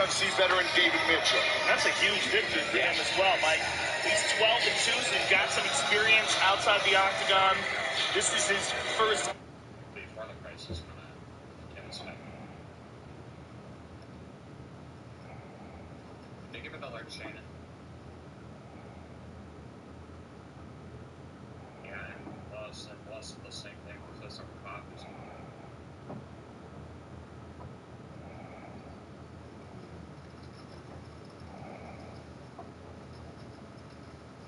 UFC veteran David Mitchell. That's a huge victory for him as well, Mike. He's 12-2, so he's got some experience outside the octagon. This is his first. Before the crisis, get his back. They give it the alert, Shannon. Yeah, and plus the same thing with this over copies.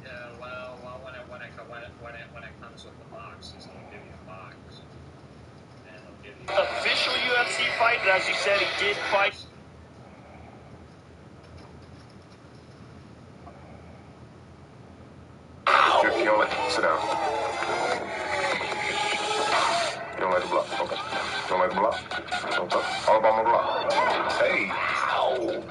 Yeah, well, when it comes with the boxes, they'll give you a box, and they'll give you Official UFC fight, but as you said, he did fight. You don't like sit down. You don't like the block. Okay. You don't like the block. Don't talk. All about my block. Hey. Ow.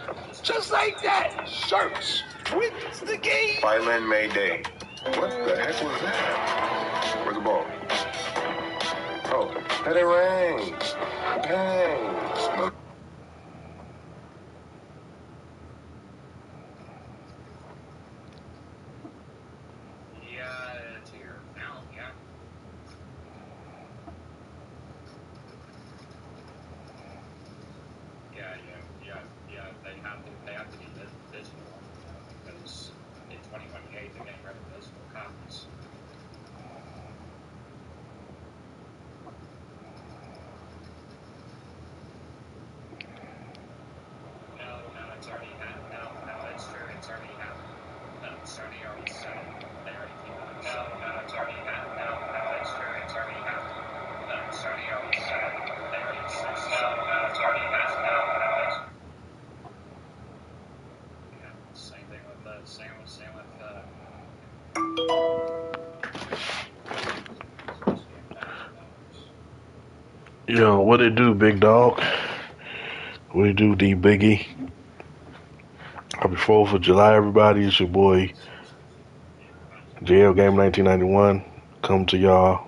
Just like that. Shirts. Wins the game. Violin Mayday. What the heck was that? Where's the ball? Oh, that it rings. Dang. yeah, to your account, yeah. Yeah. They have to be visible because in 21K they're getting rid of visible copies. No, it's already happened. No, it's true. It's already happened. No, it's already set. They already came out. No, it's already happened. No, it's true. It's already happened. No, it's already set. They already set. No, it's already happened. No, it's yeah. Same thing with Yo, what it do, big dog? What it do, D Biggie? Happy 4th of July, everybody. It's your boy, JL Game 1991. Come to y'all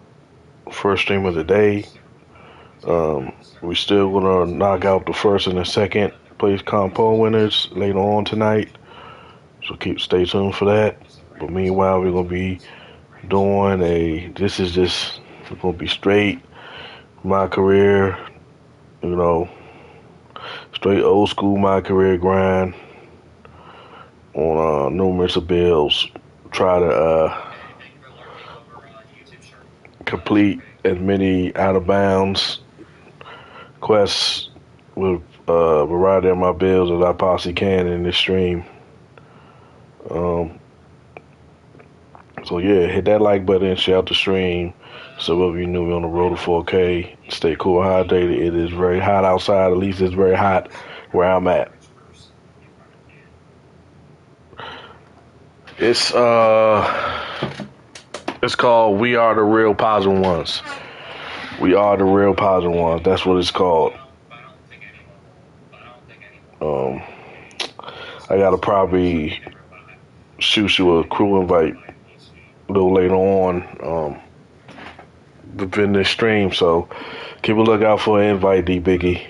first stream of the day. We still gonna knock out the first and the second place compo winners later on tonight. So stay tuned for that. But meanwhile, we're gonna be doing we're gonna be straight my career, straight old school my career grind on numerous bills. Try to complete as many out of bounds quests with a variety of my bills as I possibly can in this stream. So yeah, hit that like button and share out the stream. So if you knew we're on the road to 4K, stay cool, hydrated. It is very hot outside. At least it's very hot where I'm at. It's called We Are the Real Positive Ones. We Are the Real Positive Ones. That's what it's called. I gotta probably shoot you a crew invite a little later on within this stream, so keep a lookout for an invite, D Biggie.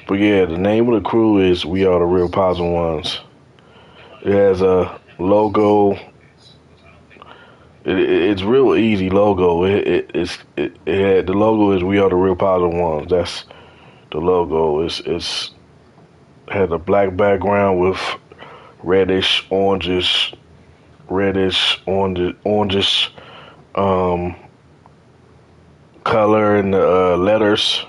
But yeah, the name of the crew is We Are the Real Positive Ones. It has a logo. It's real easy logo. The logo is We Are the Real Positive Ones. That's the logo. It's had a black background with reddish, orangish color in the letters.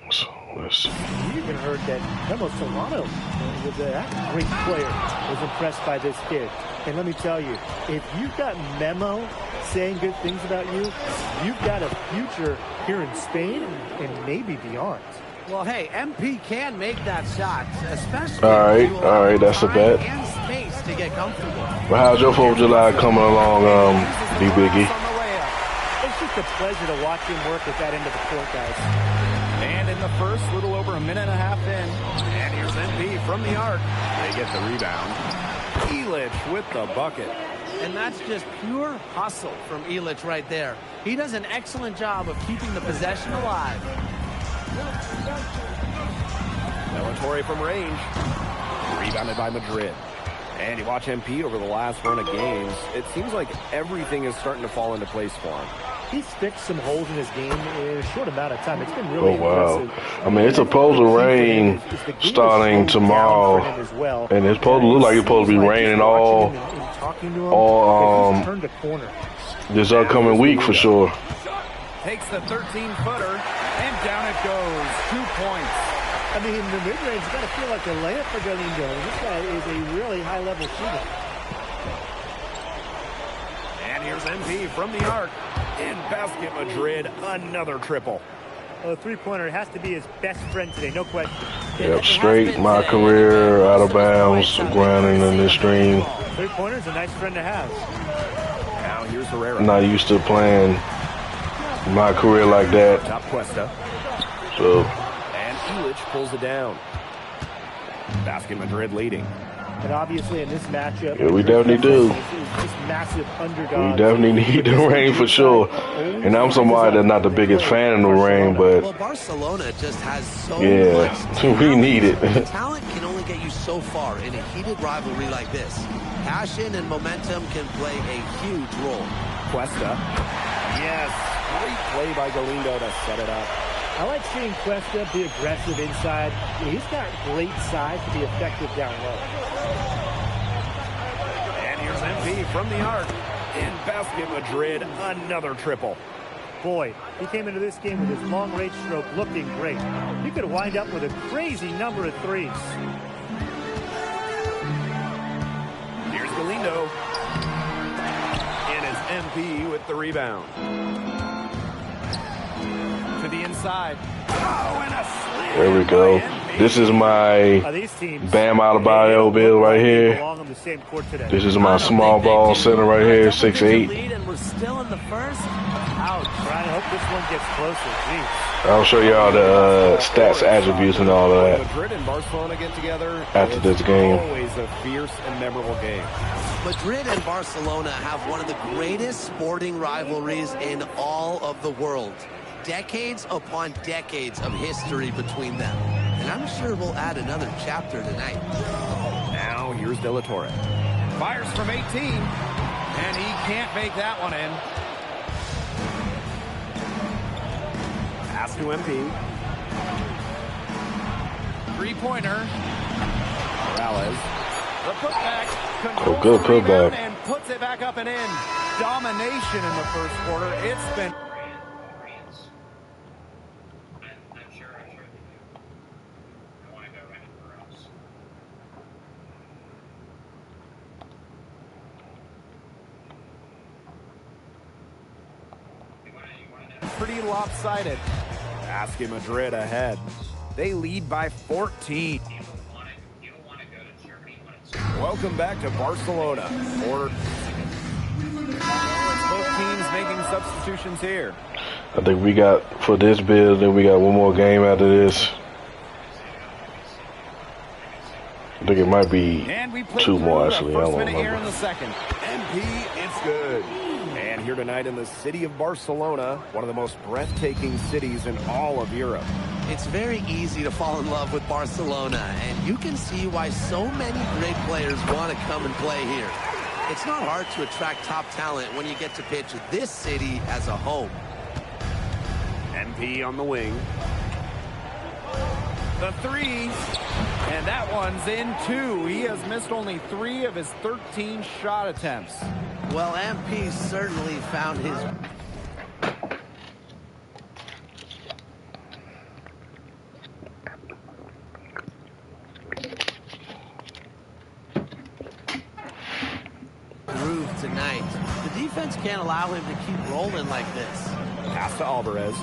So let's see. We even heard that Memo Solano was a great player, was impressed by this kid. And let me tell you, if you've got Memo saying good things about you, you've got a future here in Spain and maybe beyond. Well, hey, MP can make that shot, especially. All right, that's a bet. And space to get comfortable. Well, how's your 4th of July coming along, D Biggie? It's just a pleasure to watch him work at that end of the court, guys. And in the first, little over a minute and a half in. And here's MP from the arc. They get the rebound. Elich with the bucket. And that's just pure hustle from Illich right there. He does an excellent job of keeping the possession alive. Delatorre from range. Rebounded by Madrid. And you watch MP over the last run of games, it seems like everything is starting to fall into place for him. He's fixed some holes in his game in a short amount of time. It's been really impressive. impressive. I mean, it's supposed to rain starting tomorrow, and it's supposed to look like it's supposed to be raining all turned a corner. this upcoming week for sure. Takes the 13-footer, and down it goes. 2 points. I mean, the mid-range, you got to feel like a layup for Galindo. This guy is a really high-level shooter. And here's MP from the arc. In basket Madrid, another triple. Well, the three-pointer has to be his best friend today, no question. Yep, straight my career out of bounds, grinding in this stream. Three-pointer's a nice friend to have. Now here's Herrera. I'm not used to playing my career like that. Top Cuesta. So. And Illich pulls it down. Basket Madrid leading. And obviously in this matchup, yeah, we definitely do. Just massive underdog. We definitely need the rain for sure. And I'm somebody that's not the biggest fan of the rain, but well, Barcelona just has so much. We need it. Talent can only get you so far in a heated rivalry like this. Passion and momentum can play a huge role. Cuesta. Yes. Great play by Galindo to set it up. I like seeing Cuesta be aggressive inside. Yeah, he's got great size to be effective down low. And here's MP from the arc. In basket Madrid, another triple. Boy, he came into this game with his long-range stroke looking great. He could wind up with a crazy number of threes. Here's Galindo. In is MP with the rebound. To the inside. Oh, and a slam. There we go. This is my Bam Adebayo build right here. This is my small ball center right here, 6'8". And we're still in the first. Ouch. Brian, I hope this one gets closer. Jeez. I'll show y'all the stats, attributes, and all of that Madrid and Barcelona get together after this game. Always a fierce and memorable game. Madrid and Barcelona have one of the greatest sporting rivalries in all of the world. Decades upon decades of history between them. And I'm sure we'll add another chapter tonight. Now here's Delatorre. Fires from 18. And he can't make that one in. Pass to MP. Three-pointer. Morales. The putback. Good putback. And puts it back up and in. Domination in the first quarter. It's been... pretty lopsided. Basket Madrid ahead. They lead by 14. Welcome back to Barcelona. Both teams making substitutions here. I think we got, for this build, then we got one more game after this. I think it might be two more, actually. I don't remember. Here in the second. MP, it's good. And here tonight in the city of Barcelona, one of the most breathtaking cities in all of Europe. It's very easy to fall in love with Barcelona, and you can see why so many great players want to come and play here. It's not hard to attract top talent when you get to pitch this city as a home. MP on the wing. The three, and that one's in two. He has missed only 3 of his 13 shot attempts. Well, MP certainly found his... groove tonight. The defense can't allow him to keep rolling like this. Pass to Alvarez.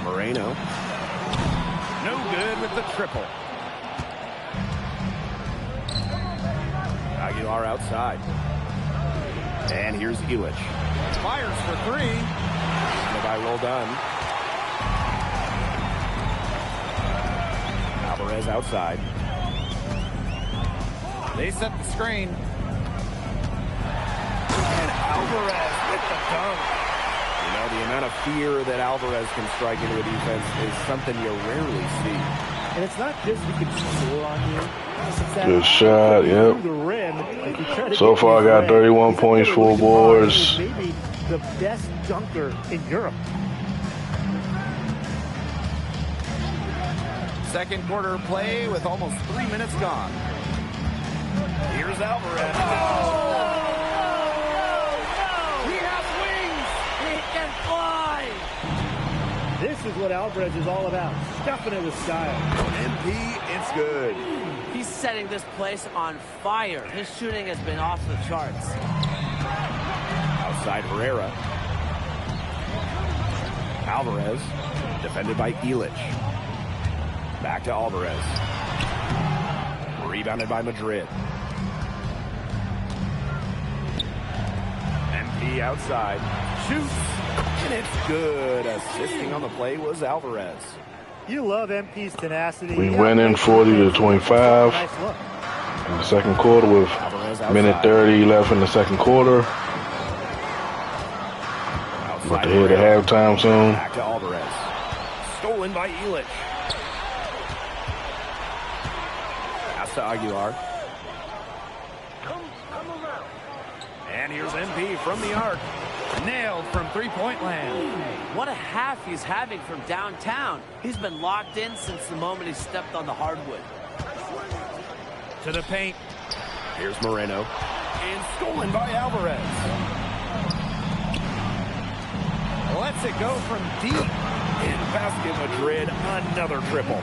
Moreno. No good with the triple. Aguilar outside. And here's Illich. Fires for 3. And by Roldan. Alvarez outside. They set the screen. Alvarez with the dunk. You know, the amount of fear that Alvarez can strike into a defense is something you rarely see. And it's not just he can score on you. Good shot, yep. So far, I got 31 points, 4 boards. Maybe the best dunker in Europe. Second quarter play with almost 3 minutes gone. Here's Alvarez. He has wings. He can fly. This is what Alvarez is all about. Stuffing it with style. MP, it's good. He's setting this place on fire. His shooting has been off the charts. Outside Herrera. Alvarez, defended by Illich. Back to Alvarez. Rebounded by Madrid. MP outside. Shoots. And it's good. Assisting on the play was Alvarez. You love MP's tenacity. We went in 40-25 in the second quarter with minute 30 left in the second quarter. About to hit a halftime soon. Back to Alvarez. Stolen by Illich. Pass to Aguilar. And here's MP from the arc. Nailed from three-point land. What a half he's having from downtown. He's been locked in since the moment he stepped on the hardwood. To the paint. Here's Moreno. And stolen by Alvarez. Lets it go from deep. In basket Madrid, another triple.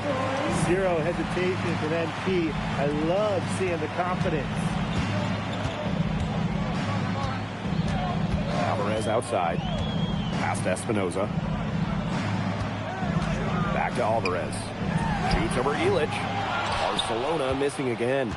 Zero hesitation from MP. I love seeing the confidence. Alvarez outside. Pass to Espinoza. Back to Alvarez. Shoots over Illich. Barcelona missing again.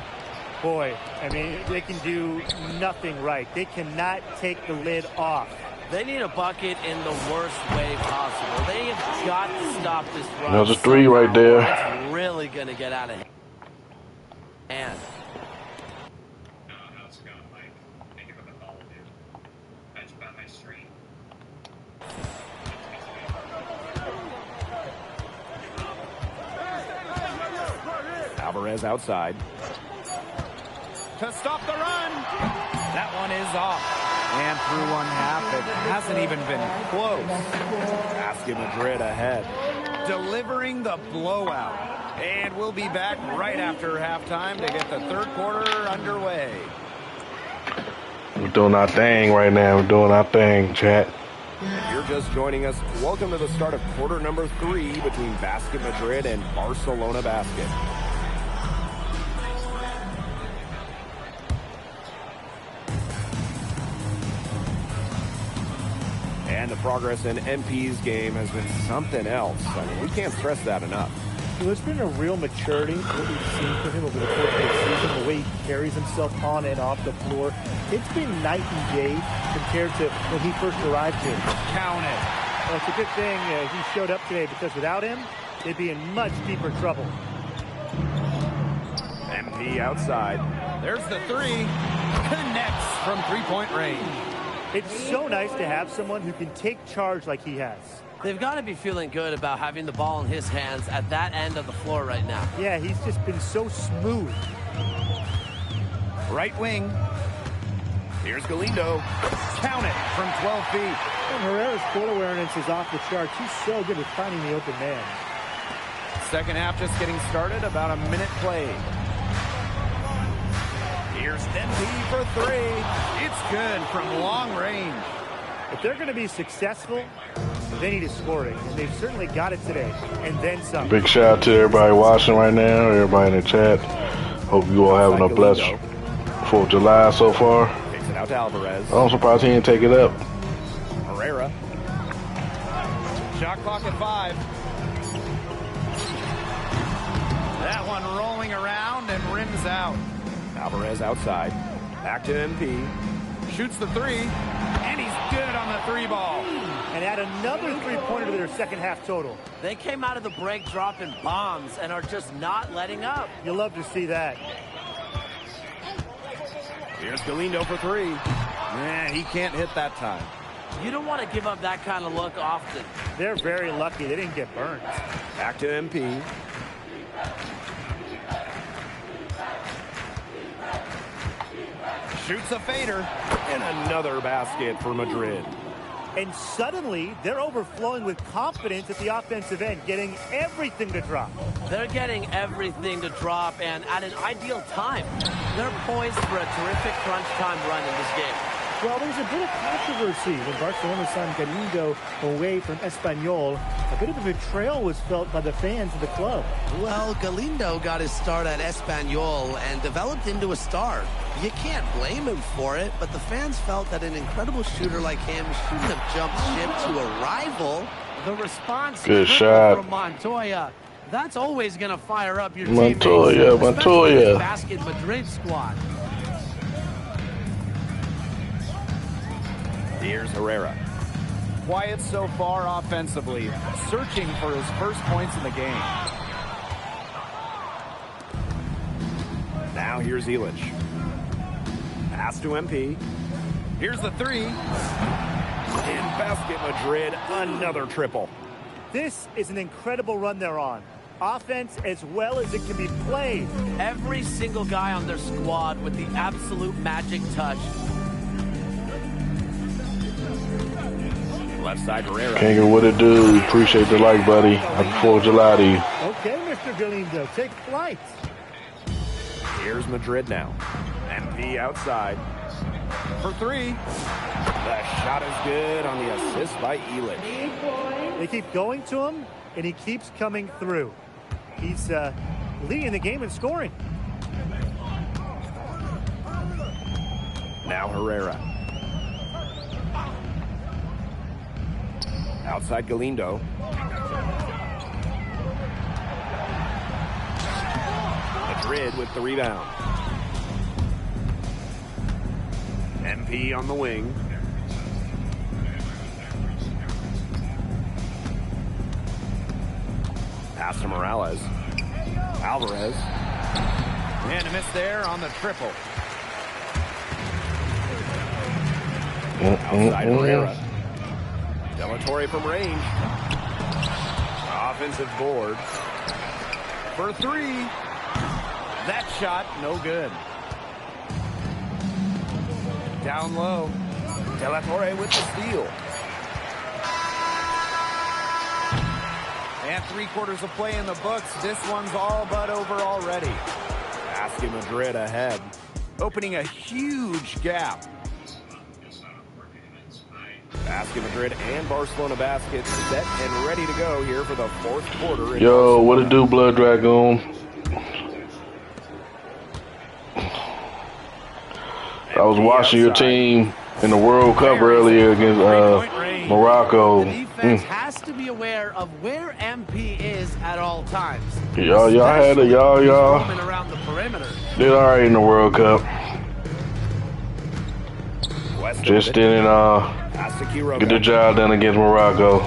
Boy, I mean, they can do nothing right. They cannot take the lid off. They need a bucket in the worst way possible. They have got to stop this run. There's a three right there. It's really going to get out of hand. How's it going, Mike? Thank you for the call, dude. I just found my stream. Alvarez outside. To stop the run. That one is off. And through one half, it hasn't even been close. Basket Madrid ahead. Delivering the blowout. And we'll be back right after halftime to get the third quarter underway. We're doing our thing right now. We're doing our thing, chat. If you're just joining us, welcome to the start of quarter number 3 between Basket Madrid and Barcelona Basket. And the progress in MP's game has been something else. I mean, we can't stress that enough. Well, there's been a real maturity to what we've seen from him over the course of the season, the way he carries himself on and off the floor. It's been night and day compared to when he first arrived here. Count it. Well, it's a good thing he showed up today, because without him, they'd be in much deeper trouble. MP outside. There's the three. Connects from three-point range. It's so nice to have someone who can take charge like he has. They've got to be feeling good about having the ball in his hands at that end of the floor right now. Yeah, he's just been so smooth. Right wing. Here's Galindo. Count it from 12 feet. And Herrera's court awareness is off the charts. He's so good at finding the open man. Second half just getting started. About a minute played. Here's MP for three. It's good from long range. If they're going to be successful, they need his scoring, and they've certainly got it today, and then some. Big shout out to everybody watching right now, everybody in the chat. Hope you all having a blessed 4th of July so far. Takes it out to Alvarez. I'm surprised he didn't take it up. Herrera. Shot clock at 5. That one rolling around and rims out. Alvarez outside. Back to MP. Shoots the three. And he's good on the 3-ball. And add another three-pointer to their second half total. They came out of the break dropping bombs and are just not letting up. You'll love to see that. Here's Galindo for three. He can't hit that time. You don't want to give up that kind of look often. They're very lucky they didn't get burned. Back to MP. Shoots a fader. And another basket for Madrid. And suddenly, they're overflowing with confidence at the offensive end, getting everything to drop. They're getting everything to drop, and at an ideal time. They're poised for a terrific crunch time run in this game. Well, there's a bit of controversy when Barcelona signed Galindo away from Espanyol. A bit of a betrayal was felt by the fans of the club. Well, Galindo got his start at Espanyol and developed into a star. You can't blame him for it, but the fans felt that an incredible shooter like him shouldn't have jumped ship to a rival. The response Good shot from Montoya. That's always going to fire up your Montoya, teammates, Montoya. Basket Madrid squad. Here's Herrera. Quiet so far offensively, searching for his first points in the game. Now here's Illich. Pass to MP. Here's the three. And basket Madrid, another triple. This is an incredible run they're on. Offense as well as it can be played. Every single guy on their squad with the absolute magic touch. Left side Herrera. King, what it do? Appreciate the like, buddy. Happy 4th of July to you. Okay, Mr. Galindo, take flight. Here's Madrid now. MP outside. For three. The shot is good on the assist by Illich. They keep going to him, and he keeps coming through. He's leading the game in scoring. Now Herrera. Outside Galindo. Madrid with the rebound. MP on the wing. Pass to Morales. Alvarez. And a miss there on the triple. Outside Herrera. De La Torre from range. Offensive board. For three. That shot, no good. Down low. De La Torre with the steal. And 3/4 of play in the books. This one's all but over already. Basket Madrid ahead. Opening a huge gap. Basket Madrid and Barcelona baskets set and ready to go here for the 4th quarter. Yo, what it do, Blood Dragoon? I was watching your team in the World Cup earlier against Morocco. The defense has to be aware of where MP is at all times. Y'all had it, y'all around the perimeter. did all right in the World Cup. Just didn't get the job done against Morocco.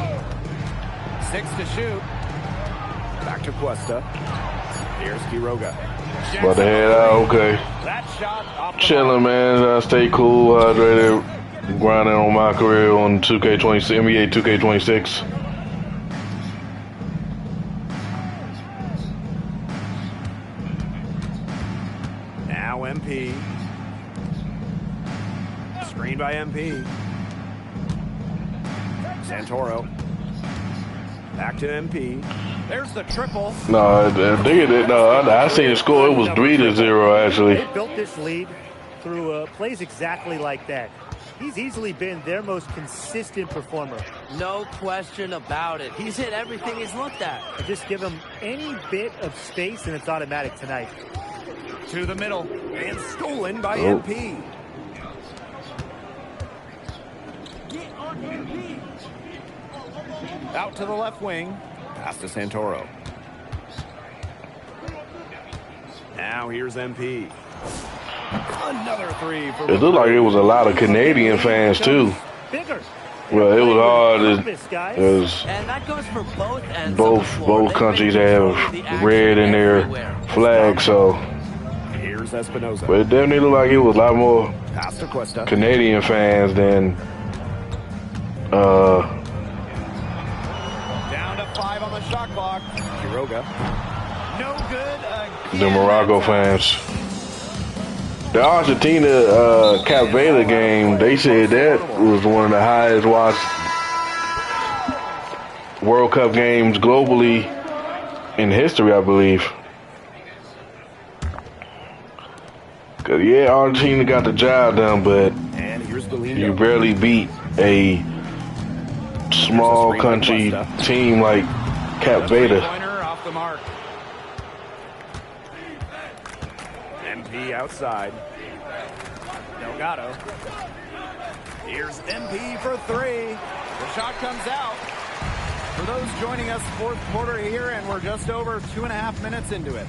6 to shoot. Back to Cuesta. Here's Quiroga. About to head out, okay. That shot off the Chilling, man. Stay cool, hydrated. Grinding on my career on 2K26, NBA 2K26. Now MP. Screen by MP. Santoro. Back to MP. There's the triple. No, I seen the score. It was 3-0 actually. They built this lead through plays exactly like that. He's easily been their most consistent performer. No question about it. He's hit everything he's looked at. And just give him any bit of space and it's automatic tonight. To the middle. And stolen by MP. Out to the left wing. Pass to Santoro. Now here's MP. Another three. For It looked like it was a lot of Canadian fans too. Bigger. Well, it was hard. And that goes for both ends. Both countries have red in their flag, so. Here's Espinoza. But it definitely looked like it was a lot more Pass to Cuesta. Canadian fans than Down to 5 on the shot clock. Quiroga. No good again. the Morocco fans. The Argentina Cap Verde game, they said that was one of the highest watched World Cup games globally in history, I believe. Cause yeah, Argentina got the job done, but And here's the lead. you barely beat a small country team like Cap Verde. Pointer off the mark. MP outside. Delgado. Here's MP for 3. The shot comes out. For those joining us, fourth quarter here, and we're just over 2.5 minutes into it.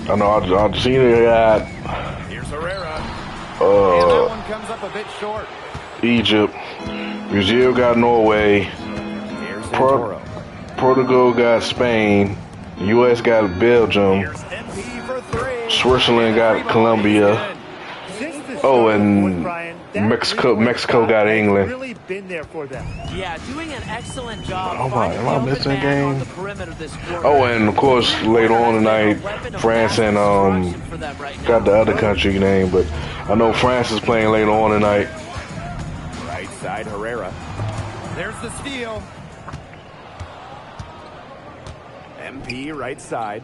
I know Argentina got Here's Herrera. And that one comes up a bit short. Egypt, Brazil got Norway, Here's Santoro. Portugal got Spain, U.S. got Belgium, Here's MP for 3. Switzerland got Colombia. Since the Oh, start of the and fourth, Brian, that Mexico three-point got shot has England. really been there for them. Yeah, doing an excellent job. Oh my, finding am the I open missing a man game? on the perimeter this quarter. Oh, and of course later on tonight, France and got the other country name, but I know France is playing later on tonight. Right side Herrera. There's the steal. MP right side.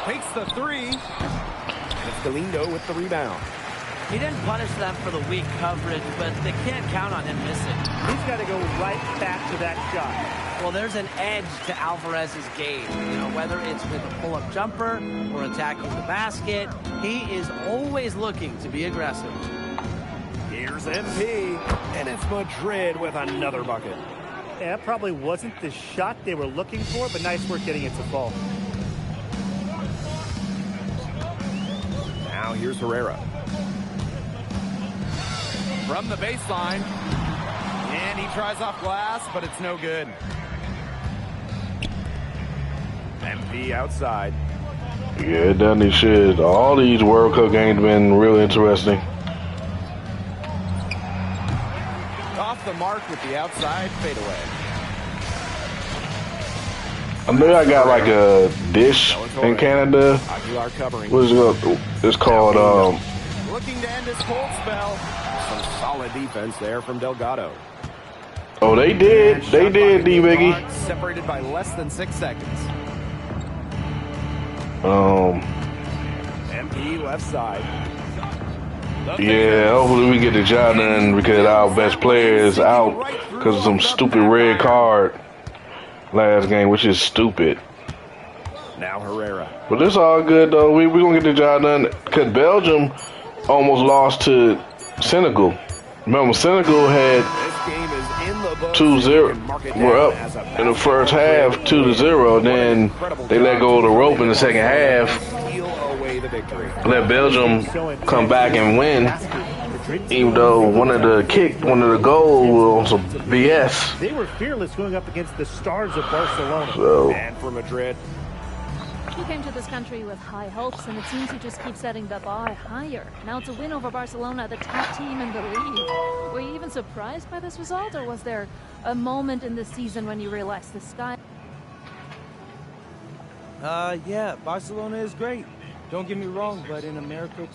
Takes the 3. It's Galindo with the rebound. He didn't punish them for the weak coverage, but they can't count on him missing. He's got to go right back to that shot. Well, there's an edge to Alvarez's game. You know, whether it's with a pull-up jumper or attacking the basket, he is always looking to be aggressive. Here's MP, and it's Madrid with another bucket. Yeah, that probably wasn't the shot they were looking for, but nice work getting it to fall. Now here's Herrera. From the baseline. And he tries off glass, but it's no good. MP outside. Yeah, it done these shit. All these World Cup games been really interesting. Off the mark with the outside fadeaway. I know I got like a dish in Canada. Aguilar covering. What is it? It's called Looking to end his cold spell. Some solid defense there from Delgado. oh, they did. They Shot did, clock D at the Biggie. mark, separated by less than 6 seconds. MP left side. Yeah, hopefully we get the job done because our best player is out because of some stupid red card last game, which is stupid. Now Herrera. But it's all good though. We gonna get the job done because Belgium almost lost to Senegal. Remember, Senegal had This game is in the books. 2-0. You can mark it We're down up as a in the first half, 2-0. Then they let go of the rope in the second half. Steal away the victory. Let Belgium come back and win, even though one of the goals was some BS. They were fearless going up against the stars of Barcelona. So And for Madrid. He came to this country with high hopes, and it seems he just keeps setting the bar higher. Now it's a win over Barcelona, the top team in the league. Were you even surprised by this result, or was there a moment in the season when you realized the sky? Yeah, Barcelona is great. Don't get me wrong, but in America...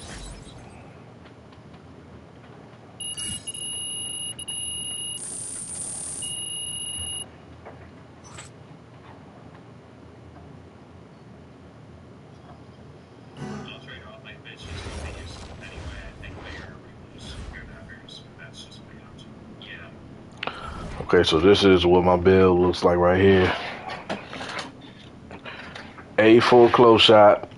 I'll trade off my bitch just continues anyway. I think bigger was good numbers. That's just my option. Yeah. okay, so this is what my build looks like right here. A full close shot.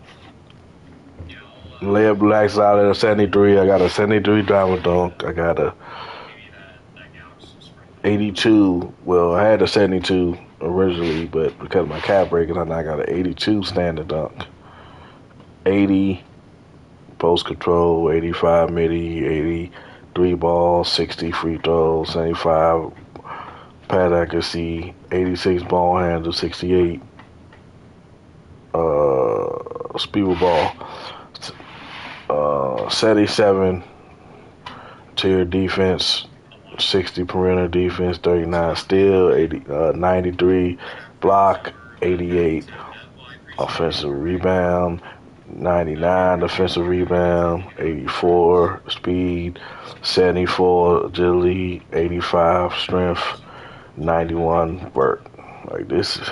Layup black side at a 73. I got a 73 diamond dunk. I got a 82. Well, I had a 72 originally, but because of my cap breaking, I got an 82 standard dunk. 80 post control, 85 midi, 83 ball, 60 free throws, 75 pad accuracy, 86 ball handle, 68 speedball ball. 77 tier defense, 60 perimeter defense, 39 steal, 93 block, 88 offensive rebound, 99 defensive rebound, 84 speed, 74 agility, 85 strength, 91 vert. Like this is.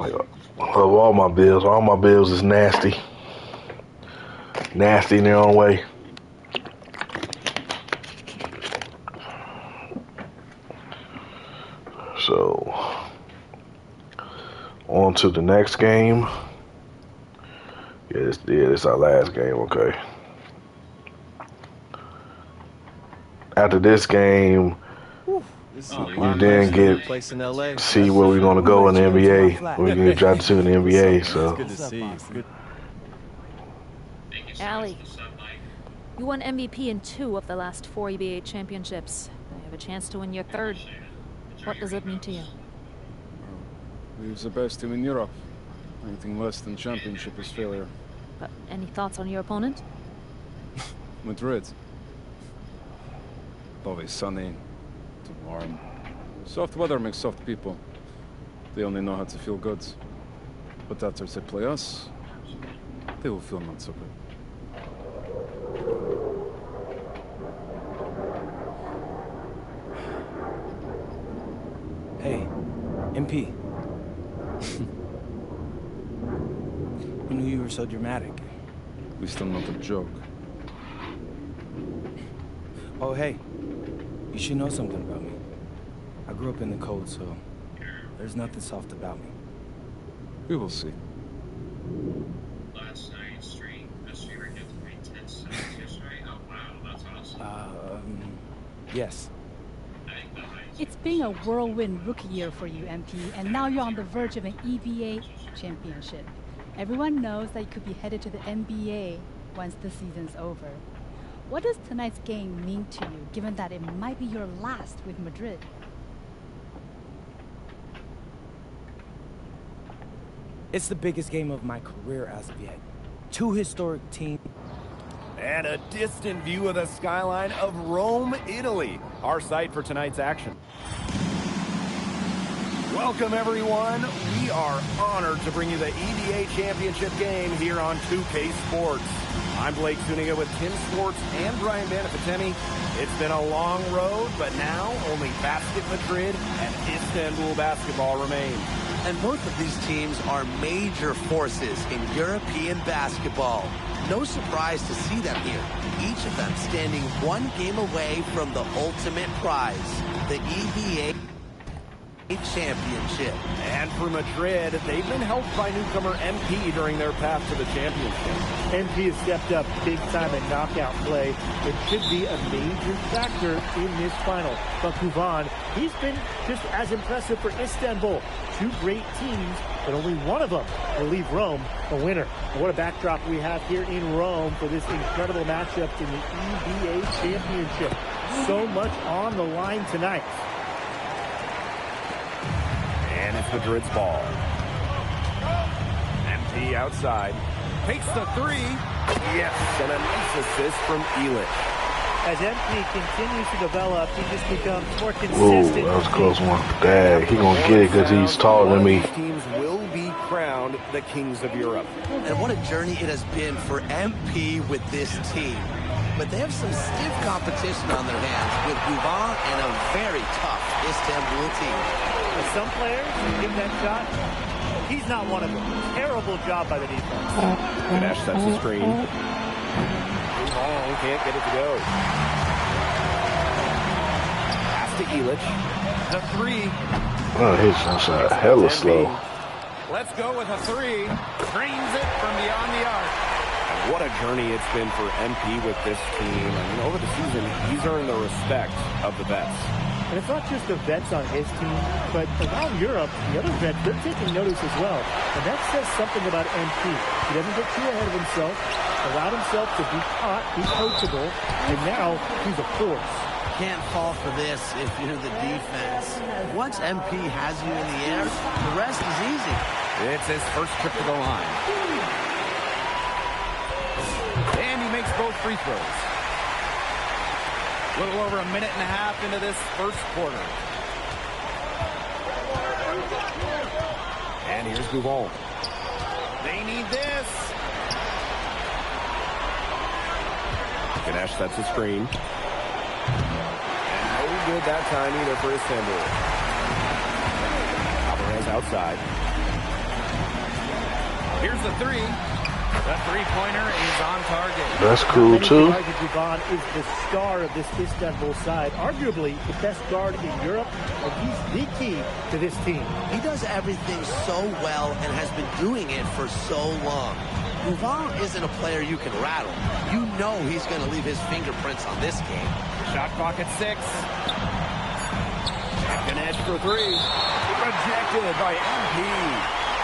Like, of all my bills is nasty. Nasty in their own way. So, on to the next game. This is our last game, okay. After this game, we then get see where we're going to go in the NBA. We're going to try to see in the NBA. So, Good to see you. Allie, you won MVP in 2 of the last 4 EBA championships. You have a chance to win your 3rd. What does it mean to you? We're the best team in Europe. Anything less than championship is failure. But any thoughts on your opponent? Madrid. Always sunny, too warm. Soft weather makes soft people. They only know how to feel good. But after they play us, they will feel not so good. Hey, MP. Who knew you were so dramatic? We still not a joke. Oh, hey. You should know something about me. I grew up in the cold, so there's nothing soft about me. We will see. Last night, stream, best you ever get 3 10 Celsius, right? Oh, wow, that's awesome. Yes. It's been a whirlwind rookie year for you, MP, and now you're on the verge of an EVA championship. Everyone knows that you could be headed to the NBA once the season's over. What does tonight's game mean to you, given that it might be your last with Madrid? It's the biggest game of my career as of yet. 2 historic teams. And a distant view of the skyline of Rome, Italy, our site for tonight's action. Welcome, everyone. We are honored to bring you the EVA Championship game here on 2K Sports. I'm Blake Zuniga with Tim Swartz and Brian Banafitemi. It's been a long road, but now only Basket Madrid and Istanbul basketball remain. And both of these teams are major forces in European basketball. No surprise to see them here. Each of them standing 1 game away from the ultimate prize, the EVA Championship. And for Madrid, they've been helped by newcomer MP during their path to the championship. MP has stepped up big time in knockout play. It could be a major factor in this final. But Kuvan, he's been just as impressive for Istanbul. 2 great teams, but only one of them will leave Rome a winner. And what a backdrop we have here in Rome for this incredible matchup in the EVA Championship. So much on the line tonight. And it's Madrid's ball. MP outside. Takes the 3. Yes, and a nice assist from Elic. As MP continues to develop, he just becomes more consistent. Ooh, that was a close one. Dang, he gonna get it because he's taller than me. These teams will be crowned the kings of Europe. And what a journey it has been for MP with this team. But they have some stiff competition on their hands with Guvan and a very tough Istanbul team. Some players give that shot. He's not one of them. Terrible job by the defense. Ganesh sets the screen. Long, can't get it to go. Pass to Elic. The 3. Oh, his shot hella slow. Let's go with a 3. Screens it from beyond the arc. And what a journey it's been for MP with this team. I mean, over the season, he's earned the respect of the vets. And it's not just the vets on his team, but around Europe, the other vets, they're taking notice as well. And that says something about MP. He doesn't get too ahead of himself, allowed himself to be caught, be coachable, and now he's a force. can't fall for this if you're the defense. Once MP has you in the air, the rest is easy. It's his first trip to the line. And he makes both free throws. A little over a minute and a half into this first quarter. And here's Duval. They need this. Ganesh sets the screen. And no good that time either for Istanbul. Alvarez outside. Here's the three. The three-pointer is on target. That's cool, too. Duvan is the star of this Istanbul side, arguably the best guard in Europe, and he's the key to this team. He does everything so well and has been doing it for so long. Duvan isn't a player you can rattle. You know he's going to leave his fingerprints on this game. Shot clock at 6. Ganesh for three. Rejected by MP.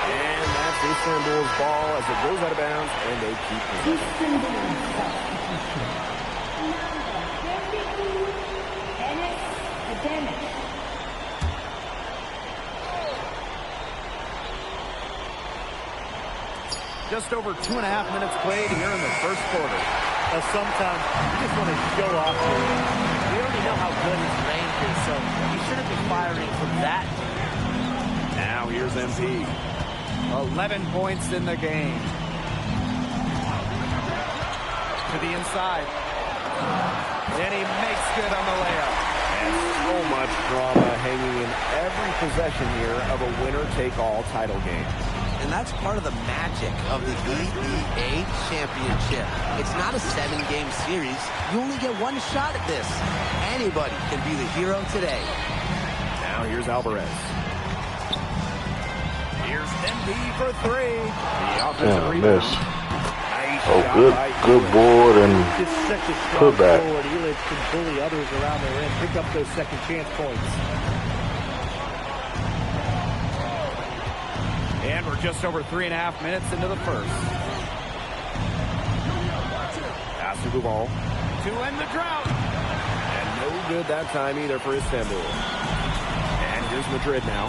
And that's Istanbul's ball as it goes out of bounds, and they keep possession. Just over 2.5 minutes played here in the first quarter. Sometimes you just want to show off. We already know how good his range is, so he shouldn't be firing from that. Now here's MP. 11 points in the game. To the inside. And he makes good on the layup. And so much drama hanging in every possession here of a winner-take-all title game. And that's part of the magic of the EBA championship. It's not a 7-game series. You only get one shot at this. Anybody can be the hero today. Now here's Alvarez. Here's MB for three. Yeah, miss. Oh, good board and Just such a strong putback. forward. Elic can bully others around the rim, pick up those second chance points. And we're just over 3.5 minutes into the first. Pass to Duval. To end the drought. And no good that time either for Istanbul. And here's Madrid now.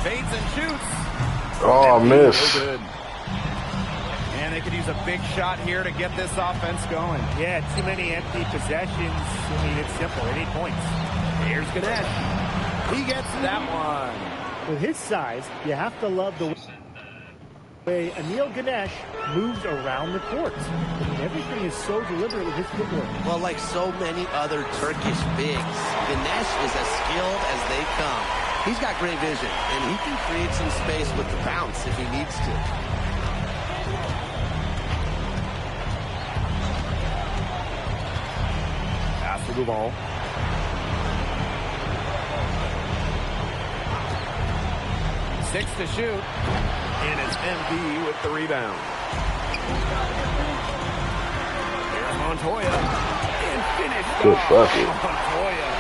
Fades and shoots. Oh, miss. No good. And they could use a big shot here to get this offense going. Yeah, too many empty possessions. I mean, it's simple. They need points. Here's Ganesh. He gets that one. With his size, you have to love the way Anil Ganesh moves around the court. I mean, everything is so deliberate with his footwork. Well, like so many other Turkish bigs, Ganesh is as skilled as they come. He's got great vision, and he can create some space with the bounce if he needs to. Pass to Duval. Six to shoot. And it's MB with the rebound. Here's Montoya. And finished Good off. bucket. Montoya.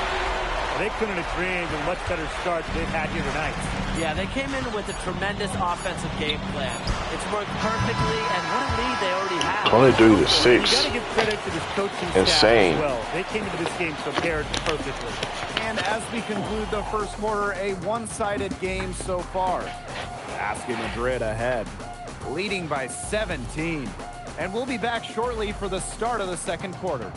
They couldn't have dreamed of a much better start they've had here tonight. Yeah, they came in with a tremendous offensive game plan. It's worked perfectly, and what a lead they already have. 23 to You 6. got to give credit to this coaching Insane. staff as well. They came into this game prepared perfectly. And as we conclude the first quarter, a one-sided game so far. Asking Madrid ahead. Leading by 17. And we'll be back shortly for the start of the second quarter.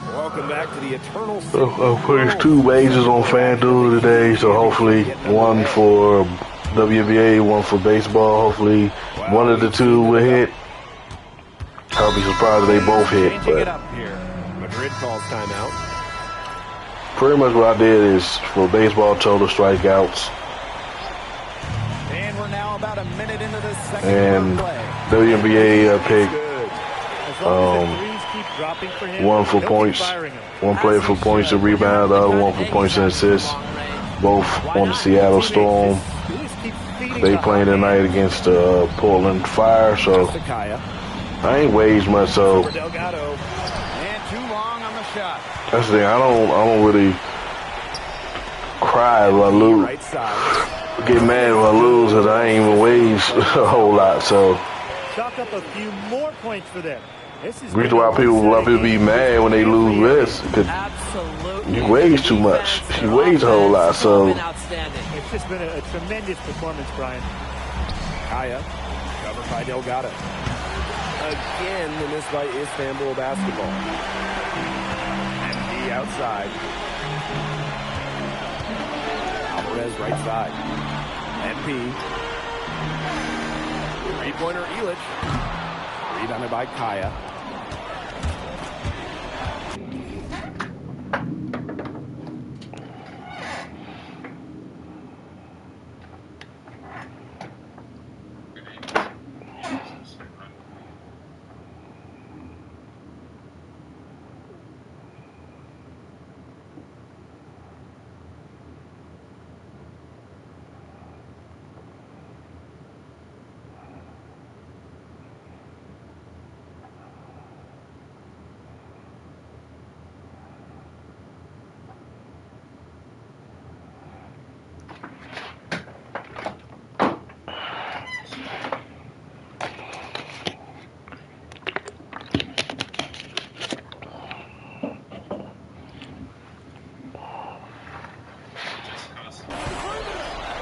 Welcome back to the Eternal City. There's 2 majors on FanDuel today, so hopefully one for WNBA, one for baseball. Hopefully one of the 2 will hit. I'll be surprised if they both hit, Changing it but up here. Madrid calls timeout. pretty much what I did is for baseball total strikeouts And we're now about a minute into the second and quarter play. WNBA pick As long as the threes keep dropping for him, one for they'll keep points, firing him. one player for points and rebound, the other one for points and assists. Both on the Seattle Storm. They playing tonight against Portland Fire, so Sakaya. I ain't waged much. So And too long on the shot. that's the thing. I don't really cry if I lose. Right side. Get mad if I lose, cause I ain't even waged a whole lot. So chalk up a few more points for them. This is reason why people love to be mad when they lose this, because he weighs too much. He weighs a whole lot, so. It's just been a tremendous performance, Brian. Kaya, covered by Delgado. Again, the miss by Istanbul basketball. MD outside. Alvarez right side. MP. Three-pointer Illich. Rebounded by Kaya.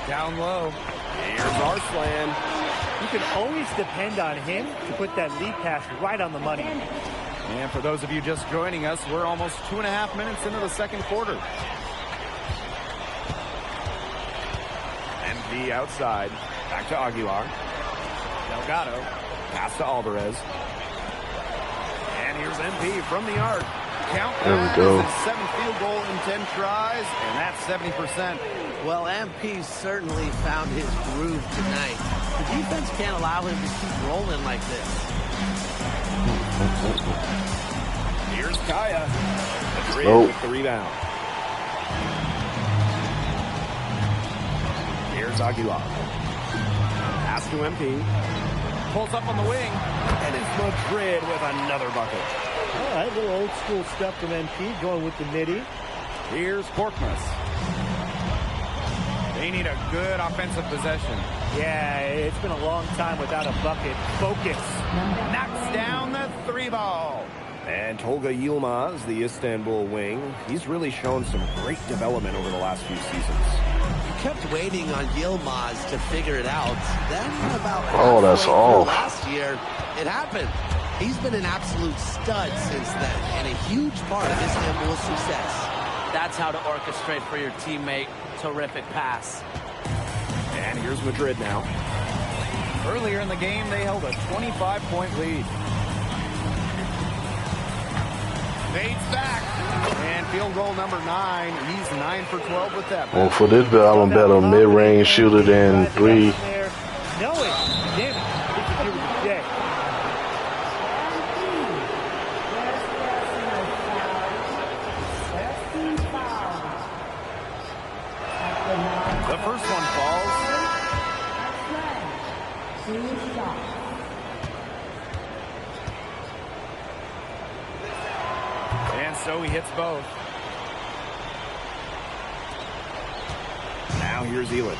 Down low. Here's Arslan. You can always depend on him to put that lead pass right on the money. And for those of you just joining us, we're almost 2.5 minutes into the second quarter. MD outside. Back to Aguilar. Delgado. Pass to Alvarez. And here's MP from the arc. Count There we go. 7 field goal in 10 tries, and that's 70%. Well, MP certainly found his groove tonight. The defense can't allow him to keep rolling like this. Here's Kaya. Madrid with the rebound. Here's Aguilar. Pass to MP. Pulls up on the wing. And it's Madrid with another bucket. All right, a little old school stuff from MP, going with the nitty. Here's Korkmaz. They need a good offensive possession. Yeah, it's been a long time without a bucket. Focus. Knocks down the 3 ball. And Tolga Yilmaz, the Istanbul wing, he's really shown some great development over the last few seasons. Kept waiting on Yilmaz to figure it out. Then about that's halfway all. through last year, it happened. He's been an absolute stud since then, and a huge part of Istanbul's success. That's how to orchestrate for your teammate. Terrific pass. And here's Madrid now. Earlier in the game, they held a 25-point lead. Fades back. And field goal number 9. He's 9 for 12 with that. Well, for this bill, I'm better mid-range shooter than 3. No, damn it. This is here with the day. The first one falls. And so he hits both. Now here's Illich.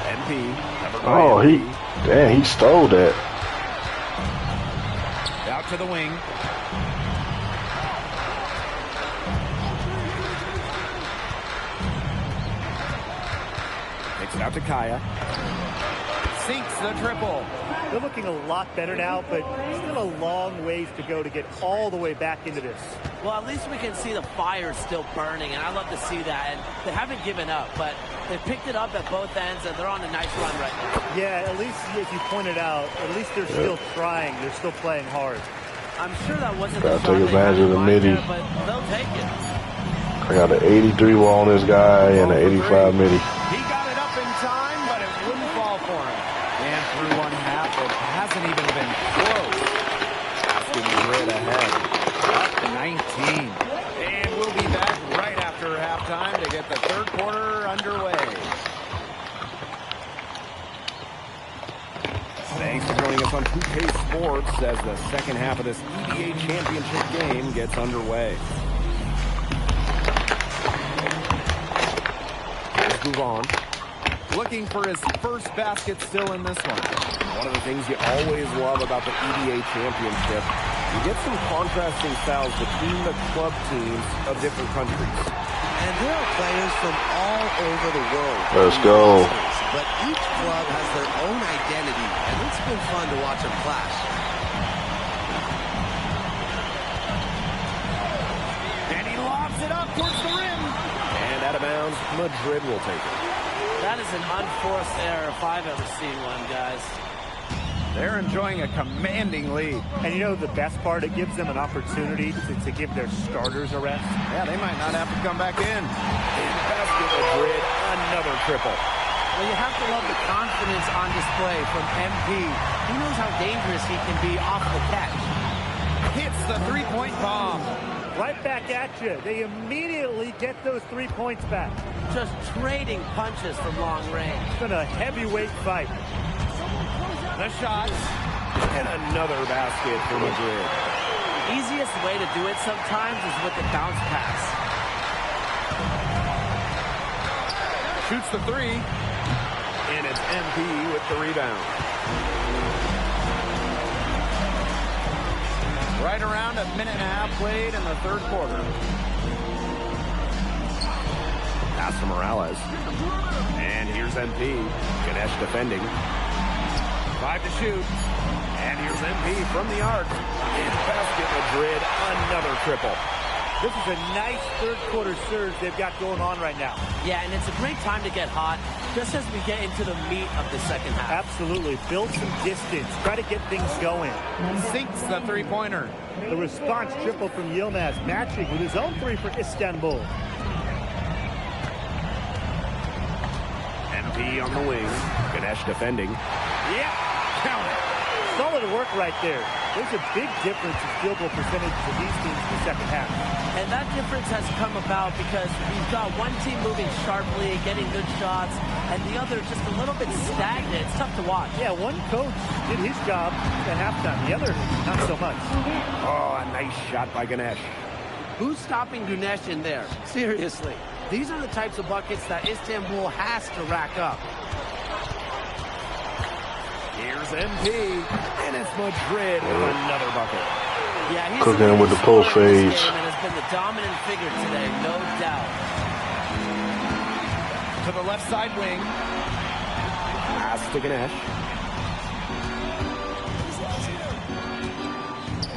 MP. Oh, he stole that. Out to the wing. Takes it out to Kaya. Sinks the triple. They're looking a lot better now, but still a long ways to go to get all the way back into this. Well, at least we can see the fire still burning, and I love to see that. And they haven't given up, but they picked it up at both ends, and they're on a nice run right now. Yeah, at least, as you pointed out, at least they're still trying. They're still playing hard. I'm sure that wasn't Gotta the take advantage of the midi. there, but they'll take it. I got an 83 ball on this guy and an 85 midi. He got it up in time, but it wouldn't fall for him. And through one half, it hasn't even been close. Asking Madrid ahead. Up 19. And we'll be back right after halftime to get the third quarter underway. Thanks for joining us on 2K Sports as the second half of this EBA championship game gets underway. Here's Gouvan. Looking for his first basket still in this one. One of the things you always love about the EVA championship, you get some contrasting styles between the club teams of different countries. And there are players from all over the world. Let's go. But each club has their own identity, and it's been fun to watch them clash. And he lobs it up towards the rim. And out of bounds, Madrid will take it. That is an unforced error if I've ever seen one, guys. They're enjoying a commanding lead. And you know the best part? It gives them an opportunity to give their starters a rest. Yeah, they might not have to come back in. Basket Madrid, another triple. Well, you have to love the confidence on display from MP. He knows how dangerous he can be off the catch. Hits the three-point bomb. Right back at you. They immediately get those 3 points back. Just trading punches from long range. It's been a heavyweight fight. The shot. And another basket for Madrid. Easiest way to do it sometimes is with the bounce pass. Shoots the three. And it's MP with the rebound. Right around a minute and a half played in the third quarter. Pass to Morales. And here's MP. Ganesh defending. 5 to shoot. And here's MP from the arc. And basket Madrid, another triple. This is a nice third quarter surge they've got going on right now. Yeah, and it's a great time to get hot, just as we get into the meat of the second half. Absolutely. Build some distance. Try to get things going. Sinks the three-pointer. The response triple from Yilmaz, matching with his own three for Istanbul. MP on the wing. Ganesh defending. Yeah, count it. Solid work right there. There's a big difference in field goal percentage for these teams in the second half. And that difference has come about because you've got one team moving sharply, getting good shots, and the other just a little bit stagnant. It's tough to watch. Yeah, one coach did his job at halftime. The other, not so much. Oh, a nice shot by Ganesh. Who's stopping Ganesh in there? Seriously. These are the types of buckets that Istanbul has to rack up. Here's MP, and it's Madrid with another bucket. Yeah, he's cooking with the post fades. And has been the dominant figure today, no doubt. To the left side wing. Pass to Ganesh.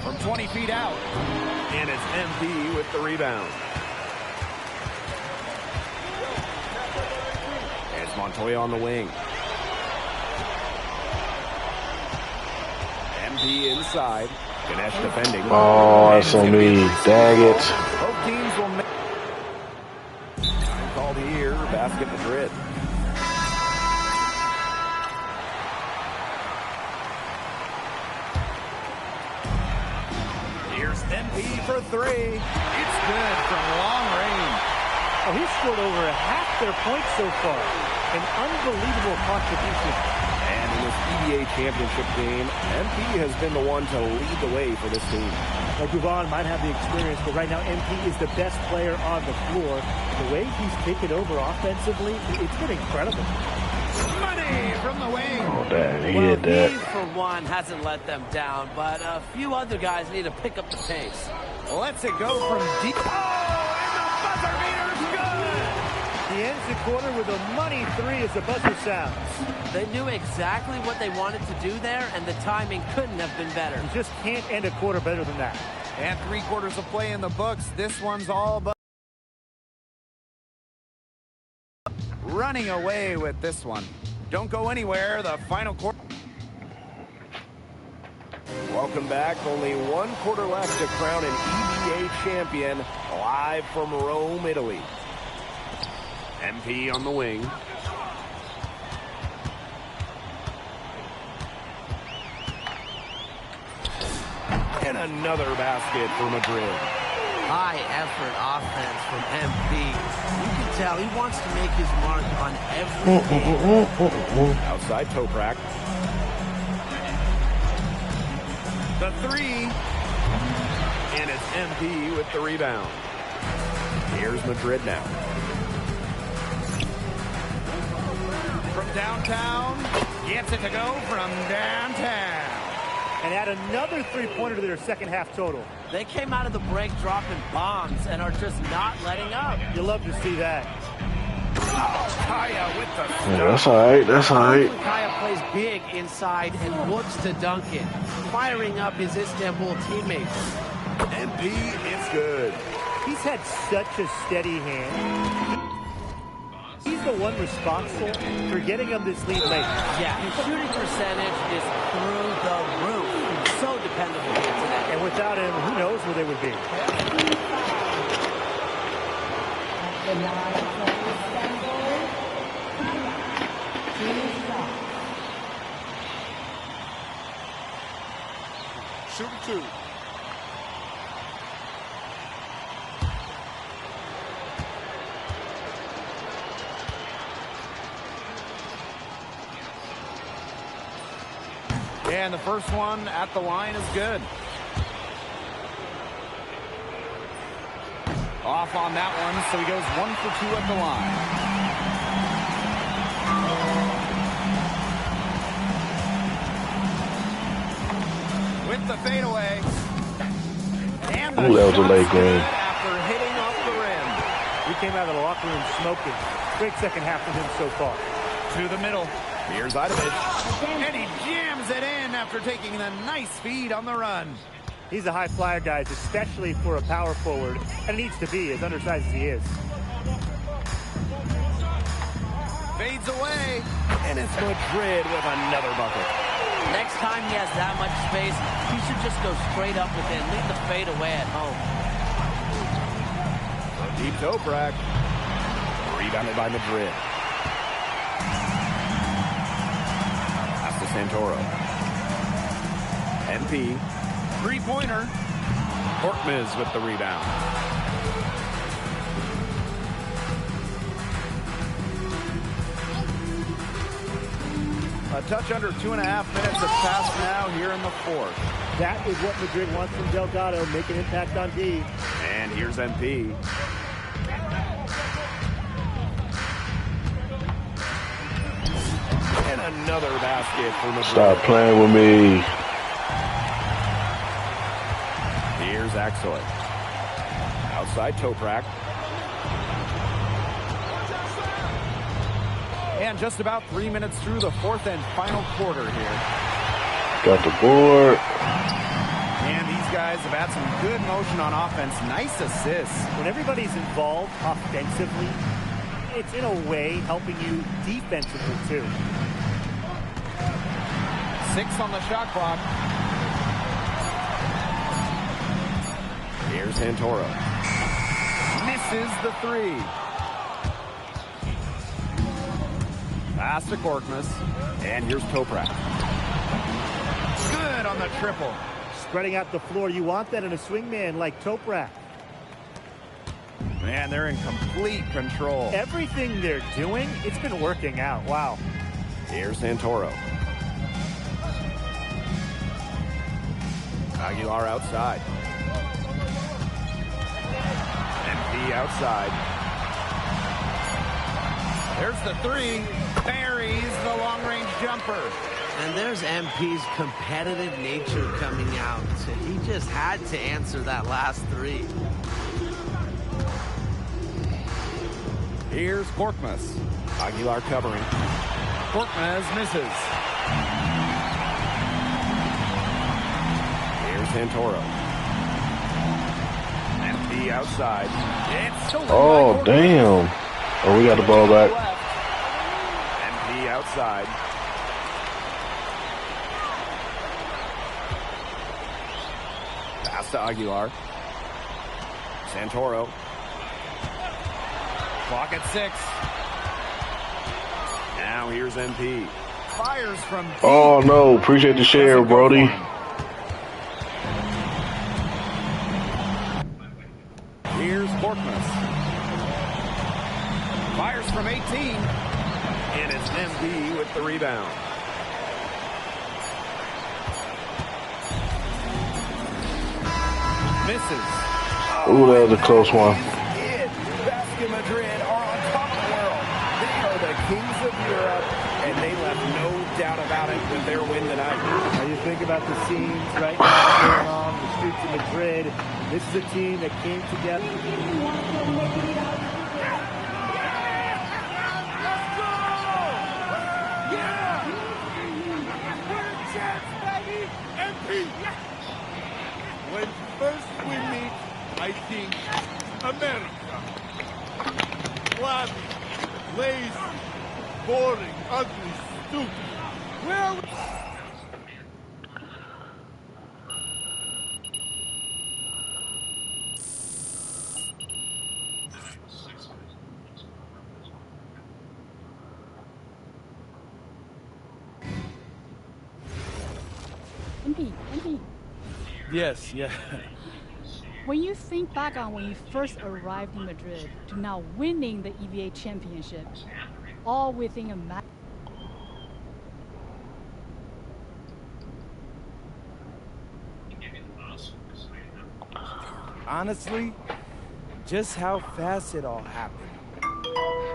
From 20 feet out. And it's MP with the rebound. It's Montoya on the wing. MP inside. Ganesh defending. Oh, that's on me. Dang it. Both teams will make. Time called here. Basket Madrid. Here's MP for three. It's good from long range. Oh, he's scored over half their points so far. An unbelievable contribution. And in this EVA championship game, MP has been the one to lead the way for this team. Like Guvon might have the experience, but right now MP is the best player on the floor. The way he's taken over offensively, it's been incredible. Money from the wing. Oh, dang. He Well, hit that. he, for one, hasn't let them down, but a few other guys need to pick up the pace. Lets it go from deep. Oh, and the buzzer beater's good. He ends the quarter with a money three as the buzzer sounds. They knew exactly what they wanted to do there, and the timing couldn't have been better. You just can't end a quarter better than that. And 3 quarters of play in the books. This one's all about running away with this one. Don't go anywhere. The final quarter. Welcome back. Only 1 quarter left to crown an EVA champion, live from Rome, Italy. MP on the wing. And another basket for Madrid. High effort offense from MP. You can tell he wants to make his mark on every game. Outside Toprak. The three. And it's MP with the rebound. Here's Madrid now. downtown. Gets it to go from downtown. And add another three-pointer to their second half total. They came out of the break dropping bombs and are just not letting up. You love to see that. Kaya with the Yeah, that's all right. That's all right. Kaya plays big inside and looks to dunk it, firing up his Istanbul teammates. MP, it's good. He's had such a steady hand. He's the one responsible for getting him this lead late. Yeah, his shooting percentage is through the roof. He's so dependable here today. And without him, who knows where they would be. Shooting two. And the first one at the line is good. Off on that one, so he goes 1 for 2 at the line. With the fadeaway. And the Ooh, that was a late shot's game. good after hitting off the rim. We came out of the locker room smoking. Great second half from him so far. To the middle. Here's Idovich. And he jams it in after taking the nice feed on the run. He's a high flyer, guys, especially for a power forward. And needs to be, as undersized as he is. Fades away. And it's Madrid with another bucket. Next time he has that much space, he should just go straight up with it. Leave the fade away at home. Deep Toprak. Rebounded by Madrid. Pass to Santoro. MP. Three-pointer. Korkmaz with the rebound. A touch under 2.5 minutes have passed now here in the fourth. That is what Madrid wants from Delgado, make an impact on D. And here's MP. And another basket for Madrid. Stop playing with me. Here's Aksoy. Outside Toprak. And just about 3 minutes through the fourth and final quarter here. Got the board. And these guys have had some good motion on offense. Nice assists. When everybody's involved offensively, it's in a way helping you defensively too. 6 on the shot clock. Here's Santoro. Misses the three. Pass to Korkmaz. And here's Toprak. Good on the triple. Spreading out the floor, you want that in a swingman like Toprak. Man, they're in complete control. Everything they're doing, it's been working out. Wow. Here's Santoro. Aguilar outside. MP outside. There's the three. Buries the long-range jumper. And there's MP's competitive nature coming out. He just had to answer that last three. Here's Korkmaz. Aguilar covering. Korkmaz misses. Here's Santoro. MP outside. It's stolen by Oh, Korkmaz. damn. Oh, we got the ball back. MP outside. Pass to Aguilar. Santoro. Clock at 6. Now here's MP. Fires from deep. Oh, no. Appreciate the share, Brody. Here's Korkmaz. Fires from 18. And it's MP with the rebound. Misses. Ooh, that was a close one. Basket Madrid are on top of the world. They are the kings of Europe, and they doubt about it with their win tonight. Now you think about the scenes right now going on the streets of Madrid. This is a team that came together. When first we meet, I think America. Flabby, lazy, boring, ugly, stupid. Where are we? MP. Yes, yeah. When you think back on when you first arrived in Madrid to now winning the EVA championship, all within a match. Honestly, just how fast it all happened.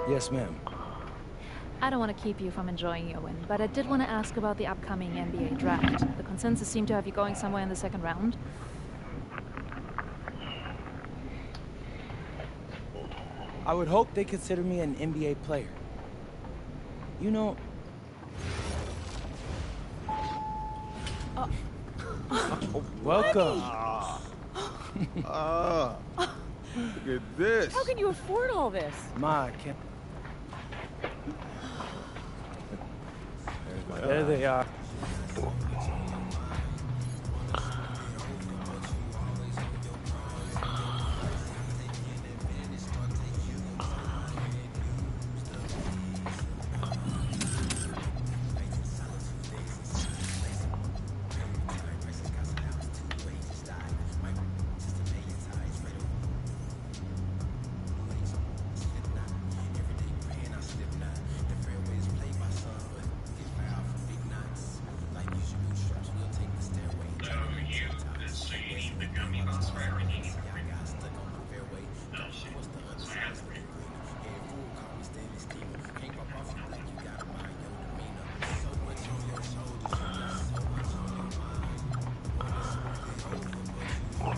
Yes, ma'am. I don't want to keep you from enjoying your win, but I did want to ask about the upcoming NBA draft. The consensus seemed to have you going somewhere in the second round. I would hope they consider me an NBA player. You know... welcome. Look at this. How can you afford all this? Ma, I can't... There they are.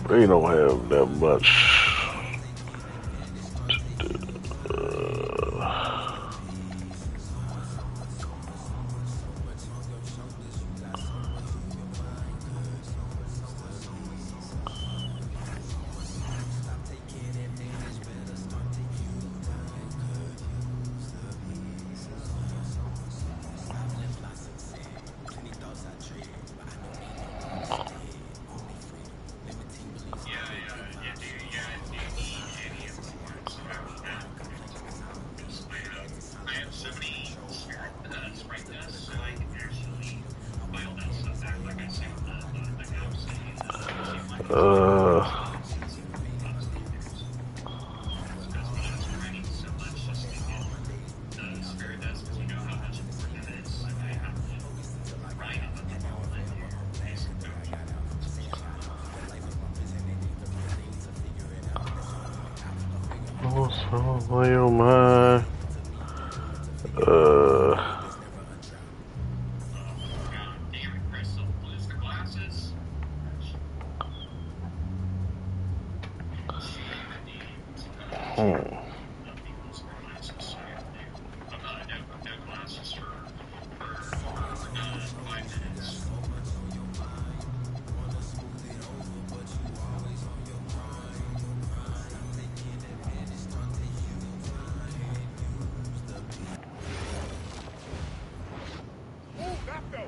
They don't have that much. Oh my.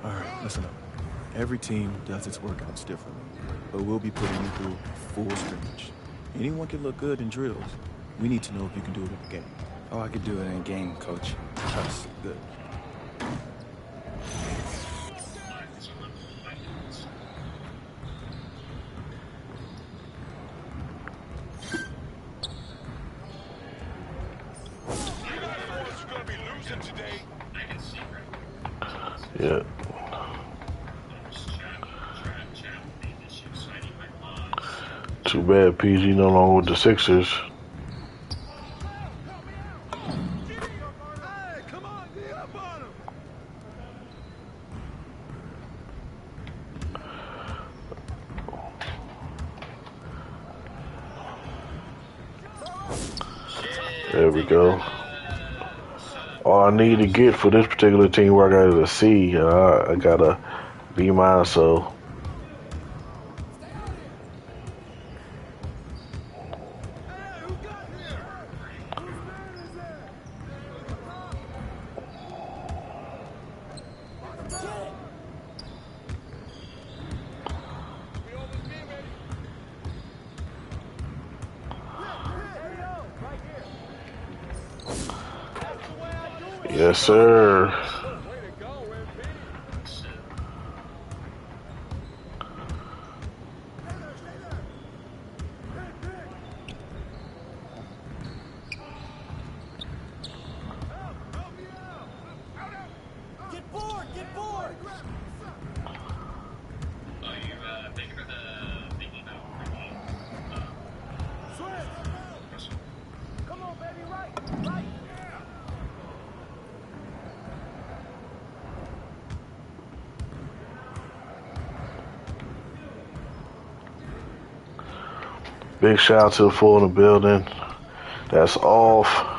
Alright, listen up. Every team does its workouts differently, but we'll be putting you through full scrimmage. Anyone can look good in drills. We need to know if you can do it in the game. Oh, I could do it in game, coach. Trust. Good. Yeah. Too bad PG no longer with the Sixers. There we go. All I need to get for this particular team work out is a C. I got a B minus, so. Yes, sir. Big shout out to the full in the building. That's off.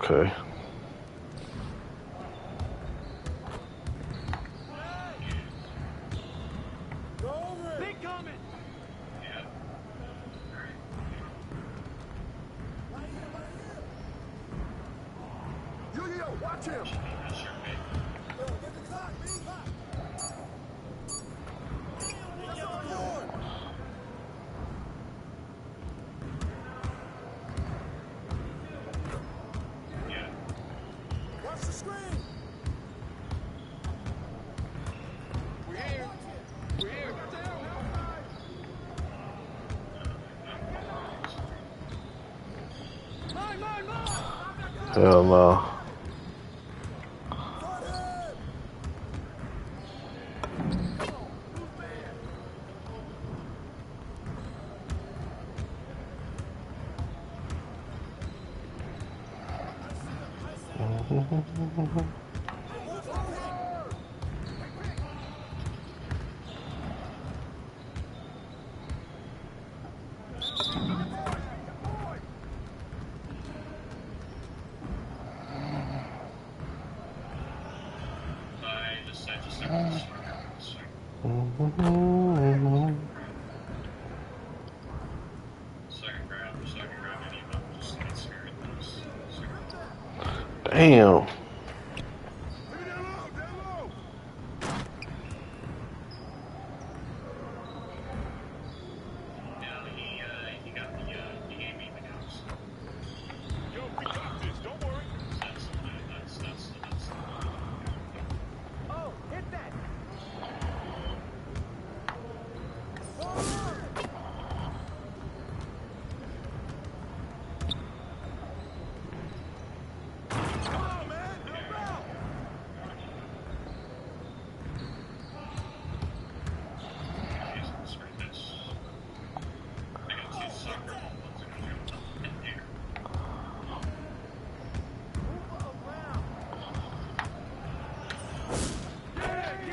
Okay. Watch him! Watch the screen! We're here! We're here! Hell no. Damn.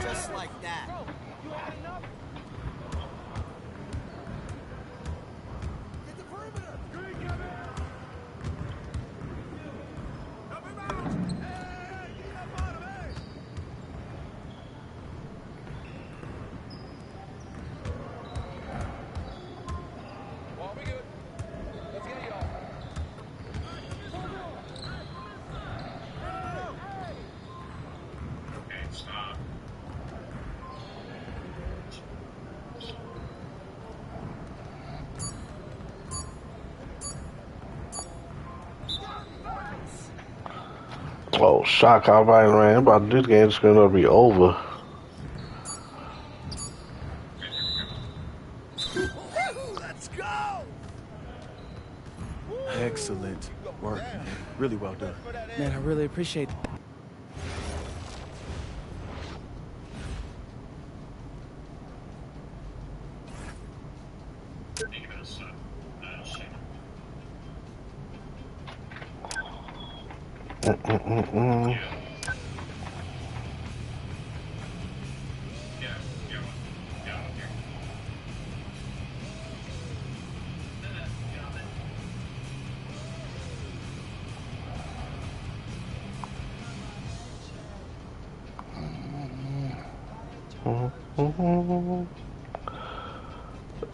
Just like that. Oh, shot combine ran. About this game's gonna be over. Let's go! Excellent work, man. Really well done. Man, I really appreciate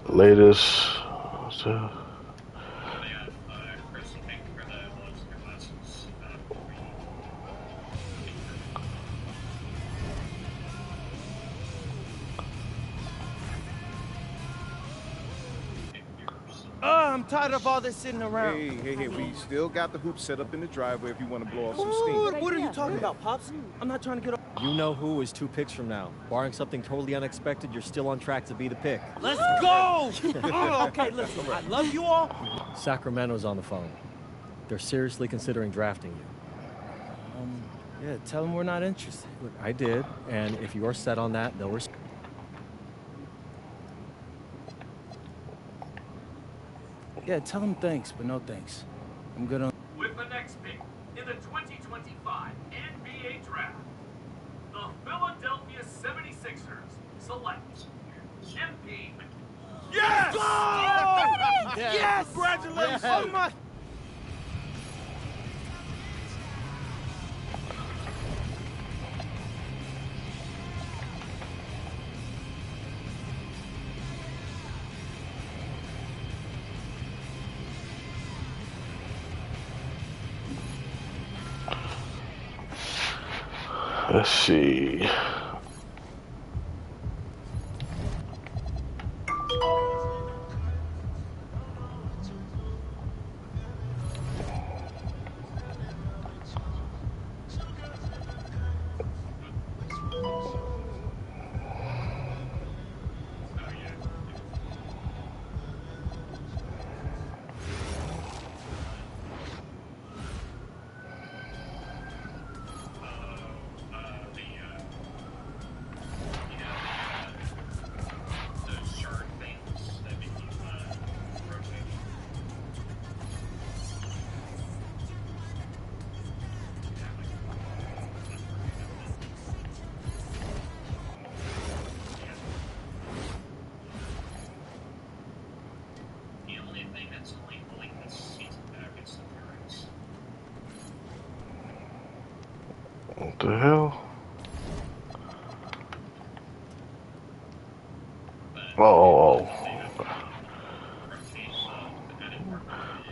Latest. I'm tired of all this sitting around. Hey, we still got the hoop set up in the driveway if you want to blow off some steam. What are you talking about, Pops? I'm not trying to get off. You know who is 2 picks from now. Barring something totally unexpected, you're still on track to be the pick. Let's go! Oh, okay, listen, I love you all. Sacramento's on the phone. They're seriously considering drafting you. Yeah, tell them we're not interested. Look, I did, and if you're set on that, they'll respect. Yeah, tell them thanks, but no thanks. I'm good on... With the next pick in the 2025 NBA Draft, the Philadelphia 76ers select MP. Yes! Go! Yes! Yes! Congratulations so much! Let's see. What the hell? Oh.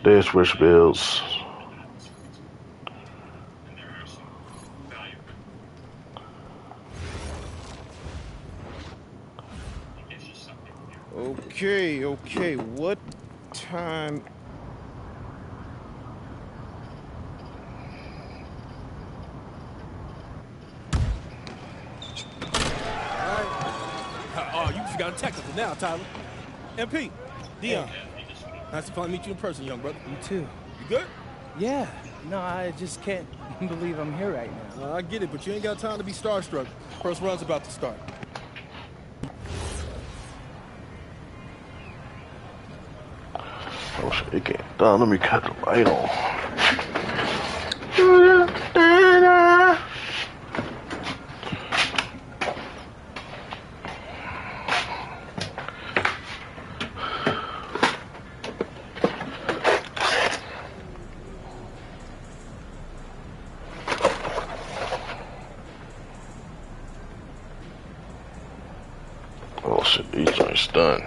There's switch builds. Okay, what time? Oh, you just got a technical now, Tyler. MP, Dion. Nice to finally meet you in person, young brother. You too. You good? Yeah. No, I just can't believe I'm here right now. I get it, but you ain't got time to be starstruck. First run's about to start. Oh shit, it can't done. Let me cut the light on. Oh shit, these joints done.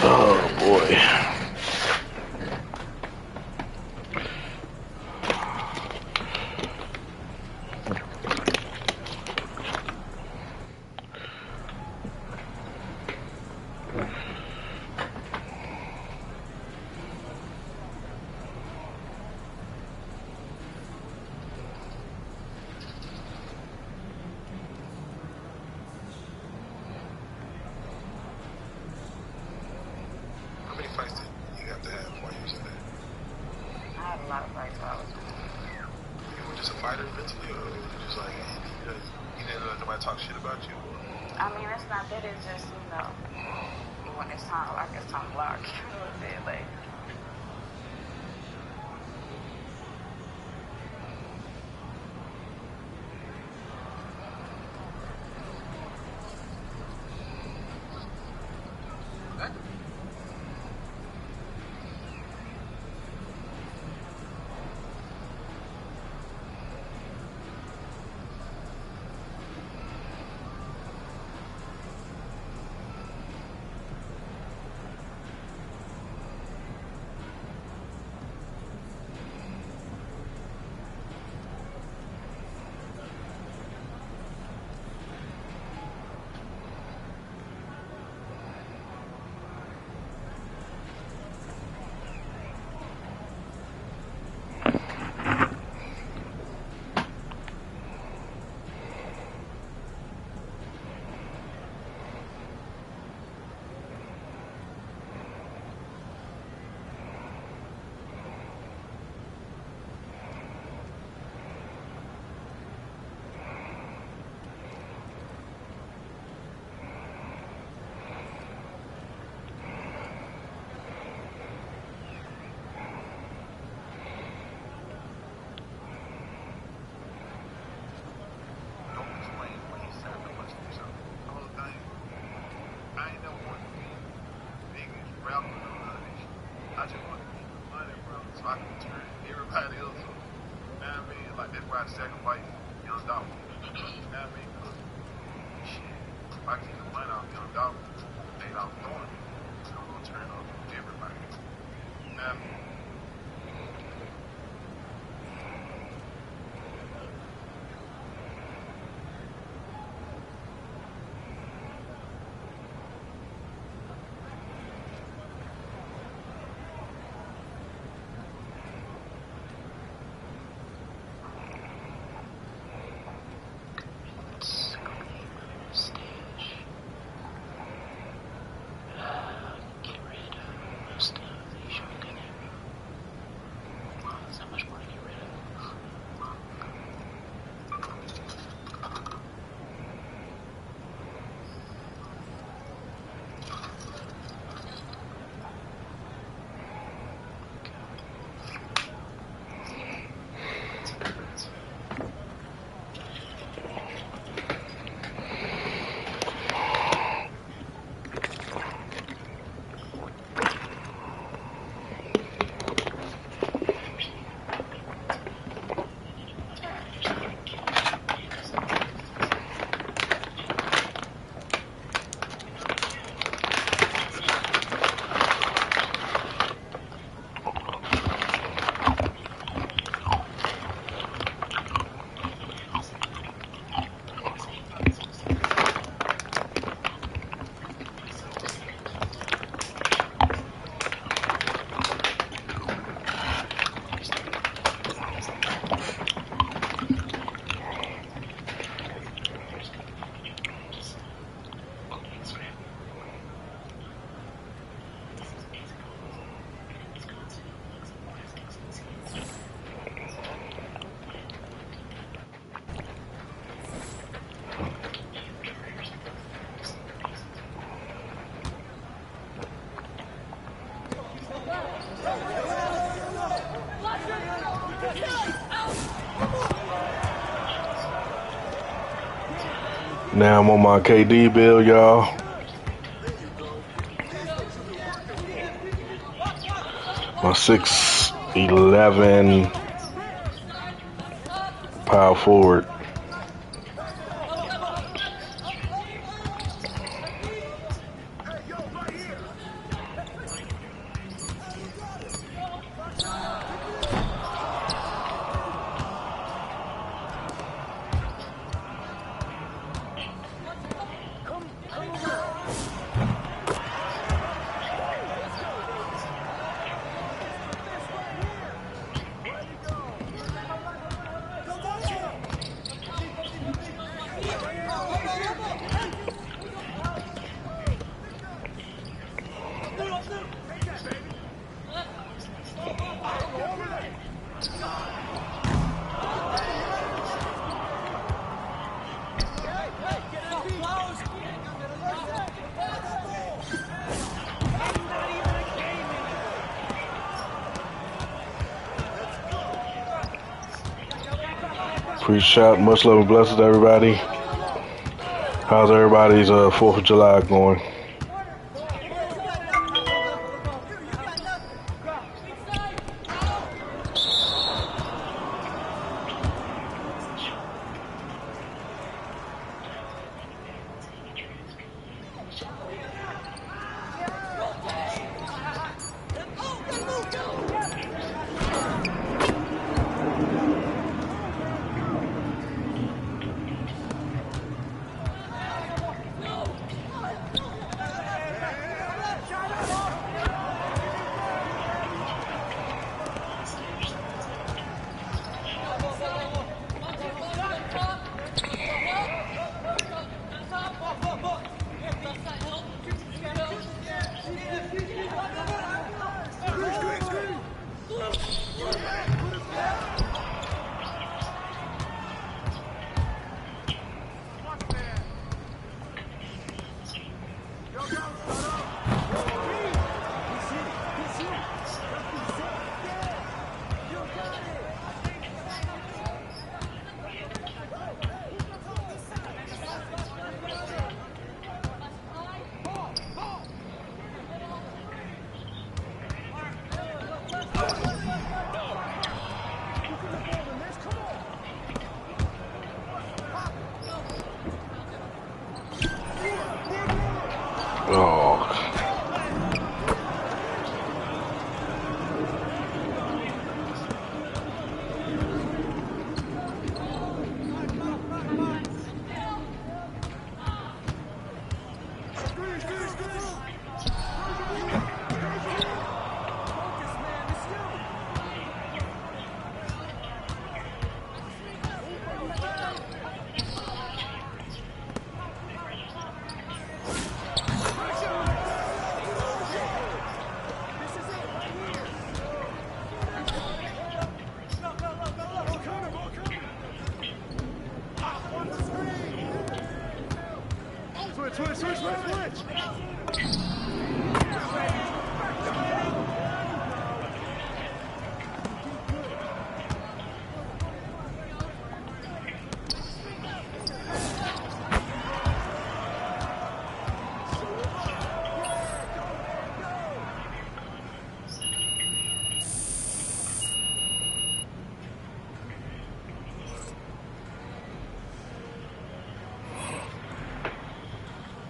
Oh boy. lot of fights while I was doing it. You were just a fighter mentally, or were you just like, you didn't let nobody talk shit about you? I mean, it's not that, it's just, you know, when it's time to lock, it's time to lock. You know what I'm saying? Like, Now I'm on my KD bill, y'all. My 6'11" power forward. Appreciate out. Much love and blessings to everybody. How's everybody's 4th of July going?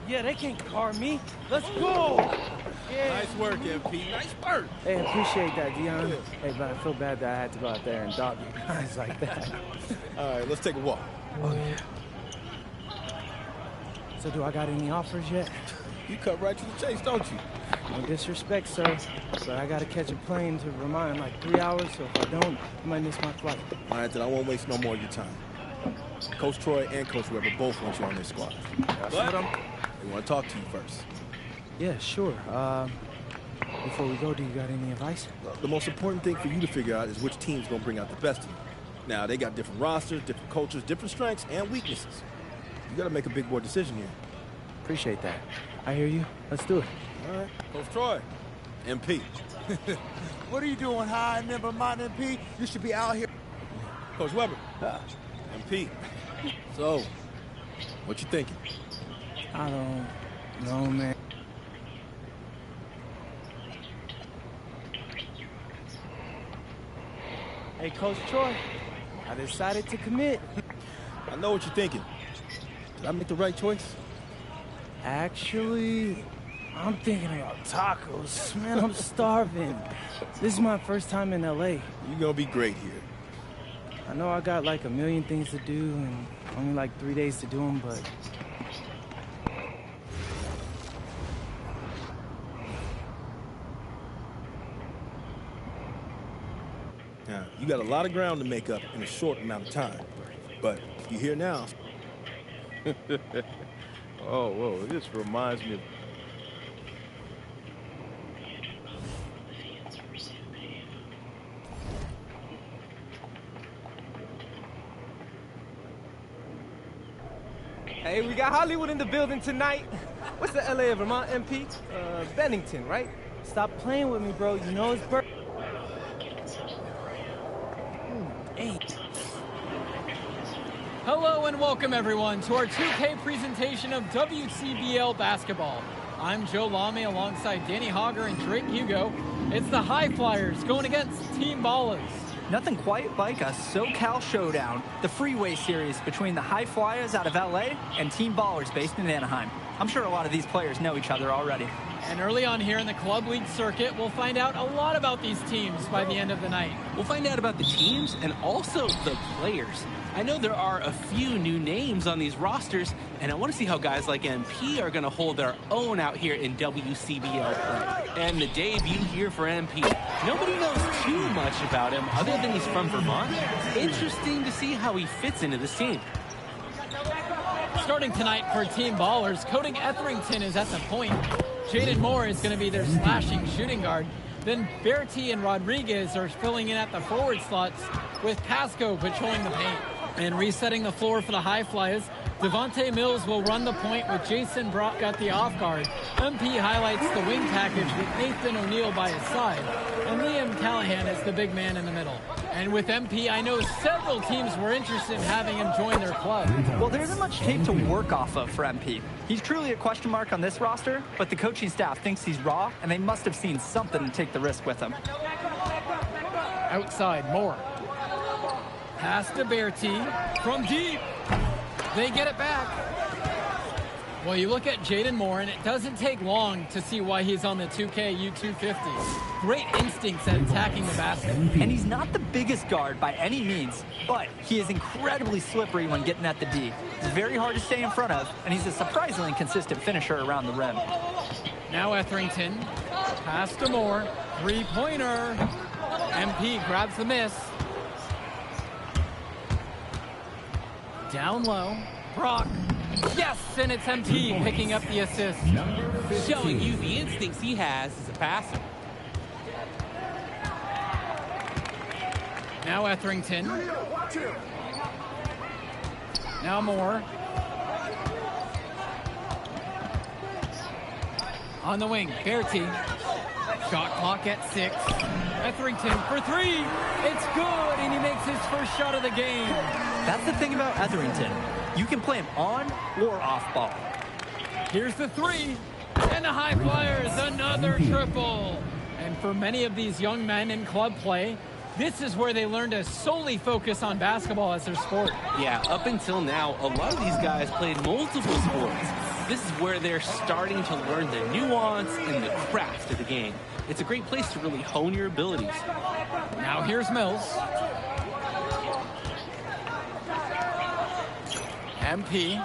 Yeah, they can't guard me. Let's go. Yeah. Nice work, MP. Nice work. Hey, I appreciate that, Dion. Hey, but I feel bad that I had to go out there and dog you guys like that. All right, let's take a walk. Oh, yeah. So do I got any offers yet? You cut right to the chase, don't you? No disrespect, sir, but I gotta catch a plane to Vermont in like 3 hours, so if I don't, I might miss my flight. All right, then I won't waste no more of your time. Coach Troy and Coach Weber both want you on their squad. That's what I'm... They want to talk to you first. Yeah, sure. Before we go, do you got any advice? The most important thing for you to figure out is which team's going to bring out the best of you. Now, they got different rosters, different cultures, different strengths, and weaknesses. You got to make a big boy decision here. Appreciate that. I hear you. Let's do it. All right. Coach Troy, MP. What are you doing high in Vermont, MP? You should be out here. Coach Weber. MP. So, what you thinking? I don't know, man. Hey, Coach Troy, I decided to commit. I know what you're thinking. Did I make the right choice? Actually, I'm thinking about tacos. Man, I'm starving. This is my first time in LA. You're gonna be great here. I know I got like a million things to do and only like 3 days to do them, but... Now, you got a lot of ground to make up in a short amount of time. But you're here now. Oh, whoa, this reminds me of... Hey, we got Hollywood in the building tonight. What's the LA of Vermont, MP? Bennington, right? Stop playing with me, bro. You know it's birthday. Hello and welcome everyone to our 2K presentation of WCBL basketball. I'm Joe Lame alongside Danny Hogger and Drake Hugo. It's the High Flyers going against Team Ballers. Nothing quite like a SoCal showdown, the freeway series between the High Flyers out of LA and Team Ballers based in Anaheim. I'm sure a lot of these players know each other already. And early on here in the Club League circuit, we'll find out a lot about these teams by the end of the night. We'll find out about the teams and also the players. I know there are a few new names on these rosters, and I want to see how guys like MP are going to hold their own out here in WCBL play. And the debut here for MP. Nobody knows too much about him other than he's from Vermont. Interesting to see how he fits into this team. Starting tonight for Team Ballers, Cody Etherington is at the point. Jaden Moore is going to be their slashing shooting guard. Then Bertie and Rodriguez are filling in at the forward slots with Pasco patrolling the paint. And resetting the floor for the High Flyers, Devontae Mills will run the point with Jason Brock at the off guard. MP highlights the wing package with Nathan O'Neill by his side. And Liam Callahan is the big man in the middle. And with MP, I know several teams were interested in having him join their club. Well, there isn't much tape to work off of for MP. He's truly a question mark on this roster, but the coaching staff thinks he's raw, and they must have seen something to take the risk with him. Outside, Moore. Pass to Bertie from deep. They get it back. Well, you look at Jaden Moore, and it doesn't take long to see why he's on the 2K U250. Great instincts at attacking the basket. And he's not the biggest guard by any means, but he is incredibly slippery when getting at the D. He's very hard to stay in front of, and he's a surprisingly consistent finisher around the rim. Now Etherington. Pass to Moore. Three-pointer. MP grabs the miss. Down low. Brock. Yes, and it's MP picking up the assist. Showing you the instincts he has as a passer. Now Etherington. Now Moore. On the wing, Bertie. Shot clock at 6. Etherington for 3. It's good, and he makes his first shot of the game. That's the thing about Etherington. You can play him on or off ball. Here's the 3. And the High Flyers, another triple. And for many of these young men in club play, this is where they learn to solely focus on basketball as their sport. Yeah, up until now, a lot of these guys played multiple sports. This is where they're starting to learn the nuance and the craft of the game. It's a great place to really hone your abilities. Now here's Mills. MP.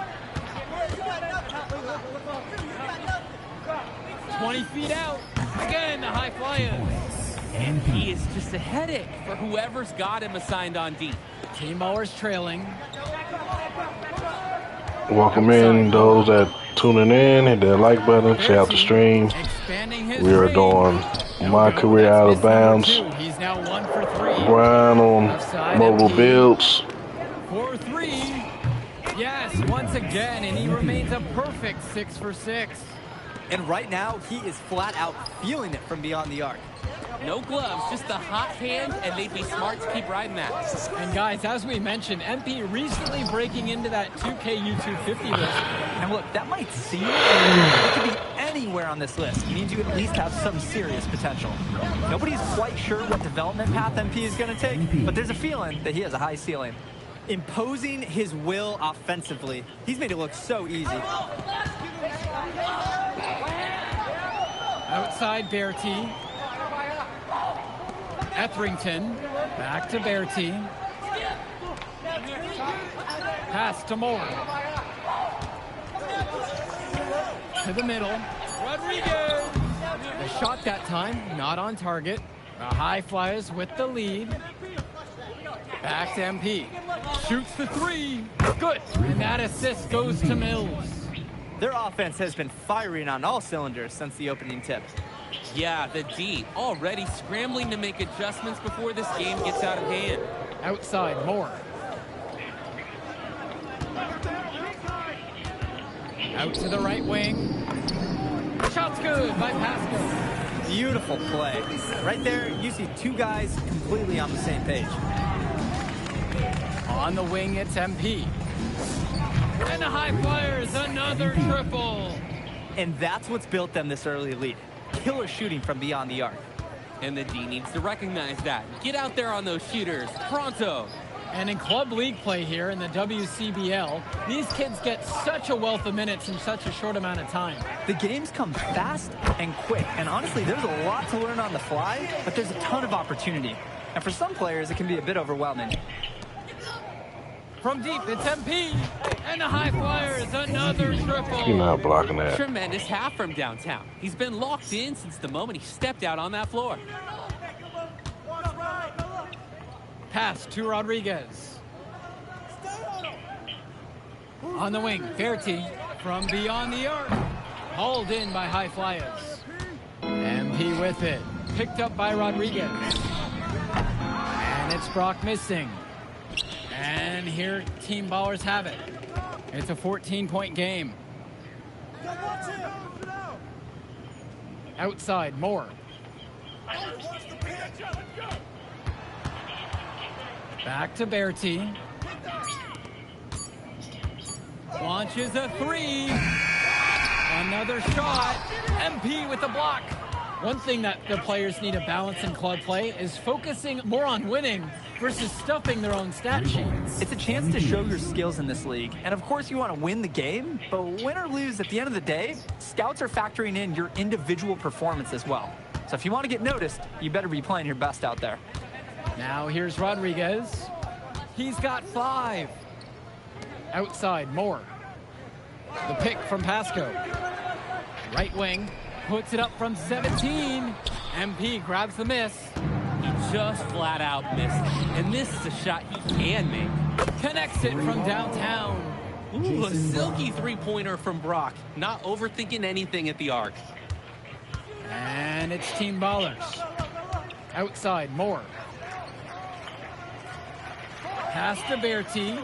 20 feet out. Again, the High Flyers. And he is just a headache for whoever's got him assigned on D. Team Ballers trailing. Welcome in those that tuning in. Hit that like button. Check out the stream. We are doing My Career Out of Bounds. He's now 1 for 3. Grind on mobile builds. 4-3. Yes, once again, and he remains a perfect 6 for 6. And right now, he is flat out feeling it from beyond the arc. No gloves, just the hot hand, and they'd be smart to keep riding that. And guys, as we mentioned, MP recently breaking into that 2K U250 list. And look, that might seem it could be anywhere on this list. It means you at least have some serious potential. Nobody's quite sure what development path MP is going to take, but there's a feeling that he has a high ceiling. Imposing his will offensively. He's made it look so easy. Outside Bertie. Etherington. Back to Bertie. Pass to Moore. To the middle. Rodriguez. The shot that time, not on target. The High Flyers with the lead. Back to MP. Shoots the 3. Good. And that assist goes to Mills. Their offense has been firing on all cylinders since the opening tip. Yeah, the D already scrambling to make adjustments before this game gets out of hand. Outside, Moore. Out to the right wing. Shot's good by Pasco. Beautiful play. Right there, you see two guys completely on the same page. On the wing, it's MP. And the High Flyers, another triple. And that's what's built them this early lead. Killer shooting from beyond the arc. And the D needs to recognize that. Get out there on those shooters, pronto. And in club league play here in the WCBL, these kids get such a wealth of minutes in such a short amount of time. The games come fast and quick, and honestly, there's a lot to learn on the fly, but there's a ton of opportunity. And for some players, it can be a bit overwhelming. From deep, it's MP, and the High Flyers, another triple. You're not blocking that. Tremendous half from downtown. He's been locked in since the moment he stepped out on that floor. Pass to Rodriguez. On the wing, Berti from beyond the arc. Hauled in by High Flyers. MP with it. Picked up by Rodriguez. And it's Brock missing. And here Team Ballers have it. It's a 14-point game. Outside, Moore. Back to Berti. Launches a three. Another shot. MP with the block. One thing that the players need to balance in club play is focusing more on winning versus stuffing their own stat sheets. It's a chance to show your skills in this league. And of course you want to win the game, but win or lose, at the end of the day, scouts are factoring in your individual performance as well. So if you want to get noticed, you better be playing your best out there. Now here's Rodriguez. He's got 5. Outside, Moore. The pick from Pasco. Right wing, puts it up from 17. MP grabs the miss. He just flat out missed. And this is a shot he can make. Connects it from downtown. Ooh, a silky three-pointer from Brock. Not overthinking anything at the arc. And it's Team Ballers. Outside, Moore. Pass to Berti.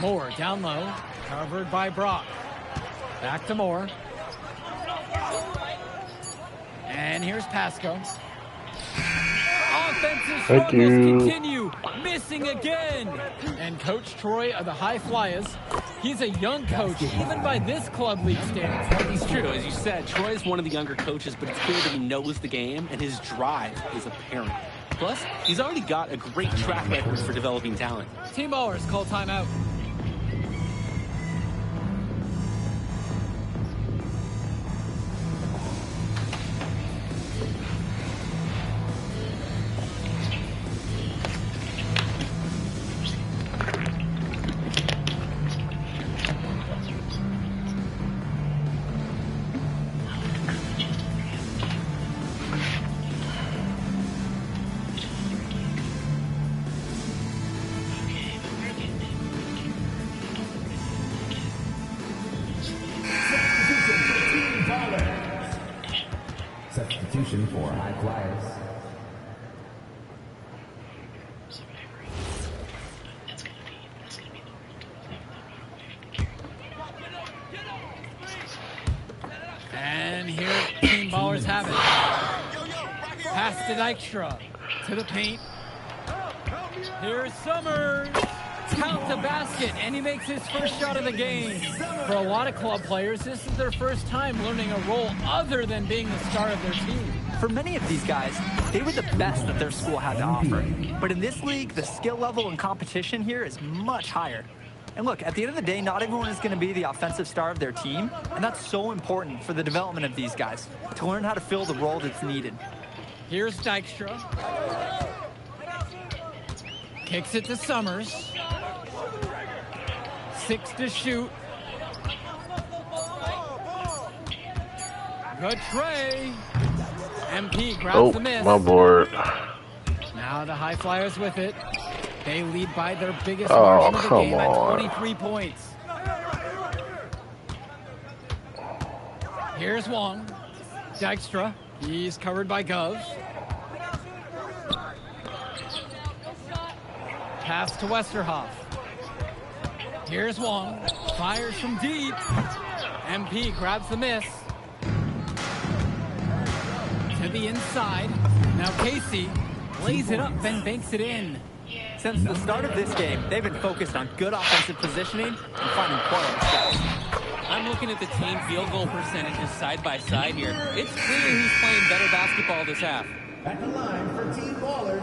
Moore down low. Covered by Brock. Back to Moore. And here's Pasco. Offensive struggles continue. Missing again. And Coach Troy of the High Flyers, he's a young coach, even by this club league standards. It's true. As you said, Troy is one of the younger coaches, but it's clear that he knows the game, and his drive is apparent. Plus, he's already got a great track record for developing talent. Team Ballers call timeout. Substitution for High Flyers. And here Team Ballers have it. Pass to Dykstra. To the paint. Here's Summers. Count the basket, and he makes his first shot of the game. For a lot of club players, this is their first time learning a role other than being the star of their team. For many of these guys, they were the best that their school had to offer. But in this league, the skill level and competition here is much higher. And look, at the end of the day, not everyone is going to be the offensive star of their team, and that's so important for the development of these guys, to learn how to fill the role that's needed. Here's Dykstra. Kicks it to Summers. 6 to shoot. Good tray. MP grabs the miss. My board. Now the High Flyers with it. They lead by their biggest Oh, margin of the come game on. at 23 points. Here's Wong. Dykstra. He's covered by Gov. Pass to Westerhoff. Here's Wong. Fires from deep. MP grabs the miss. To the inside. Now Casey lays it up and banks it in. Since the start of this game, they've been focused on good offensive positioning and finding quality shots. I'm looking at the team field goal percentages side by side here. It's clear who's playing better basketball this half. At the line for Team Ballers,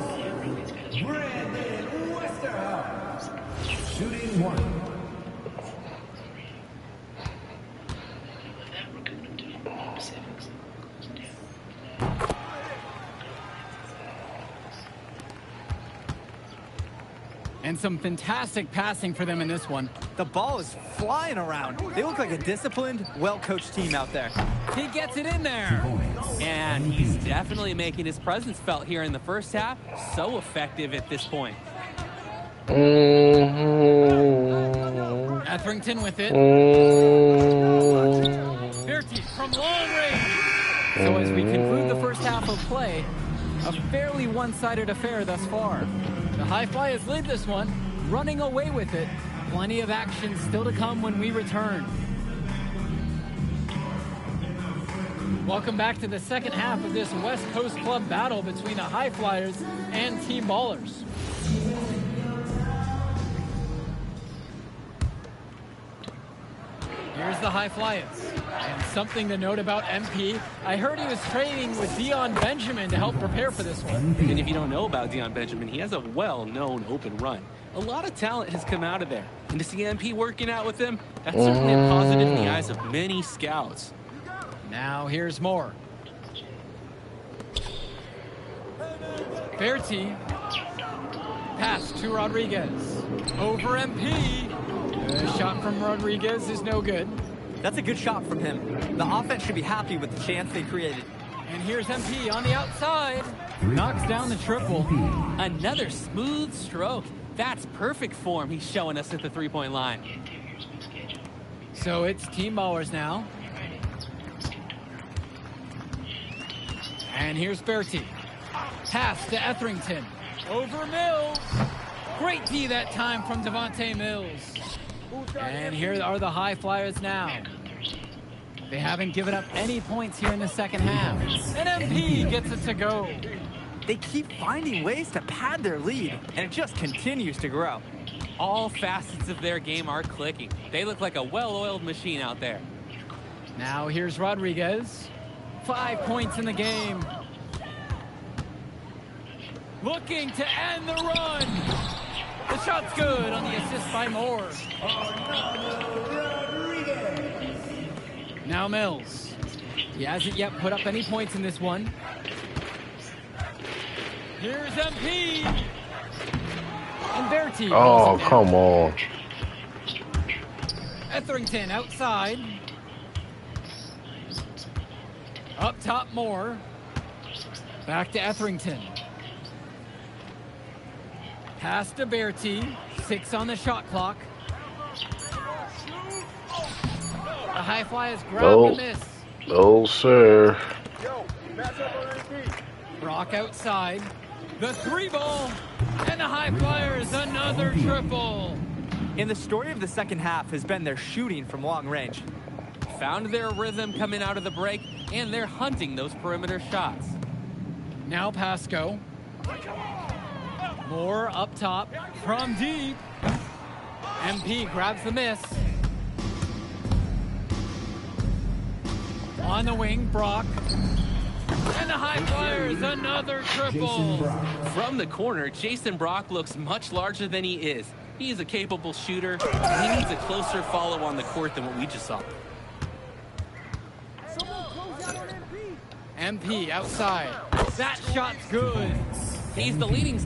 Brandon Westerhoff. Shooting 1. And some fantastic passing for them in this one. The ball is flying around. They look like a disciplined, well-coached team out there. He gets it in there. And he's definitely making his presence felt here in the first half. So effective at this point. Etherington with it. Berti from long range. So as we conclude the first half of play, a fairly one-sided affair thus far. The High Flyers lead this one, running away with it. Plenty of action still to come when we return. Welcome back to the second half of this West Coast Club battle between the High Flyers and Team Ballers. Here's the High Flyers. And something to note about MP, I heard he was training with Dion Benjamin to help prepare for this one. And if you don't know about Dion Benjamin, he has a well-known open run. A lot of talent has come out of there. And to see MP working out with him, that's certainly a positive in the eyes of many scouts. Now here's more. Berti. Pass to Rodriguez. Over MP. The shot from Rodriguez is no good. That's a good shot from him. The offense should be happy with the chance they created. And here's MP on the outside. Knocks down the triple. Another smooth stroke. That's perfect form he's showing us at the three-point line. So it's Team Ballers now. And here's Berti. Pass to Etherington. Over Mills. Great D that time from Devontae Mills. And here are the High Flyers now. They haven't given up any points here in the second half. And MP gets it to go. They keep finding ways to pad their lead, and it just continues to grow. All facets of their game are clicking. They look like a well-oiled machine out there. Now here's Rodriguez. 5 points in the game. Looking to end the run. The shot's good on the assist by Moore. Now Mills. He hasn't yet put up any points in this one. Here's MP. And Berti. Oh, come on. Etherington outside. Up top Moore. Back to Etherington. Pass to Berti. 6 on the shot clock. The High Flyers grab the miss. Oh, sir. Brock outside. The 3-ball. And the High Flyers another triple. And the story of the second half has been their shooting from long range. Found their rhythm coming out of the break, and they're hunting those perimeter shots. Now Pasco. Moore up top from deep. MP grabs the miss. On the wing, Brock. And the High Flyers, another triple. From the corner, Jason Brock looks much larger than he is. He is a capable shooter, and he needs a closer follow on the court than what we just saw. MP outside. That shot's good. He's the leading...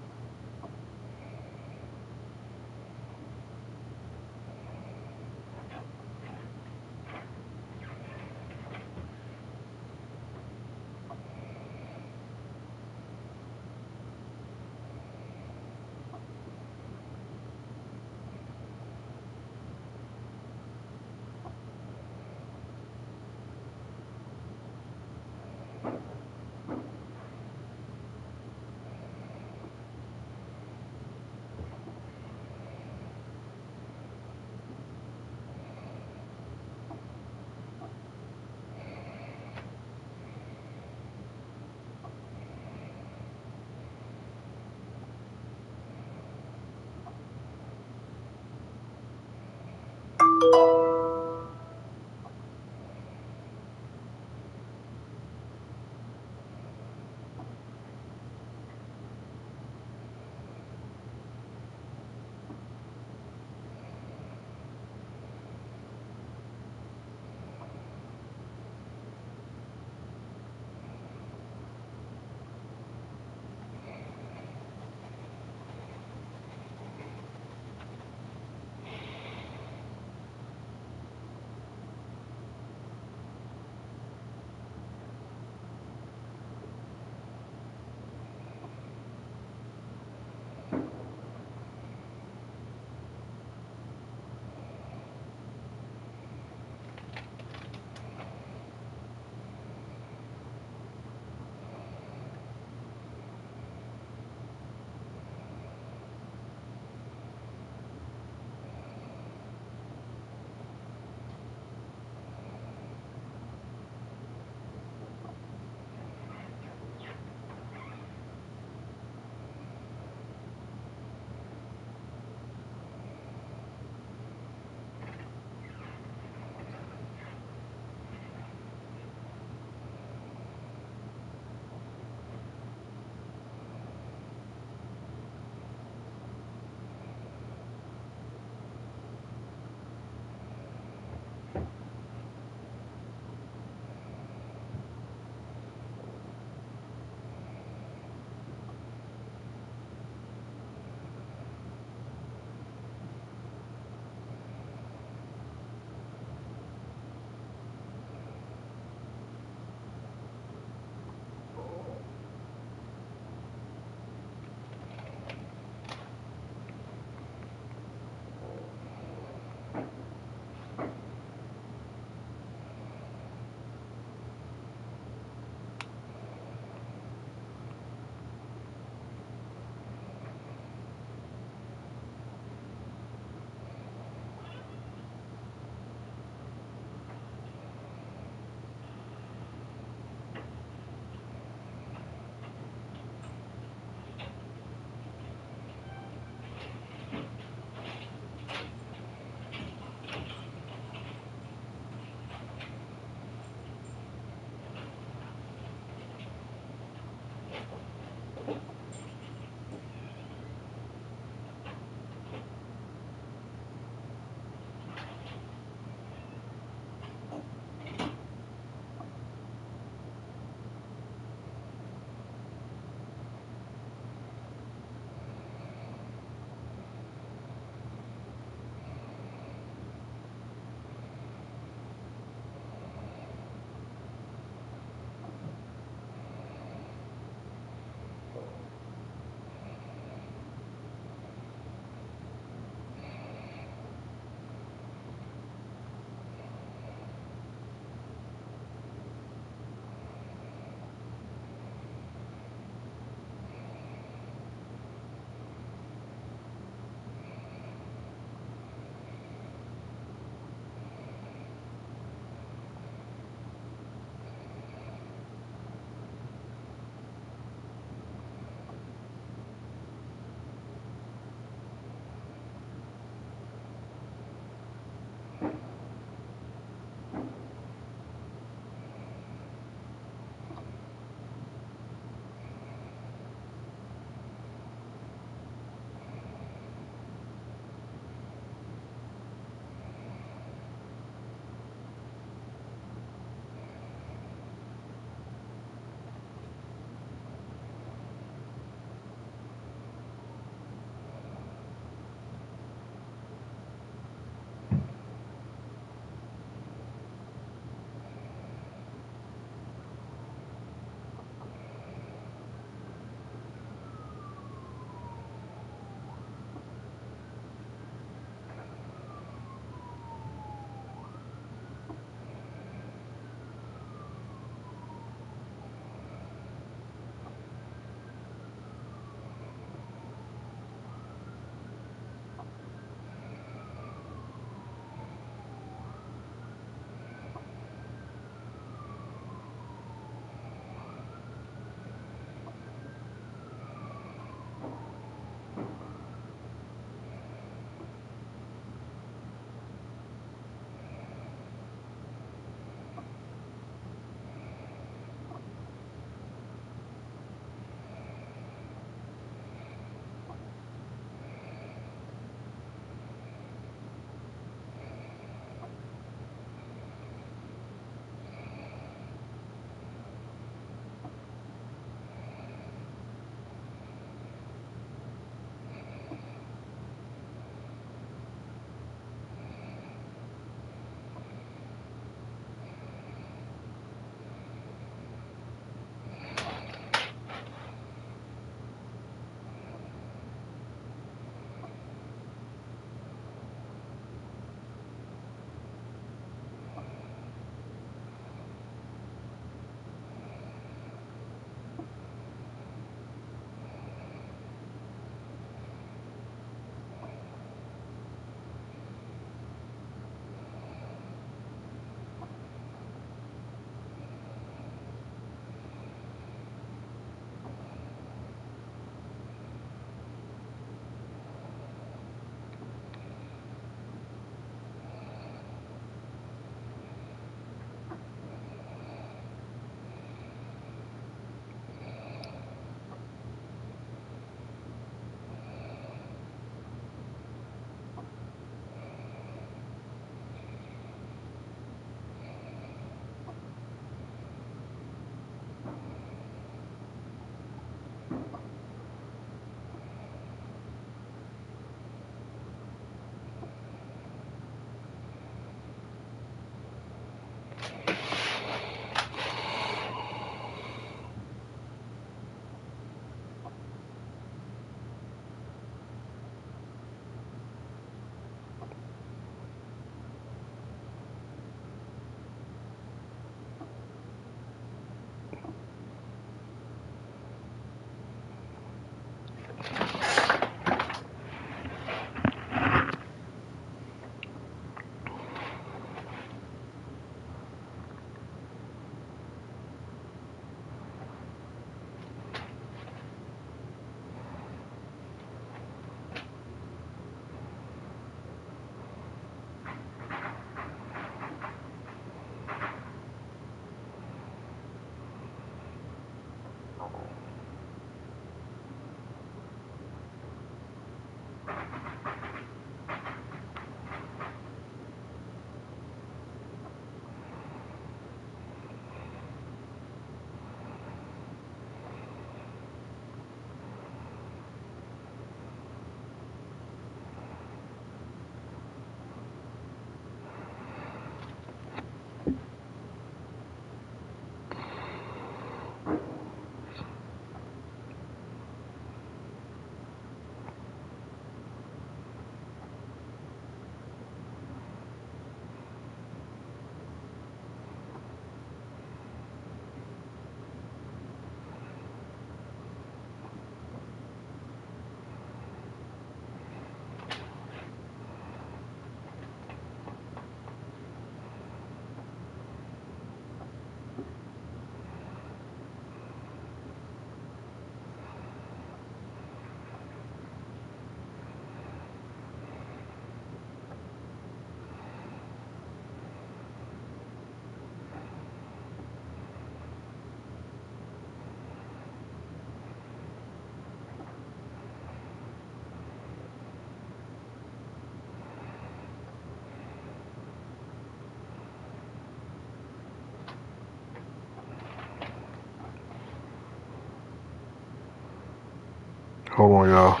Hold on, y'all.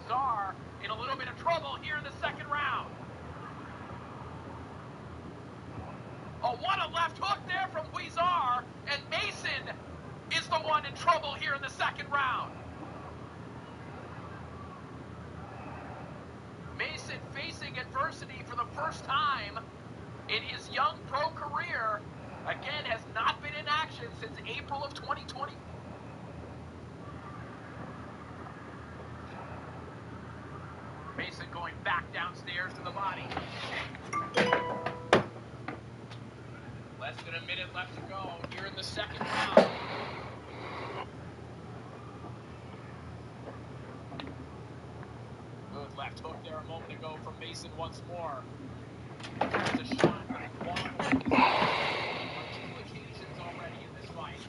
Czar in a little bit of trouble here in the second round. Oh, what a left hook there from Huizar, and Mason is the one in trouble here in the second round. Mason facing adversity for the first time in his young pro career. Again, has not been in action since April of 2020. Mason going back downstairs to the body. Less than a minute left to go here in the second round. Good left hook there a moment ago from Mason once more. There's a shot that he won on 2 occasions already in this fight.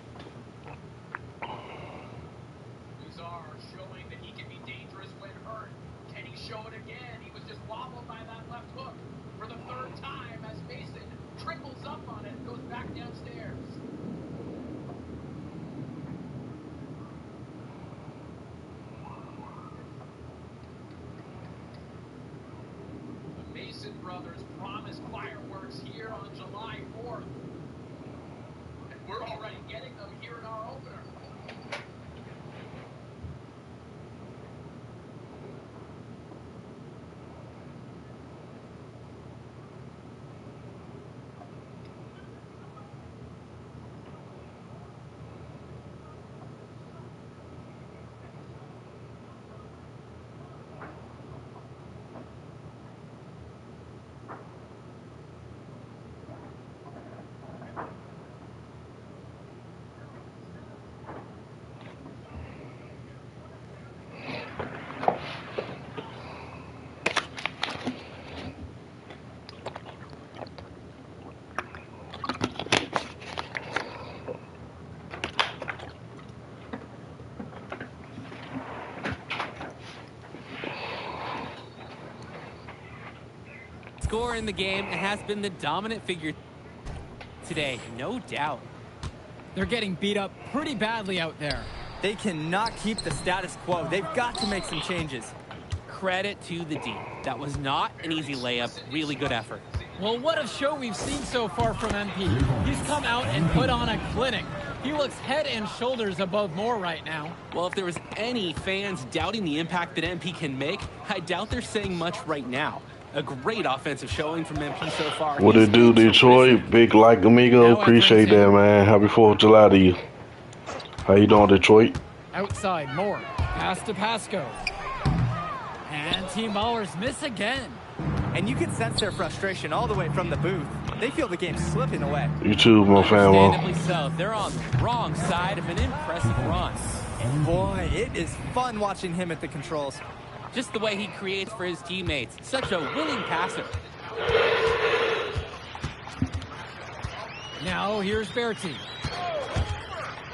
Huizar showing that he can be dangerous when hurt. Can he show it again? He was just wobbled by that left hook for the third time as Mason triples up on it and goes back downstairs. The Mason brothers promised fireworks here on July 4th. And we're already getting them here in our opener. Scorer in the game and has been the dominant figure today, no doubt. They're getting beat up pretty badly out there. They cannot keep the status quo. They've got to make some changes. Credit to the D. That was not an easy layup. Really good effort. Well, what a show we've seen so far from MP. He's come out and put on a clinic. He looks head and shoulders above Moore right now. Well, if there was any fans doubting the impact that MP can make, I doubt they're saying much right now. A great offensive showing from MP so far. What it do, Detroit? Big like amigo. Appreciate that, man. Happy 4th of July to you. How you doing, Detroit? Outside, Moore. Pass to Pasco. And Team Ballers miss again. And you can sense their frustration all the way from the booth. They feel the game slipping away. You too, my fam. Understandably so. They're on the wrong side of an impressive run. Boy, it is fun watching him at the controls. Just the way he creates for his teammates. Such a willing passer. Now here's Berti.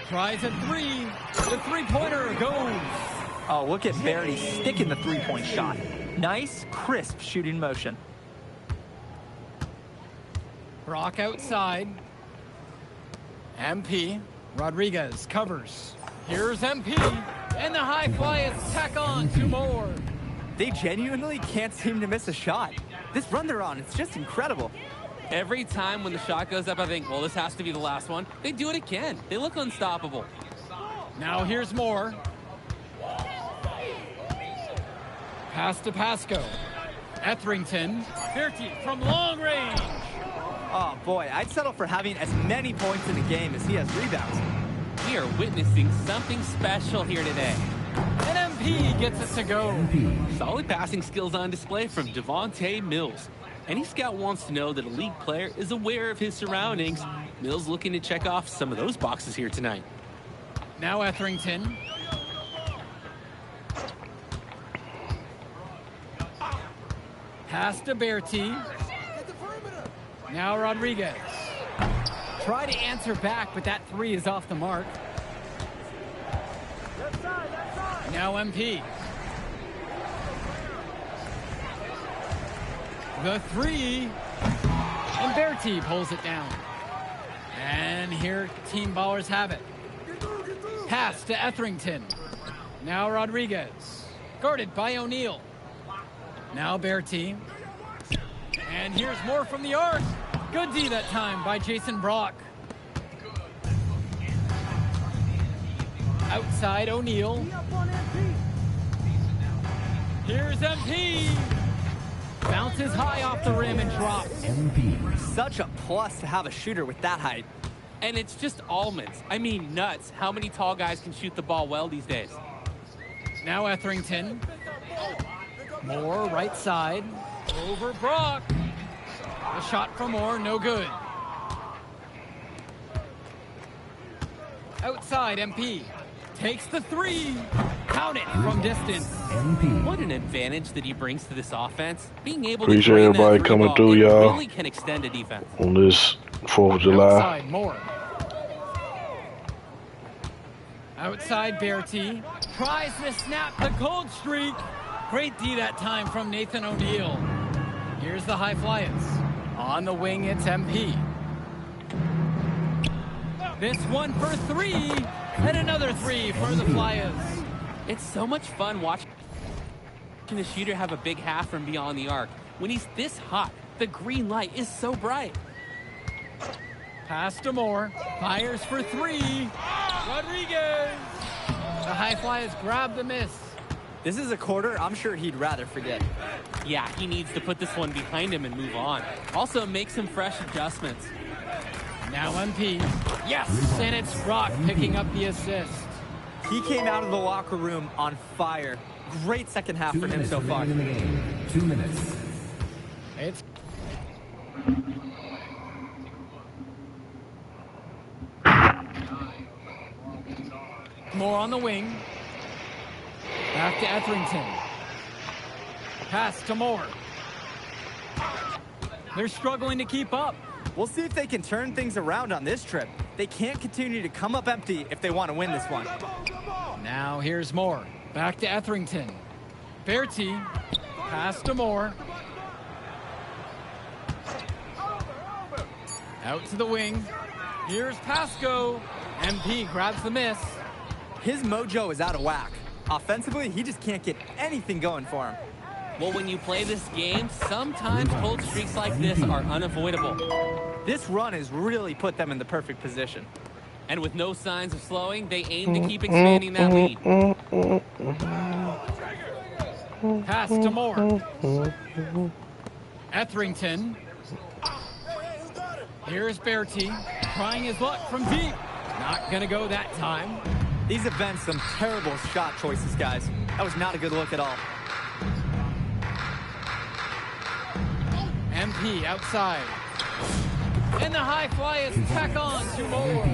Tries a three. The three-pointer goes. Oh, look at Berti sticking the three-point shot. Nice, crisp shooting motion. Brock outside. MP. Rodriguez covers. Here's MP. And the high fly is tack on 2 more. They genuinely can't seem to miss a shot. This run they're on, it's just incredible. Every time when the shot goes up, I think, well, this has to be the last one. They do it again. They look unstoppable. Now here's Moore. Pass to Pasco. Etherington. Berti from long range. Oh, boy, I'd settle for having as many points in the game as he has rebounds. We are witnessing something special here today. And MP gets it to go. Solid passing skills on display from Devontae Mills. Any scout wants to know that a league player is aware of his surroundings. Mills looking to check off some of those boxes here tonight. Now Etherington. Pass to Berti. Now Rodriguez. Try to answer back, but that three is off the mark. Now MP. The three. And Berti pulls it down. And here Team Ballers have it. Pass to Etherington. Now Rodriguez. Guarded by O'Neal. Now Berti. And here's more from the arc. Good D that time by Jason Brock. Outside O'Neal. Here's MP. Bounces high off the rim and drops. MP. Such a plus to have a shooter with that height. And it's just almonds. I mean nuts. How many tall guys can shoot the ball well these days? Now Etherington. Moore right side. Over Brock. A shot for Moore, no good. Outside MP. Takes the three. Count it from distance. MP. What an advantage that he brings to this offense. Being able Appreciate to everybody coming through, y'all. Really can extend a defense. On this 4th of July. Outside Moore. Outside Berti. Tries to snap the cold streak. Great D that time from Nathan O'Neal. Here's the high flyers. On the wing, it's MP. This one for three. And another three for the Flyers. It's so much fun watching a shooter have a big half from beyond the arc. When he's this hot, the green light is so bright. Pass to Moore. Fires for three. Rodriguez. The high Flyers grab the miss. This is a quarter I'm sure he'd rather forget. Yeah, he needs to put this one behind him and move on. Also, make some fresh adjustments. Now MP. Yes, and it's Brock picking up the assist. He came out of the locker room on fire. Great second half for him so far. 2 minutes. It's Moore on the wing. Back to Etherington. Pass to Moore. They're struggling to keep up. We'll see if they can turn things around on this trip. They can't continue to come up empty if they want to win this one. Now here's Moore. Back to Etherington. Berti. Pass to Moore. Out to the wing. Here's Pasco. MP grabs the miss. His mojo is out of whack. Offensively, he just can't get anything going for him. Well, when you play this game, sometimes cold streaks like this are unavoidable. This run has really put them in the perfect position. And with no signs of slowing, they aim to keep expanding that lead. Pass to Moore. Etherington. Here's Bertie trying his luck from deep. Not gonna go that time. These have been some terrible shot choices, guys. That was not a good look at all. MP outside. And the high fly is tack on to Moore.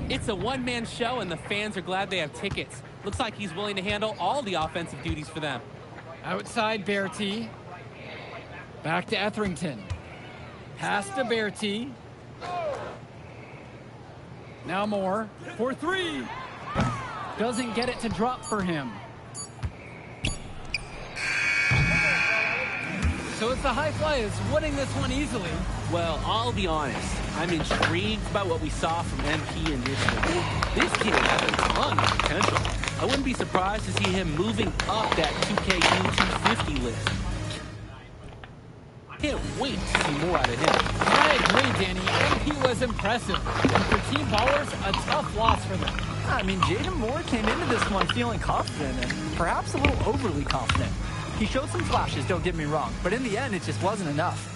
It's a one-man show, and the fans are glad they have tickets. Looks like he's willing to handle all the offensive duties for them. Outside Bertie. Back to Etherington. Pass to Bertie. Now Moore for three. Doesn't get it to drop for him. So it's the high flyers winning this one easily. Well, I'll be honest. I'm intrigued by what we saw from MP in this one. This kid has a ton of potential. I wouldn't be surprised to see him moving up that 2KU 250 list. Can't wait to see more out of him. I agree, Danny. MP was impressive. And for team ballers, a tough loss for them. I mean, Jaden Moore came into this one feeling confident and perhaps a little overly confident. He showed some flashes, don't get me wrong, but in the end, it just wasn't enough.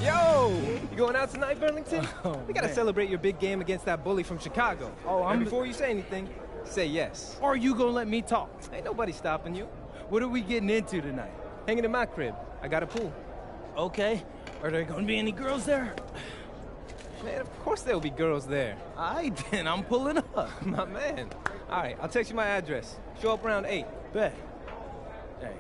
Yo, you going out tonight, Burlington? Oh, we gotta man. celebrate your big game against that bully from Chicago. Oh, and before you say anything, say yes. Or you gonna let me talk? Ain't nobody stopping you. What are we getting into tonight? Hanging in my crib. I got a pool. Okay. Are there gonna be any girls there? Man, of course there'll be girls there. All right, then I'm pulling up. My man. All right, I'll text you my address. Show up around 8. Bet. Hey.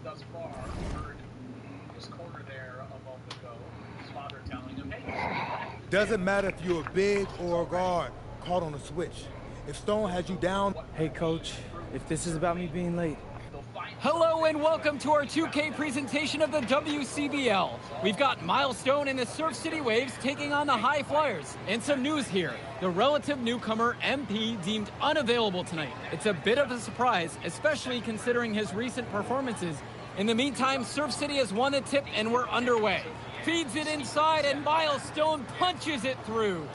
Thus far, we heard this corner there a moment ago. His father telling him, hey, Doesn't matter if you're a big or a guard caught on a switch. If Stone has you down... Hey, Coach, if this is about me being late. Hello and welcome to our 2K presentation of the WCBL. We've got Milestone and the Surf City Waves taking on the High Flyers. And some news here. The relative newcomer MP deemed unavailable tonight. It's a bit of a surprise, especially considering his recent performances. In the meantime, Surf City has won the tip and we're underway. Feeds it inside and Milestone punches it through.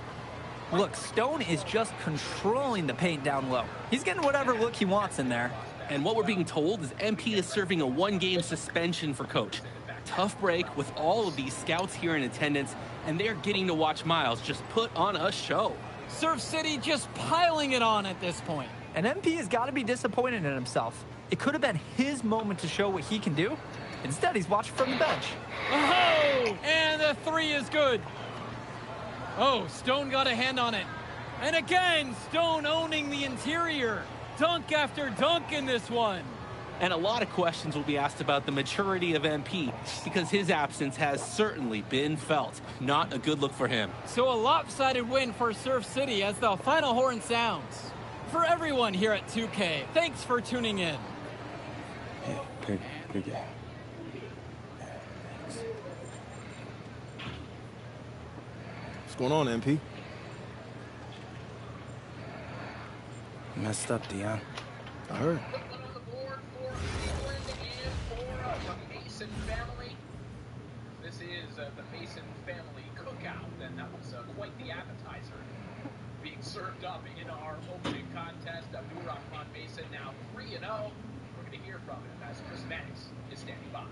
Look, Stone is just controlling the paint down low. He's getting whatever look he wants in there. And what we're being told is MP is serving a 1-game suspension for coach. Tough break with all of these scouts here in attendance, and they're getting to watch Miles just put on a show. Surf City just piling it on at this point. And MP has got to be disappointed in himself. It could have been his moment to show what he can do. Instead, he's watching from the bench. Oh, and the 3 is good. Oh, Stone got a hand on it. And again, Stone owning the interior. Dunk after dunk in this one. And a lot of questions will be asked about the maturity of MP because his absence has certainly been felt. Not a good look for him. So a lopsided win for Surf City as the final horn sounds. For everyone here at 2K, thanks for tuning in. Hey, good game. What's going on, MP? Messed up, Dion. I heard. Mason family. This is the Mason family cookout, and that was quite the appetizer being served up in our opening contest. Nuran Mason now 3-0. We're going to hear from him as Chris Mannix is standing by.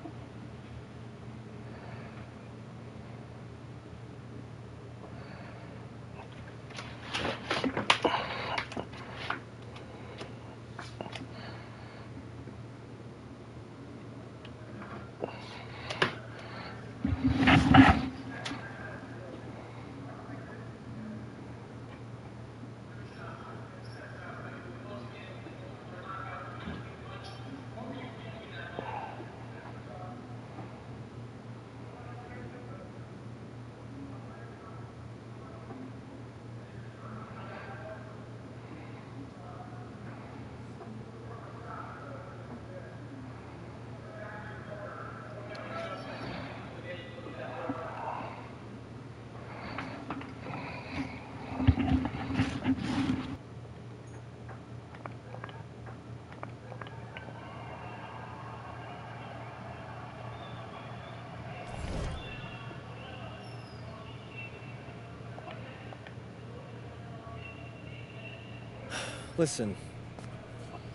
Listen,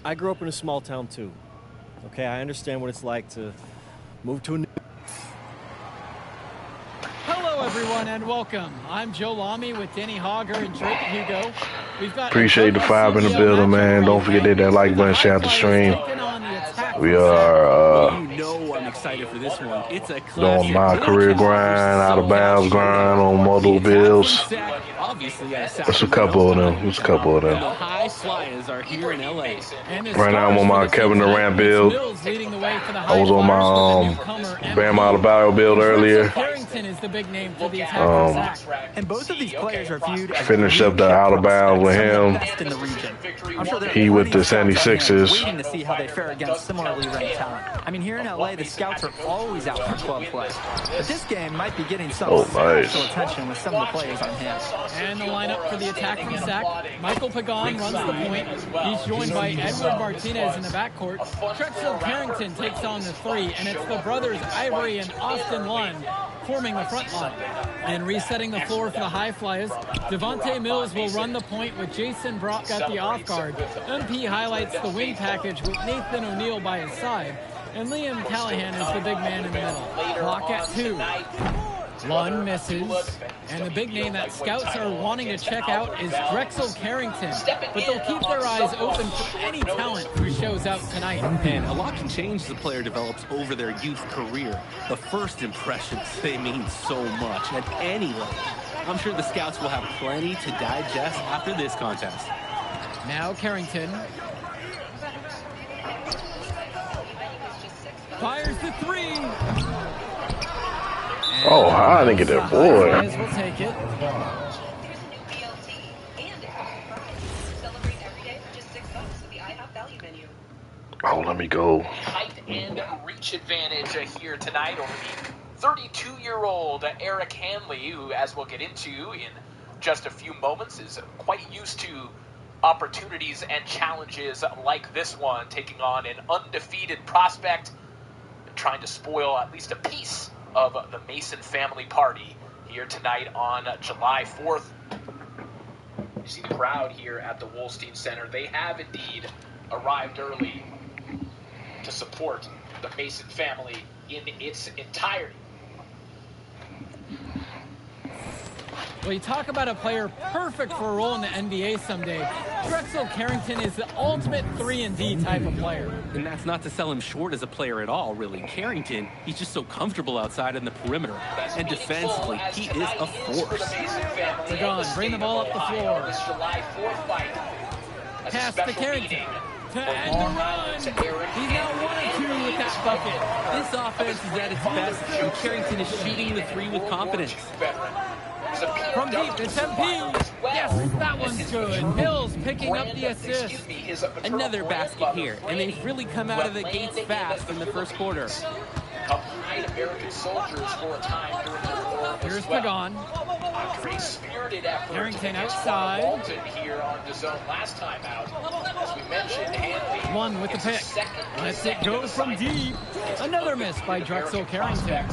I grew up in a small town too. Okay, I understand what it's like to move to a new... Hello, everyone, and welcome. I'm Joe Lamy with Danny Hogger and Drake Hugo. We've got Appreciate the 5 in the building, man. Don't forget to hit that like button, share out the stream. We are You know I'm excited for this one. It's a doing my career grind, out of bounds grind on multiple bills. There's a couple of them. There's a couple of them. The high flyers are here in LA. Right now I'm on my Kevin Durant build. I was on my Bam Adebayo build earlier. Is the big name for the attack. And both of these players are viewed as Finish up the out of bounds with him. in the region. I'm sure He with the 76ers. Waiting to see how they fare against similarly ranked talent. I mean, here in LA, the scouts are always out for club play. But this game might be getting some special attention with some of the players on hand. And the lineup for the attack from Sac. Michael Pagan runs the point. He's joined by Edward Martinez in the backcourt. Drexel Carrington takes on the 3, and it's the brothers Ivory and Austin Lund forming the front line. And resetting the floor for the high flyers, Devontae Mills will run the point with Jason Brock at the off guard. MP highlights the wing package with Nathan O'Neal by his side. And Liam Callahan is the big man in the middle. Clock at 2. Lund misses. And the big name that scouts are wanting to check out is Drexel Carrington. But they'll keep their eyes open for any talent who shows out tonight. And a lot can change as the player develops over their youth career. The first impressions, they mean so much at any level. I'm sure the scouts will have plenty to digest after this contest. Now Carrington fires the 3. Oh, I didn't get that boy. We'll take it. Oh, let me go. Height and reach advantage here tonight over the 32-year-old Eric Hanley, who, as we'll get into in just a few moments, is quite used to opportunities and challenges like this one, taking on an undefeated prospect and trying to spoil at least a piece of the Mason family party here tonight on July 4th. You see the crowd here at the Wolstein Center. They have indeed arrived early to support the Mason family in its entirety. Well, you talk about a player perfect for a role in the NBA someday. Drexel Carrington is the ultimate 3-and-D type of player. And that's not to sell him short as a player at all, really. Carrington, he's just so comfortable outside in the perimeter. And defensively, he is a force. Sagan, bring the ball up the floor. Pass to Carrington. To end the run. He's now 1-2 with that bucket. This offense is at its best, and Carrington is shooting the three with confidence. From deep, it's MP. Yes, that one's good. Mills picking up the assist. Another basket here, and they've really come out of the gates fast in the first quarter. American soldiers for a time during the war. Here's Pagan. Carrington outside. Here on the zone last time out. As we mentioned, Hanley. One with the pick. Lets it go from deep. Another miss by Drexel Carrington.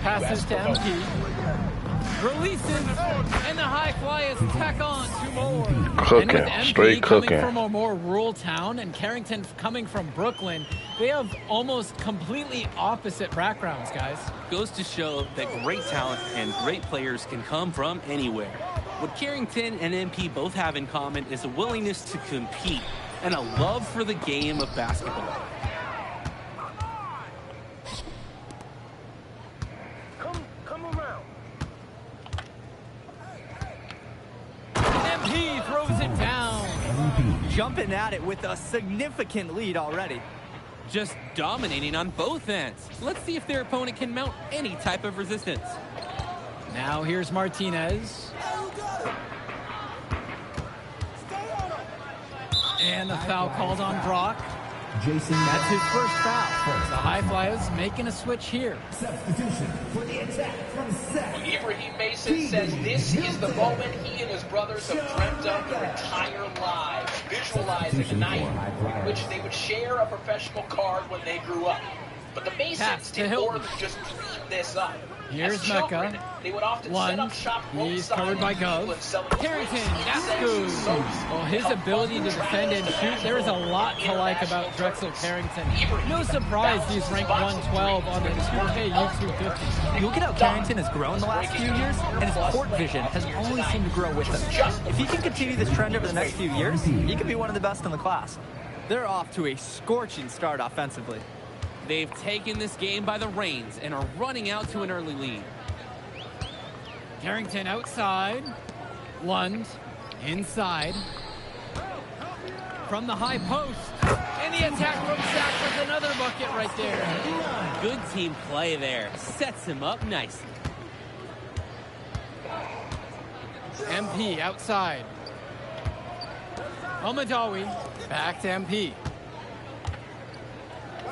Passes to MP. Releases, and the high flyers tack on 2 more. Cooking, and with MP straight coming cooking. from a more rural town and Carrington coming from Brooklyn, they have almost completely opposite backgrounds, guys. Goes to show that great talent and great players can come from anywhere. What Carrington and MP both have in common is a willingness to compete and a love for the game of basketball. MP throws it down. Jumping at it with a significant lead already. Just dominating on both ends. Let's see if their opponent can mount any type of resistance. Now here's Martinez. And the foul called on Brock. Jason, that's his first foul. The High Flyers making a switch here. Substitution for the attack from Seth. Ibrahim Mason says this is the moment he and his brothers have dreamt of their entire lives, visualizing a night in which they would share a professional card when they grew up. But the Masons did more than just dream this up. Here's children, Mecca. They would often set up shop He's covered by Gov. Carrington, that's good. Well, his ability to defend and shoot, there is a lot to like about Drexel Carrington. No surprise he's ranked 112 on the 2K YouTube 50. You look at how Carrington has grown the last few years, and his court vision has only seemed to grow with him. If he can continue this trend over the next few years, he could be one of the best in the class. They're off to a scorching start offensively. They've taken this game by the reins and are running out to an early lead. Carrington outside. Lund inside. From the high post. And the attack from Zach with another bucket right there. Good team play there. Sets him up nicely. MP outside. Omadawi back to MP.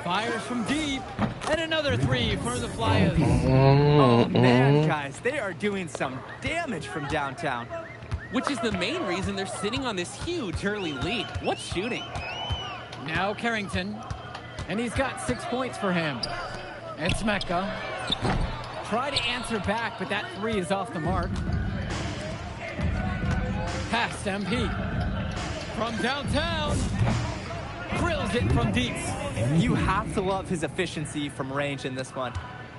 Fires from deep, and another 3 for the Flyers. Oh man, guys, they are doing some damage from downtown. Which is the main reason they're sitting on this huge early lead. What shooting? Now Carrington, and he's got 6 points for him. It's Mecca. Try to answer back, but that 3 is off the mark. Pass to MP. From downtown. Drills it from deep. You have to love his efficiency from range in this one.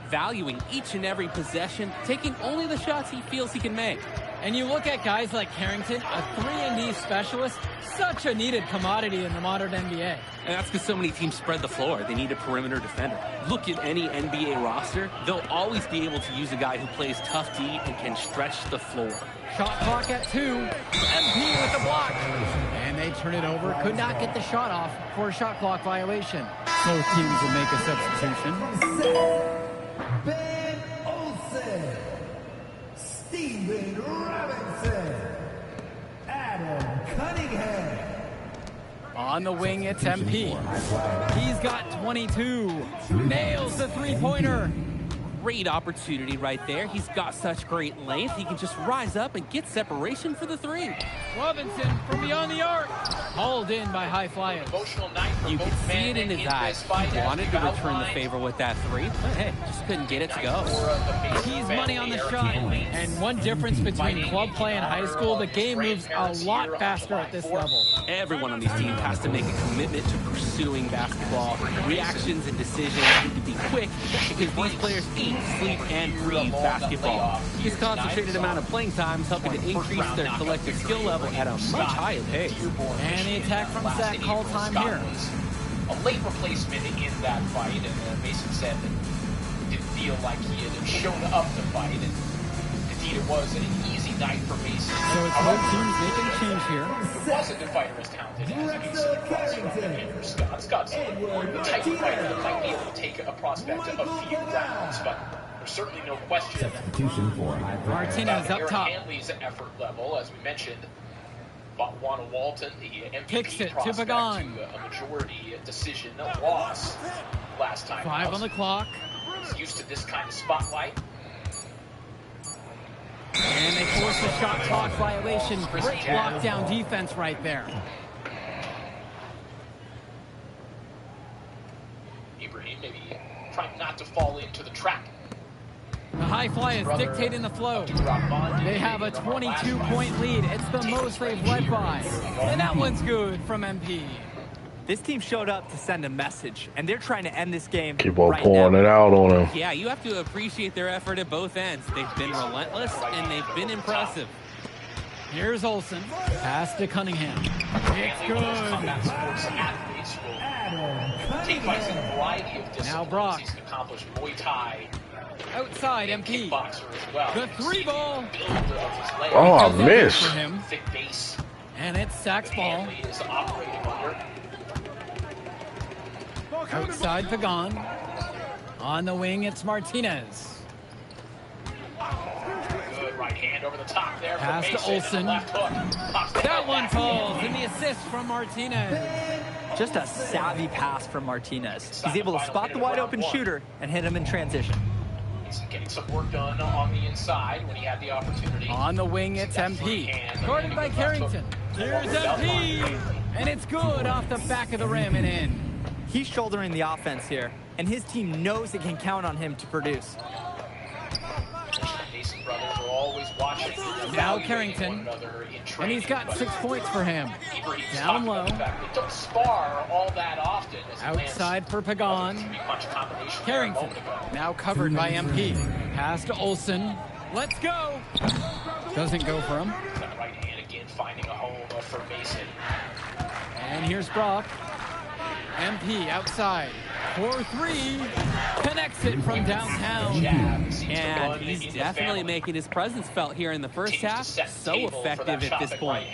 Valuing each and every possession, taking only the shots he feels he can make. And you look at guys like Carrington, a 3-and-D specialist, such a needed commodity in the modern NBA. And that's because so many teams spread the floor. They need a perimeter defender. Look at any NBA roster. They'll always be able to use a guy who plays tough D and can stretch the floor. Shot clock at 2. MP with the block. And they turn it over. Could not get the shot off for a shot clock violation. Both teams will make a substitution. Ben Olsen, Steven Robinson, Adam Cunningham. On the wing, it's MP. He's got 22. Nails the 3-pointer. Great opportunity right there. He's got such great length. He can just rise up and get separation for the 3. Robinson from beyond the arc. Hauled in by High Flyers. You could see it in his eyes. He wanted to return the favor with that 3, but hey, just couldn't get it to go. He's money on the shot. And one difference between club play and high school, the game moves a lot faster at this level. Everyone on these teams has to make a commitment to pursue pursuing basketball. Reactions and decisions need to be quick because these players eat, sleep, and breathe basketball. This concentrated amount of playing time is helping to increase their collective skill level at a much higher pace. And the attack from Zach call time here. A late replacement in that fight, and Mason said that it didn't feel like he had shown up to fight, and indeed it was an easy night for Mason. So it's both teams making a change here. It wasn't a fighter as talented as Mason across from Andrew Scott. Scott's the type of fighter that might be able to take a prospect a few rounds, but there's certainly no question Martinez up Eric top. Hanley's effort level, as we mentioned. Juan Walton, the MVP Kicks it to prospect, Pagan. to a majority decision loss last time. 5 on the clock. He's used to this kind of spotlight. And they force a shot clock violation. Great lockdown defense right there. Ibrahim maybe trying not to fall into the trap. The high fly is dictating the flow. They have a 22-point lead. It's the most they've led by. And that one's good from MP. This team showed up to send a message, and they're trying to end this game Keep on right pouring now. it out on him. Yeah, you have to appreciate their effort at both ends. They've been relentless, and they've been impressive. Here's Olsen. Pass to Cunningham. It's good. Take fights in a variety of disciplines. Now Brock. He's accomplished Muay Thai. Outside MP. Kickboxer as well. The 3-ball. Oh, I missed. For him. Thick base. And it's Sachs ball. Hanley is operating under. Outside Pagan. On the wing, it's Martinez. Good right hand over the top there. Pass for to Mason. Olsen. Left hook. Pops the That head one back. falls, and the assist from Martinez. Just a savvy pass from Martinez. He's able to spot the wide open shooter and hit him in transition. He's getting some work done on the inside when he had the opportunity. On the wing, it's MP. Guarded by Carrington. Here's MP. And it's good off the back of the rim and in. He's shouldering the offense here, and his team knows it can count on him to produce. Mason brothers are always watching. Now Carrington. And he's got 6 points for him. Down low. They don't spar all that often. Outside for Pagan. Carrington. Now covered by MP. Pass to Olsen. Let's go. Doesn't go for him. That right hand again finding a home for Mason. And here's Brock. MP outside. 4-3. Connects it from downtown. And he's definitely making his presence felt here in the first half. So effective at this point.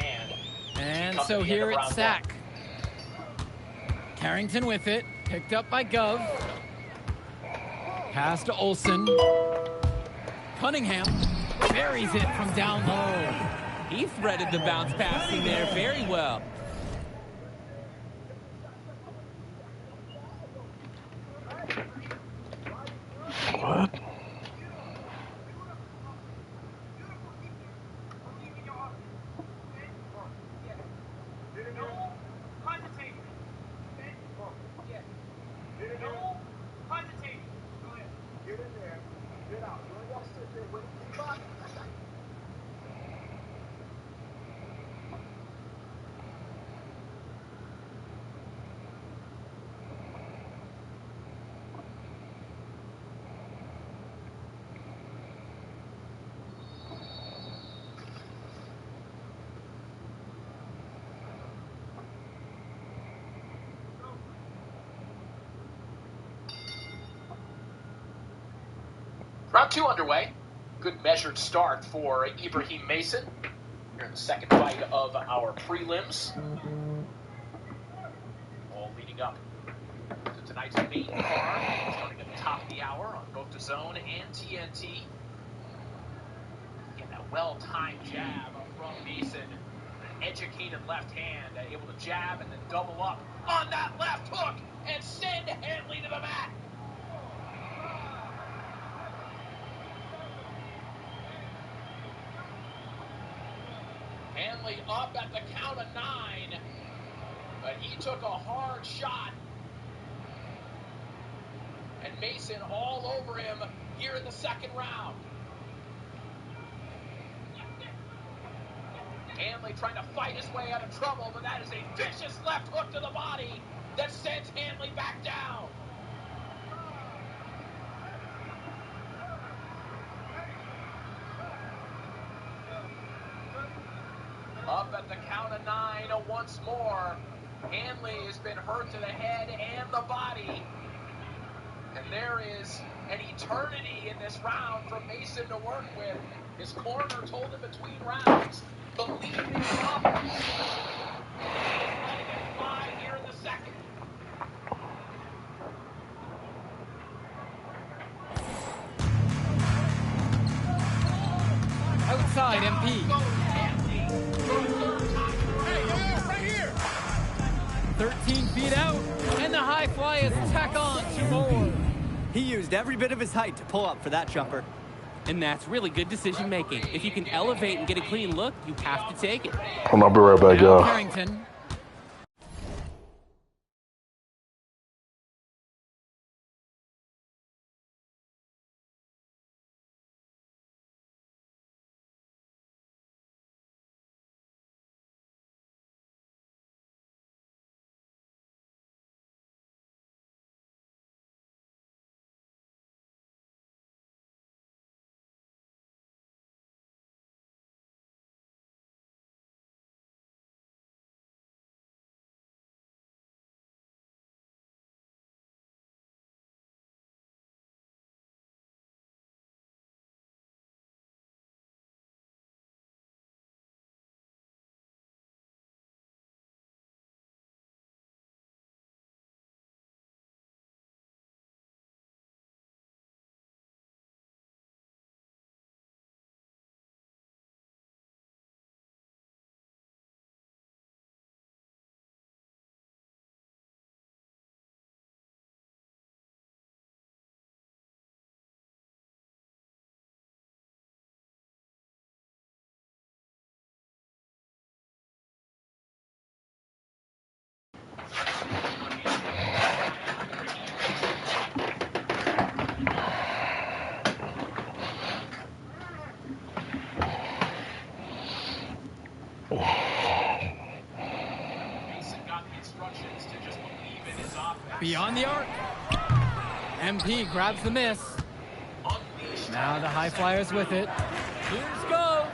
And so here it's Sack. Carrington with it. Picked up by Gov. Pass to Olsen. Cunningham buries it from down low. He threaded the bounce passing there very well. What? Round 2 underway. Good measured start for Ibrahim Mason. Here in the second fight of our prelims. All leading up to tonight's main card, starting at the top of the hour on both DAZN and TNT. Again, that well-timed jab from Mason. An educated left hand, able to jab and then double up on that left hook and send Hanley to the mat. Hanley up at the count of 9, but he took a hard shot. And Mason all over him here in the second round. Hanley trying to fight his way out of trouble, but that is a vicious left hook to the body. that sends Hanley back down. Up at the count of 9 once more. Hanley has been hurt to the head and the body. And there is an eternity in this round for Mason to work with. His corner told him between rounds, the lead is up. Letting it fly here in the second. Outside MP. 13 feet out, and the high flyers tack on 2 more. He used every bit of his height to pull up for that jumper. And that's really good decision making. If you can elevate and get a clean look, you have to take it. I'll be right back, y'all. Carrington. Beyond the arc. MP grabs the miss. Now the high flyers with it. Here's go.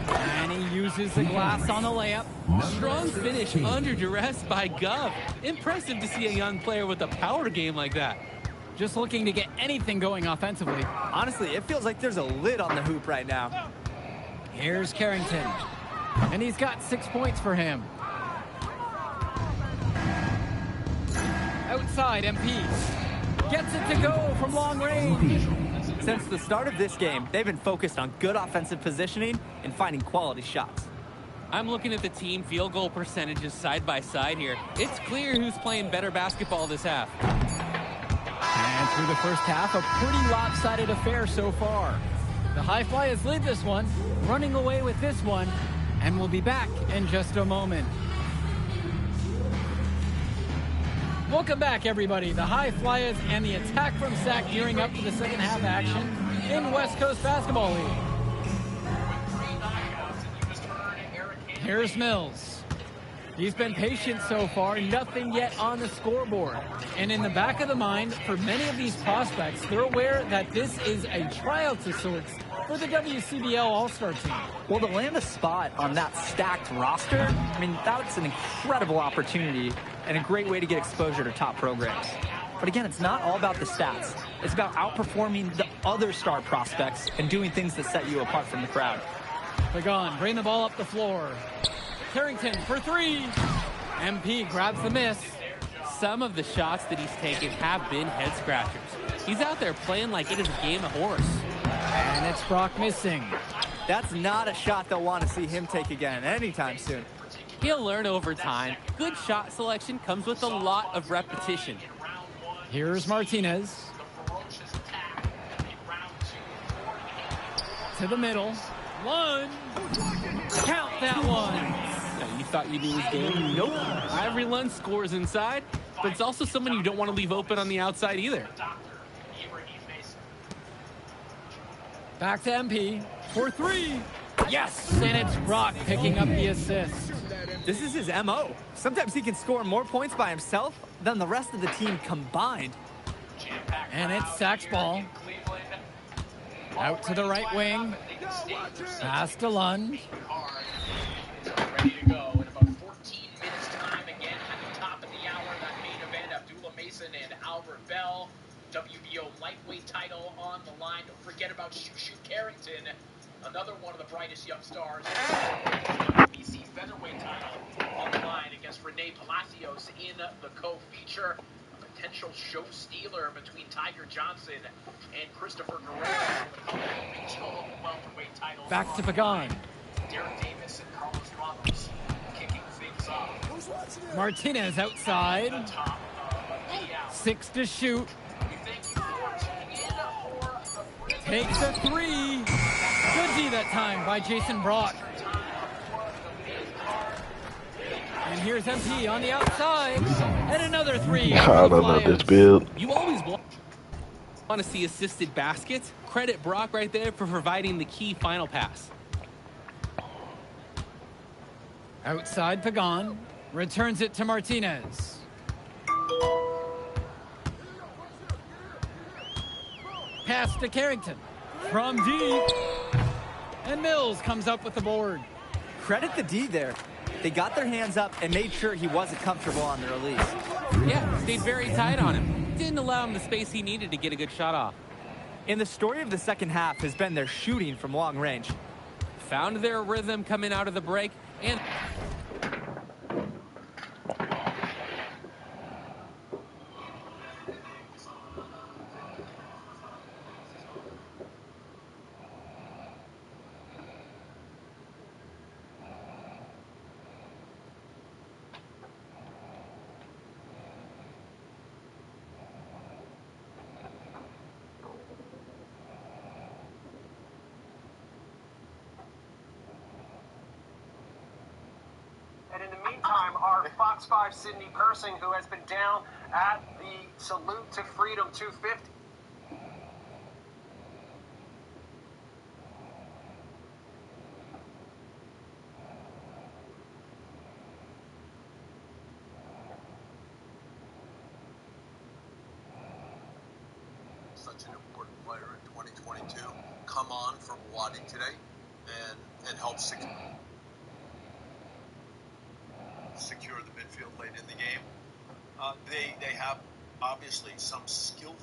And he uses the glass on the layup. Strong finish under duress by Gov. Impressive to see a young player with a power game like that. Just looking to get anything going offensively. Honestly, it feels like there's a lid on the hoop right now. Here's Carrington. And he's got 6 points for him. Outside, MP gets it to go from long range. Since the start of this game, they've been focused on good offensive positioning and finding quality shots. I'm looking at the team field goal percentages side by side here. It's clear who's playing better basketball this half. And through the first half, a pretty lopsided affair so far. The high flyers lead this one, running away with this one, and we'll be back in just a moment. Welcome back, everybody. The high flyers and the attack from Sac gearing up for the second half action in West Coast Basketball League. Here's Mills. He's been patient so far, nothing yet on the scoreboard. And in the back of the mind, for many of these prospects, they're aware that this is a tryout of sorts for the WCBL All-Star team. Well, to land a spot on that stacked roster, I mean, that's an incredible opportunity and a great way to get exposure to top programs. But again, it's not all about the stats. It's about outperforming the other star prospects and doing things that set you apart from the crowd. Pagan, bring the ball up the floor. Carrington for 3. MP grabs the miss. Some of the shots that he's taken have been head scratchers. He's out there playing like it is a game of horse. And it's Brock missing. That's not a shot they'll want to see him take again anytime soon. He'll learn over time. Good shot selection comes with a lot of repetition. Here's Martinez. To the middle. 1. Count that one. Now, you thought you knew his game? Nope. Ivory Lund scores inside, but it's also someone you don't want to leave open on the outside either. Back to MP for 3. Yes, and it's Brock picking up the assist. This is his MO. Sometimes he can score more points by himself than the rest of the team combined. And it's Sachs ball. Out to the right wing. Pass to Lund. Ready to go in about 14 minutes time again at the top of the hour. That main event, Abdullah Mason and Albert Bell. WBO lightweight title on the line. Don't forget about Shushu Carrington, another one of the brightest young stars. WBC featherweight title on the line against Rene Palacios in the co-feature. A potential show stealer between Tiger Johnson and Christopher Guerrero. Regional welterweight titles. Back to Pagan. Derek Davis and Carlos Ramos kicking things off. Martinez outside. 6 to shoot. Takes a 3. Good D that time by Jason Brock. And here's MP on the outside. And another 3. I don't know this build. You always want to see assisted baskets. Credit Brock right there for providing the key final pass. Outside Pagan. Returns it to Martinez. Pass to Carrington. From deep. And Mills comes up with the board. Credit the D there. They got their hands up and made sure he wasn't comfortable on the release. Yeah, stayed very tight on him. Didn't allow him the space he needed to get a good shot off. And the story of the second half has been their shooting from long range. Found their rhythm coming out of the break and... And in the meantime, our Fox 5 Sydney Persing, who has been down at the Salute to Freedom 250. Such an important player in 2022. Come on from Wadi today and help secure the midfield late in the game. They have obviously some skillful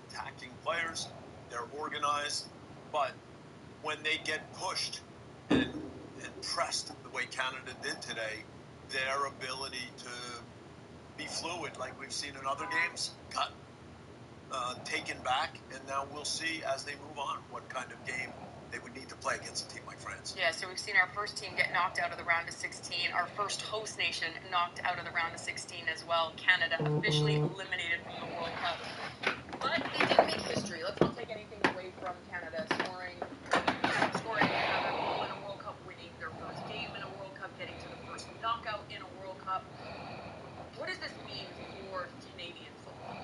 attacking players. They're organized, but when they get pushed and pressed the way Canada did today, their ability to be fluid, like we've seen in other games, got taken back, and now we'll see as they move on what kind of game they would need to play against a team like France. Yeah, so we've seen our first team get knocked out of the round of 16, our first host nation knocked out of the round of 16 as well. Canada officially eliminated from the World Cup. But they did make history. Let's not take anything away from Canada scoring another goal in a World Cup, winning their first game in a World Cup, getting to the first knockout in a World Cup. What does this mean for Canadian football?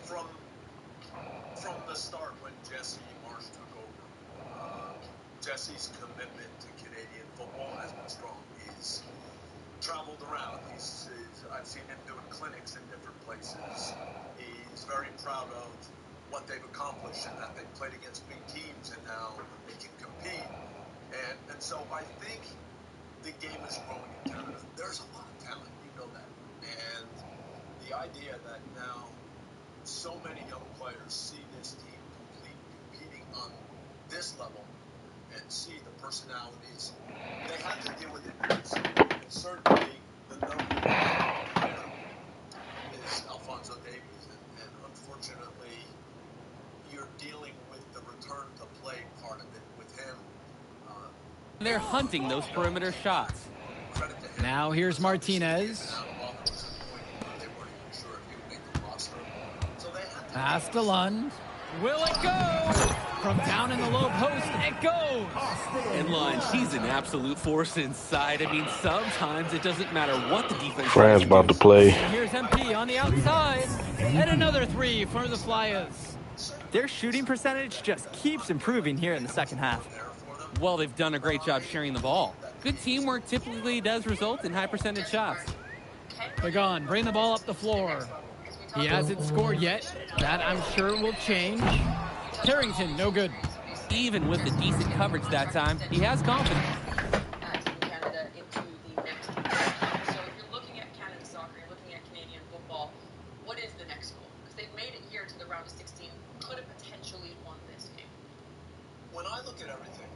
From the start, when Jesse Marsh took over, Jesse's commitment to Canadian football has been strong. He's traveled around. I've seen him doing clinics in different places. He's very proud of what they've accomplished and that they've played against big teams and now they can compete. And so I think the game is growing in Canada. There's a lot of talent, you know that. And the idea that now so many young players see this team competing on this level and see the personalities. They have to deal with injuries. And certainly, the number one is Alphonso Davies. And unfortunately, you're dealing with the return to play part of it with him. They're hunting those perimeter shots. Now here's Martinez. Pass to Lund. Will it go? From down in the low post, it goes. And Lund, he's an absolute force inside. I mean, sometimes it doesn't matter what the defense. France about to play. And here's MP on the outside. And another 3 for the Flyers. Their shooting percentage just keeps improving here in the second half. Well, they've done a great job sharing the ball. Good teamwork typically does result in high percentage shots. Pagan, bring the ball up the floor. He hasn't scored yet. That, I'm sure, will change. Carrington, no good. Even with the decent coverage that time, he has confidence. Canada into the next game. So if you're looking at Canada soccer, you're looking at Canadian football, what is the next goal? Because they've made it here to the round of 16. Could have potentially won this game. When I look at everything,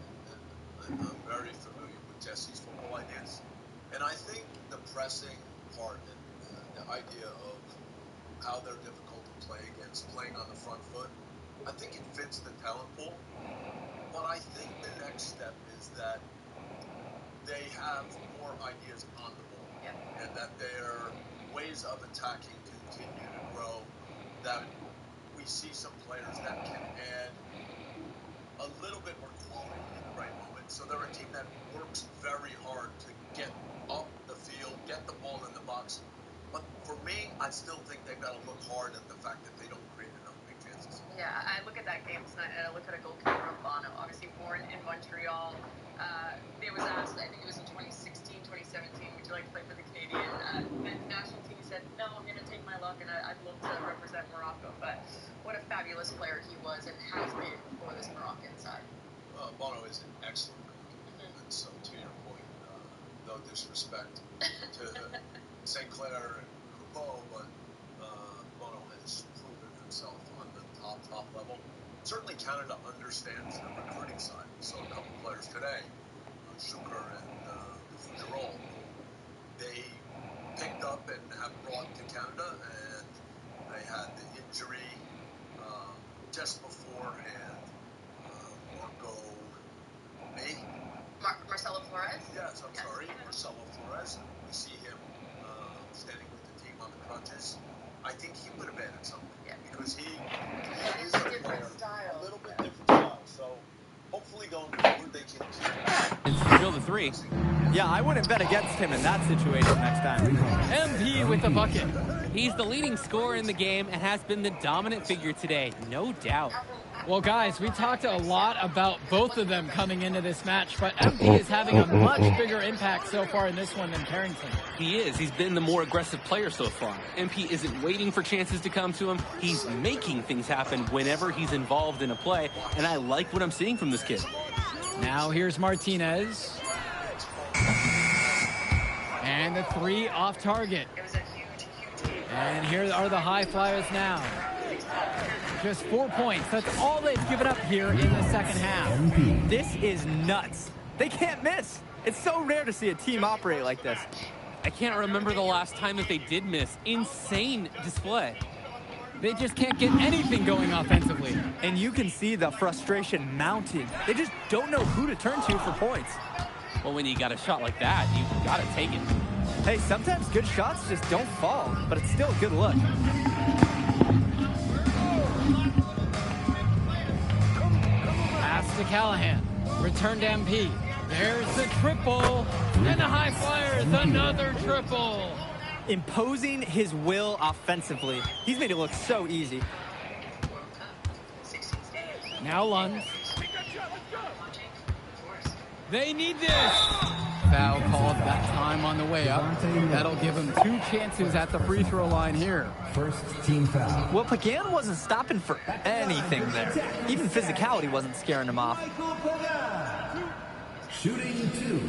I'm very familiar with Jesse's football ideas. And I think the pressing part and the idea of how they're difficult to play against, playing on the front foot, I think it fits the talent pool. But I think the next step is that they have more ideas on the ball, and that their ways of attacking continue to grow, that we see some players that can add a little bit more quality in the right moment. So they're a team that works very hard to get up the field, get the ball in the box. But for me, I still think they've got to look hard at the fact that they don't create enough big chances. Yeah, I look at that game tonight and I look at a goalkeeper from Bono, obviously born in Montreal. It was asked, I think it was in 2016, 2017, would you like to play for the Canadian national team? He said, no, I'm going to take my luck and I'd love to represent Morocco. But what a fabulous player he was and has been for this Moroccan side. Bono is an excellent goalkeeper. And so to your point, no disrespect to St. Clair and Coupeau, but Bono has proven himself on the top level. Certainly Canada understands the recruiting side. We saw a couple players today, Schuker and Fougerolles, they picked up and have brought to Canada, and they had the injury just beforehand. Marcelo Flores? Yes, I'm sorry, Marcelo Flores. We see him standing with the team on the crutches. I think he would have added something because he is a player, a little bit different style. So hopefully going forward they can keep It's still the 3. Yeah, I wouldn't bet against him in that situation next time. MP with the bucket. He's the leading scorer in the game and has been the dominant figure today, no doubt. Well, guys, we talked a lot about both of them coming into this match, but MP is having a much bigger impact so far in this one than Carrington. He is. He's been the more aggressive player so far. MP isn't waiting for chances to come to him. He's making things happen whenever he's involved in a play, and I like what I'm seeing from this kid. Now here's Martinez. And the 3 off target. And here are the High Flyers now. Just 4 points. That's all they've given up here in the second half. This is nuts. They can't miss. It's so rare to see a team operate like this. I can't remember the last time that they did miss. Insane display. They just can't get anything going offensively. And you can see the frustration mounting. They just don't know who to turn to for points. Well, when you got a shot like that, you got to take it. Hey, sometimes good shots just don't fall, but it's still a good look. Pass to Callahan. Return to MP. There's the triple. And the High Flyers, another triple. Imposing his will offensively. He's made it look so easy. Now Lund. They need this. Foul called that time on the way up. That'll give him 2 chances at the free throw line here. First team foul. Well, Pagan wasn't stopping for anything there. Even physicality wasn't scaring him off. Shooting 2.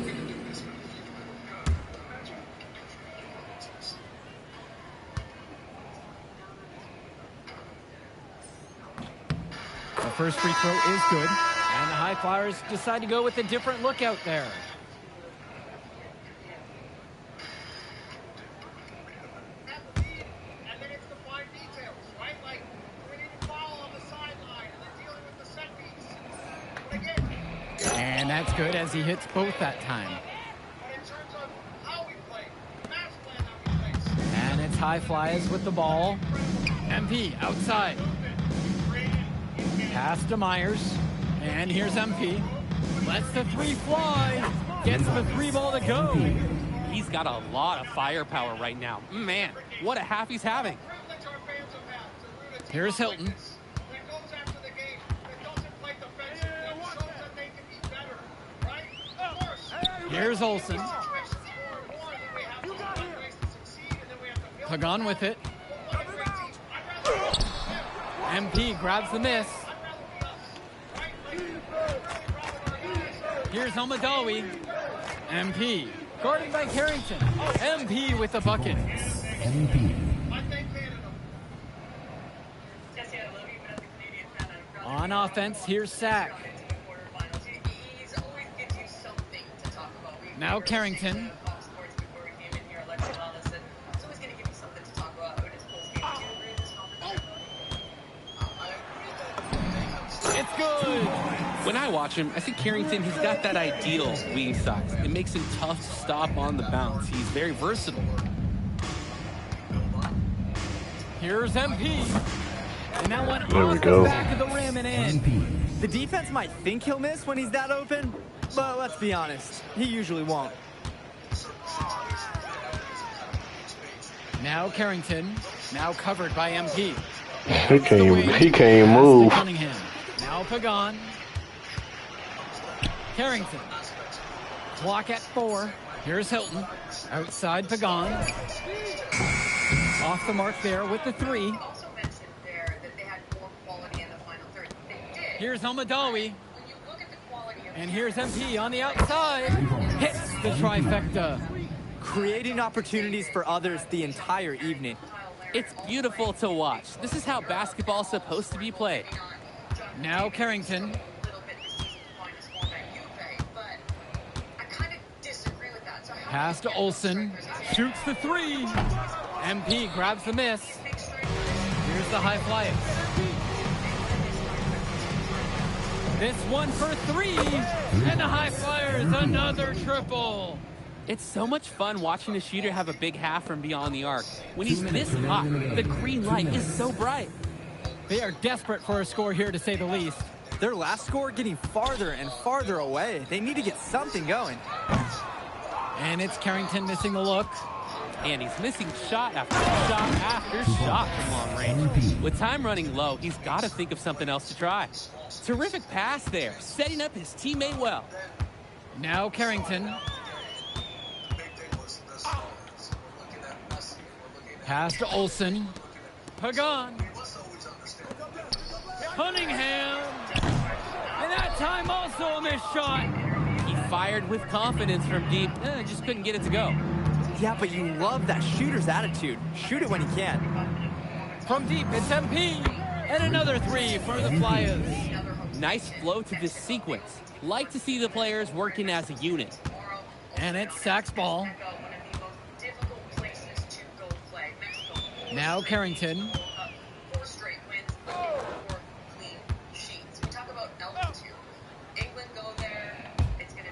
The first free throw is good. And the High Flyers decide to go with a different look out there. And that's good as he hits both that time. And it's High Flyers with the ball. MP outside. Pass to Myers. And here's MP. Lets the 3 fly. Gets the 3 ball to go. He's got a lot of firepower right now. Man, what a half he's having. Here's Hilton. Here's Olsen. Pagan with it. MP grabs the miss. Here's Almadawi. MP. Guarded by Carrington. MP with the bucket. On offense, here's Sack. Now Carrington. It's good. When I watch him, I think Carrington, he's got that ideal wing size. It makes him tough to stop on the bounce. He's very versatile. Here's MP. And that one there we off go. the back of the rim and in. The defense might think he'll miss when he's that open, but let's be honest, he usually won't. Now Carrington. Now covered by MP. He can't move. Cunningham. Now Pagan. Carrington. Clock at 4. Here's Hilton. Outside Pagan. Off the mark there with the 3. Here's Almadawi. And here's MP on the outside. Hits the trifecta. Creating opportunities for others the entire evening. It's beautiful to watch. This is how basketball's supposed to be played. Now Carrington. Pass to Olsen. Shoots the 3. MP grabs the miss. Here's the high flyer. This one for 3. And the high flyers, another triple. It's so much fun watching a shooter have a big half from beyond the arc. When he's this hot, the green light is so bright. They are desperate for a score here, to say the least. Their last score getting farther and farther away. They need to get something going. And it's Carrington missing the look. And he's missing shot after shot after shot from long range. With time running low, he's got to think of something else to try. Terrific pass there, setting up his teammate well. Now Carrington. Pass to Olsen. Pagan. Cunningham. And that time also a missed shot. He fired with confidence from deep, just couldn't get it to go. Yeah, but you love that shooter's attitude. Shoot it when he can. From deep, it's MP. And another 3 for the Flyers. Nice flow to this sequence. Like to see the players working as a unit. And it's Sack's ball. Now Carrington.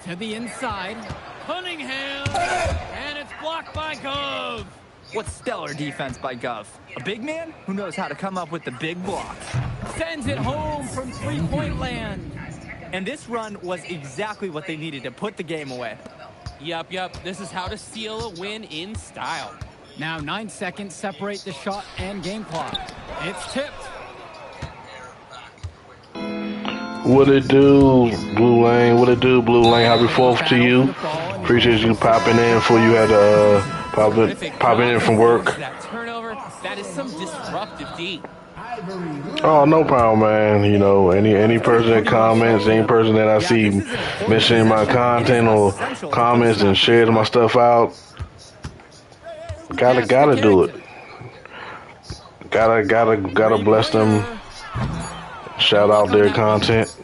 To the inside. Cunningham. And it's blocked by Gov. What stellar defense by Gov. A big man who knows how to come up with the big blocks. Sends it home from three-point land. And this run was exactly what they needed to put the game away. Yup. This is how to seal a win in style. Now 9 seconds separate the shot and game clock. It's tipped. What it do, Blue Lane? What it do, Blue Lane? Happy 4th to you. Appreciate you popping in before you had popping in from work. That turnover, that is some disruptive D. Oh, no problem, man. You know, any person that comments, any person that I see mentioning my content or comments and shares my stuff out, gotta do it. Gotta bless them. Shout out their content. So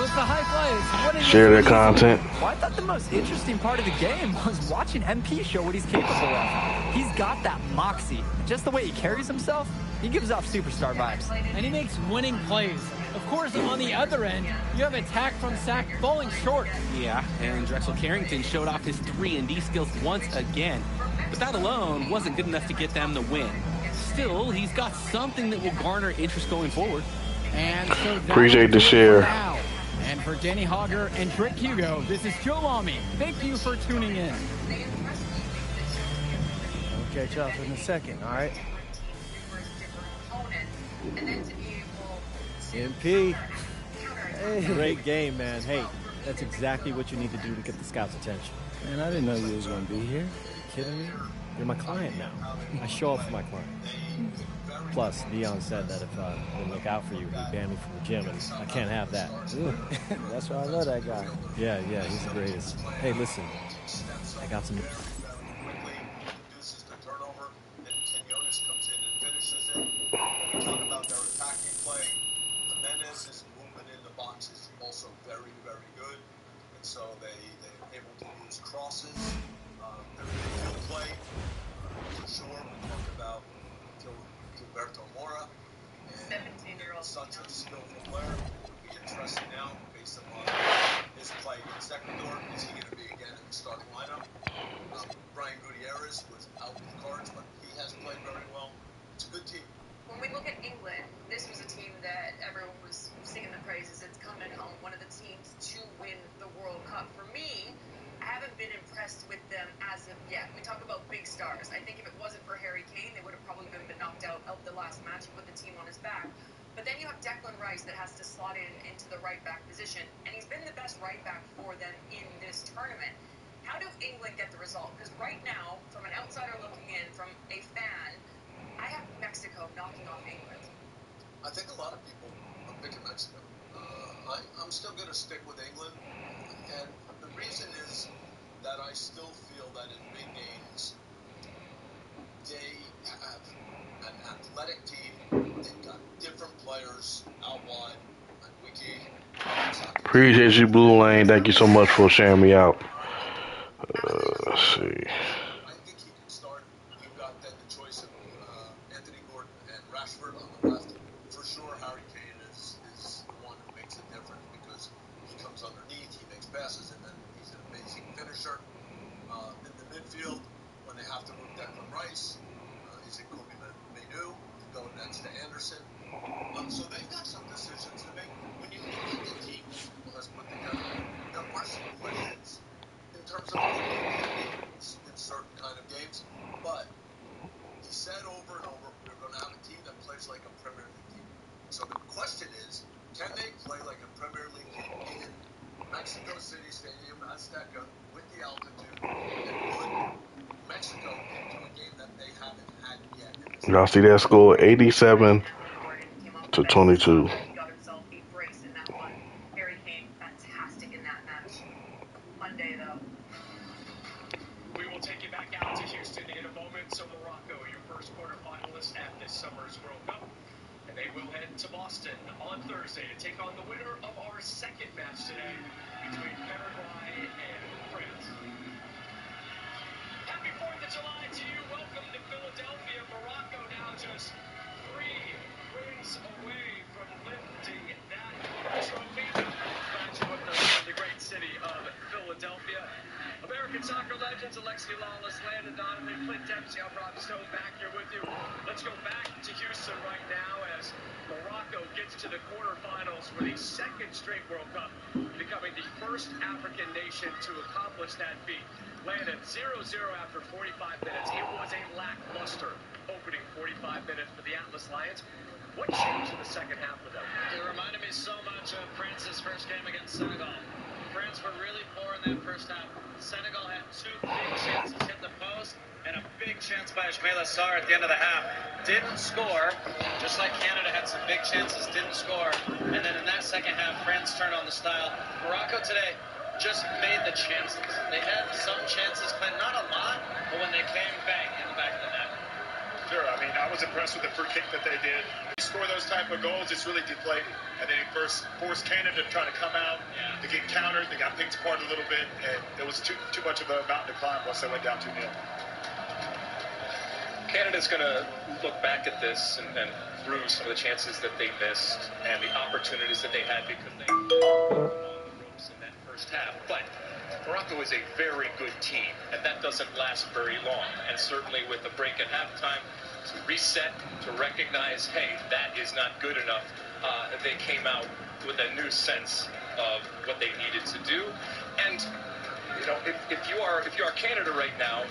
it's the high flyers. Share their content. Well, I thought the most interesting part of the game was watching MP show what he's capable of. He's got that moxie. Just the way he carries himself, he gives off superstar vibes. And he makes winning plays. Of course, on the other end, you have attack from Sack falling short. Yeah, and Drexel Carrington showed off his 3-and-D skills once again. But that alone wasn't good enough to get them the win. Still, he's got something that will garner interest going forward. And so appreciate the share. And for Danny Hogger and Trick Hugo, this is Joe Lamy. Thank you for tuning in. We'll catch up in a second, all right? MP. Hey. Great game, man. Hey, That's exactly what you need to do to get the scouts' attention. Man, I didn't know you was going to be here. You kidding me? You're my client now. I show up for my client. Plus, Leon said that if I didn't look out for you, he'd ban me from the gym, and I can't have that. That's why I love that guy. Yeah, he's the greatest. Hey, listen, I got some... Reduces the turnover, then Quinones comes in and finishes it. We talk about their attacking play. Jimenez's movement in the box is also very, very good. And so they're able to use crosses. Their midfield play, for sure. We talked about Gilberto Mora. 17-year-old. Such a skillful player. It'll be interesting now, based upon his play against Ecuador. Is he going to be again in the starting lineup? Brian Gutierrez was out with cards, but he has played very well. It's a good team. When we look at England, this was a team that everyone was singing the praises. It's coming home, one of the teams to win the World Cup. For me, I haven't been impressed with them as of yet. We talk about big stars. I think if it wasn't for Harry Kane, they would have probably been knocked out of the last match and put the team on his back. But then you have Declan Rice that has to slot into the right back position, and he's been the best right back for them in this tournament. How do England get the result? Because right now, from an outsider looking in, from a fan, I have Mexico knocking off England. I think a lot of people are picking Mexico. I'm still going to stick with England, and the reason is that I still feel that in big games, they have an athletic team. They've got different players out wide. Appreciate you, Blue Lane. Thank you so much for sharing me out. Let's see. I think he can start. You've got then the choice of Anthony Gordon and Rashford on the left. For sure, Harry Kane is the one who makes a difference because he comes underneath, he makes passes, and then he's an amazing finisher. In the midfield, when they have to move Declan Rice, is it Kobe Mainoo to go next to Anderson? So they've got some decisions to make. When you look at the team let's put together, there are some questions in terms of in certain kind of games, but he said over and over, we're going to have a team that plays like a Premier League team. So the question is, can they play like a Premier League team in Mexico City Stadium, Azteca, with the altitude, and put Mexico into a game that they haven't had yet? Y'all see that score? 87 to 22. Got himself a brace in that one. Harry Kane, fantastic in that match. Monday, though. We will take you back out to Houston in a moment. So Morocco, your first quarterfinalist at this summer's World Cup. And they will head to Boston on Thursday to take on the winner of our second match today between Paraguay and France. Happy 4th of July to you. Welcome to Philadelphia. Morocco now just 3 wins away from lifting that trophy. Back to the great city of Philadelphia. American soccer legends Alexi Lawless, Landon Donovan, Clint Dempsey, I'm Rob Stone back here with you. Let's go back to Houston right now as Morocco gets to the quarterfinals for the second straight World Cup, becoming the first African nation to accomplish that feat. Landon 0-0 after 45 minutes. It was a lackluster opening 45 minutes for the Atlas Lions. What changed in the second half with them? It reminded me so much of France's first game against Senegal. France were really poor in that first half. Senegal had 2 big chances hit the post and a big chance by Ismaila Sarr at the end of the half. Didn't score, just like Canada had some big chances, didn't score. And then in that second half, France turned on the style. Morocco today just made the chances. They had some chances, but not a lot, but when they came, bang, in the back of the net. Sure, I mean, I was impressed with the free kick that they did. They score those type of goals, it's really deflating. And then first forced Canada to try to come out, to get countered, they got picked apart a little bit, and it was too much of a mountain to climb once they went down 2-0. Canada's going to look back at this and through some of the chances that they missed and the opportunities that they had because they on the ropes in that first half. But Morocco is a very good team, and that doesn't last very long. And certainly with a break at halftime, to reset, to recognize, hey, that is not good enough, they came out with a new sense of what they needed to do. And you know, if you are Canada right now,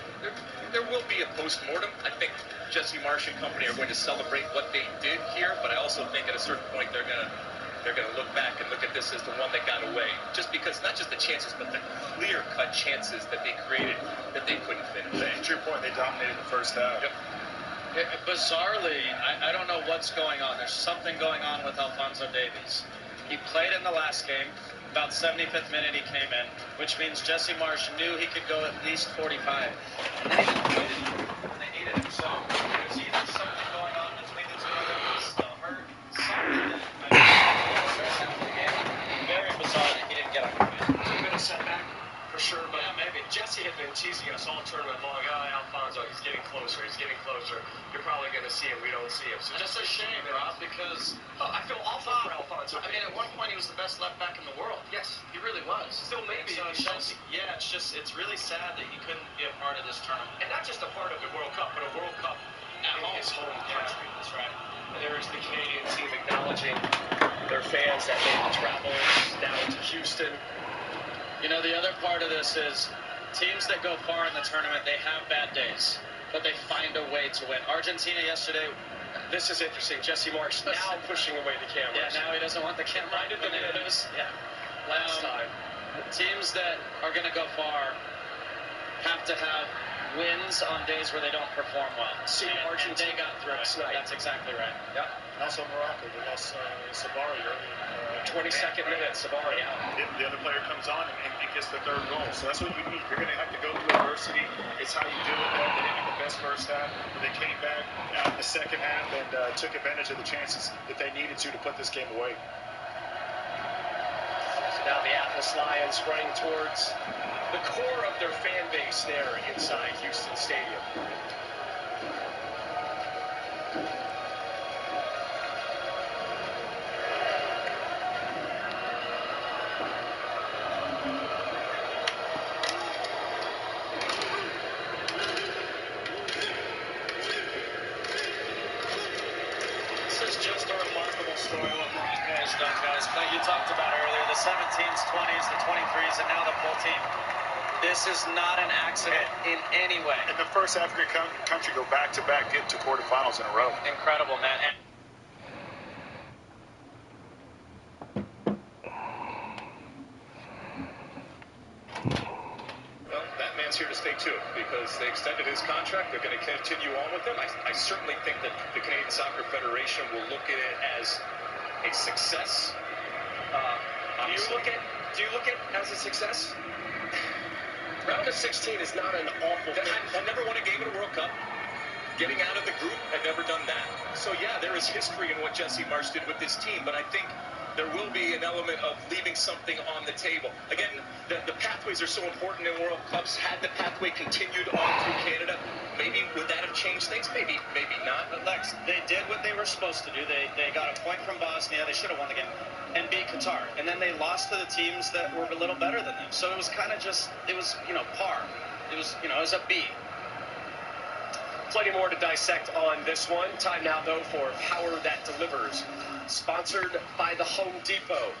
there will be a post-mortem. I think Jesse Marsh and company are going to celebrate what they did here, but I also think at a certain point they're going to they're going to look back and look at this as the one that got away. Just because, not just the chances, but the clear-cut chances that they created that they couldn't finish. To your point, they dominated the first half. Yep. Bizarrely, I don't know what's going on. There's something going on with Alphonso Davies. He played in the last game. About 75th minute he came in, which means Jesse Marsh knew he could go at least 45. And then he didn't play when they needed him. So there's either something going on between the two of them. He's still hurt. Something very bizarre that he didn't get on the field. It's been a setback for sure, but yeah, maybe. Jesse had been teasing us all tournament long. Oh, Alphonso, he's getting closer. He's getting closer. You're probably going to see him. We don't see him. So just a shame, Rob, because I feel awful for Alphonso. I mean, at one point he was the best left back in the world. Yes, he really was. Still maybe. So it's really sad that he couldn't be a part of this tournament. And not just a part of the World Cup, but a World Cup at his home country. That's right. And there is the Canadian team acknowledging their fans that made the travel down to Houston. You know, the other part of this is teams that go far in the tournament, they have bad days, but they find a way to win. Argentina yesterday. This is interesting. Jesse Marsh now pushing away the cameras. Yeah, now he doesn't want the camera. Reminded them of this. Yeah. Last time. Teams that are going to go far have to have wins on days where they don't perform well. See, Argentina, they got through it. That's exactly right. Yeah. Also Morocco, they lost Sabari early. 22nd minute, Sabari out. The other player comes on and gets the third goal. So that's what you need. You're going to have to go through adversity. It's how you deal with that. They didn't have the best first half, but they came back out in the second half and took advantage of the chances that they needed to put this game away. So now the Atlas Lions running towards the core of their fan base there inside Houston Stadium. Like you talked about earlier, the 17s, 20s, the 23s, and now the full team. This is not an accident in any way. And the first African country go back-to-back, get to quarterfinals in a row. Incredible, man. Well, that man's here to stay too, because they extended his contract. They're going to continue on with him. I certainly think that the Canadian Soccer Federation will look at it as a success. Do you look at it as a success? Round of 16 is not an awful thing. I never won a game in a World Cup. Getting out of the group, I've never done that. So yeah, there is history in what Jesse Marsh did with this team, but I think there will be an element of leaving something on the table. Again, the pathways are so important in World Cups. Had the pathway continued on through Canada, maybe would that have changed things? Maybe not. But Lex, they did what they were supposed to do. They got a point from Bosnia. They should have won the game and beat Qatar. And then they lost to the teams that were a little better than them. So it was kind of just, par. It was a B. Plenty more to dissect on this one. Time now, though, for Power That Delivers, sponsored by the Home Depot.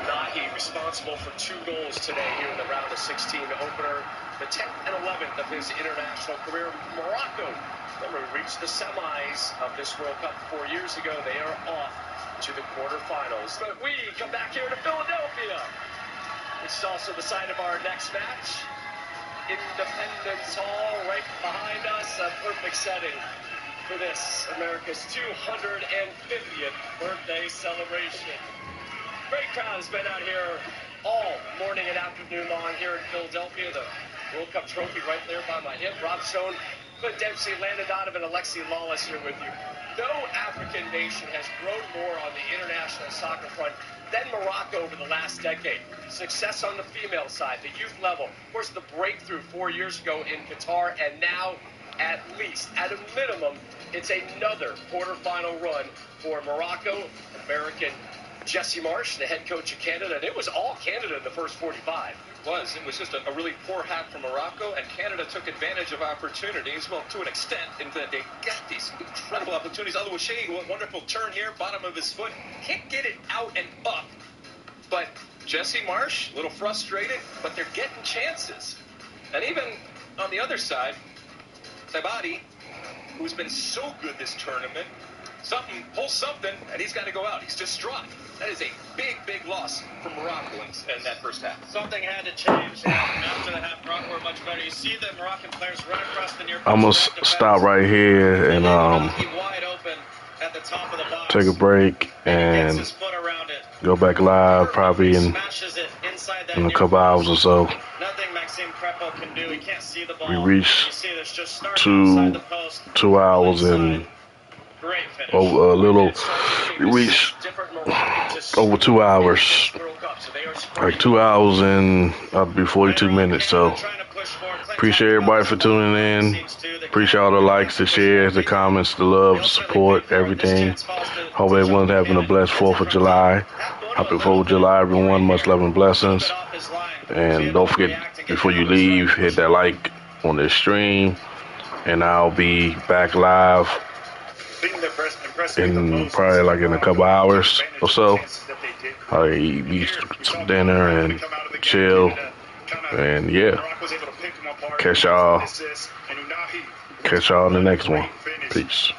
Nahi responsible for 2 goals today here in the round of 16 opener, the 10th and 11th of his international career. Morocco, remember, reached the semis of this World Cup 4 years ago. They are off to the quarterfinals. But we come back here to Philadelphia, which is also the site of our next match. Independence Hall right behind us, a perfect setting for this, America's 250th birthday celebration. Great crowd has been out here all morning and afternoon long here in Philadelphia. The World Cup trophy right there by my hip. Rob Stone, Clint Dempsey, Landon Donovan, Alexi Lawless here with you. No African nation has grown more on the international soccer front than Morocco over the last decade. Success on the female side, the youth level. Of course, the breakthrough 4 years ago in Qatar, and now, at least, at a minimum, it's another quarterfinal run for Morocco. American Jesse Marsh, the head coach of Canada, and it was all Canada in the first 45. It was just a really poor half from Morocco, and Canada took advantage of opportunities, well, to an extent, in that they got these incredible opportunities. Oluwaseyi, a wonderful turn here, bottom of his foot, can't get it out and up. But Jesse Marsh, a little frustrated, but they're getting chances. And even on the other side, Sabari, who's been so good this tournament, something, pulls something, and he's got to go out. He's distraught. That is a big, big loss for Morocco in that first half. Something had to change after the half. Morocco were much better. You see the Moroccan players run across the near post. I'm going to stop right here and wide open at the top of the box. take a break and go back live probably in a couple hours or so. Nothing Maxime Crepeau can do. He can't see the ball. We reached You see this just starting inside the post. 2 hours and over a little. We reached over 2 hours, like 2 hours and up to be 42 minutes. So appreciate everybody for tuning in. Appreciate all the likes, the shares, the comments, the love, the support, everything. Hope everyone's having a blessed 4th of July. Happy 4th of July, everyone. Much love and blessings. And don't forget, before you leave, hit that like on this stream. And I'll be back live in probably like in a couple hours or so. I'll eat some dinner and chill. And yeah, catch y'all in the next one. Peace.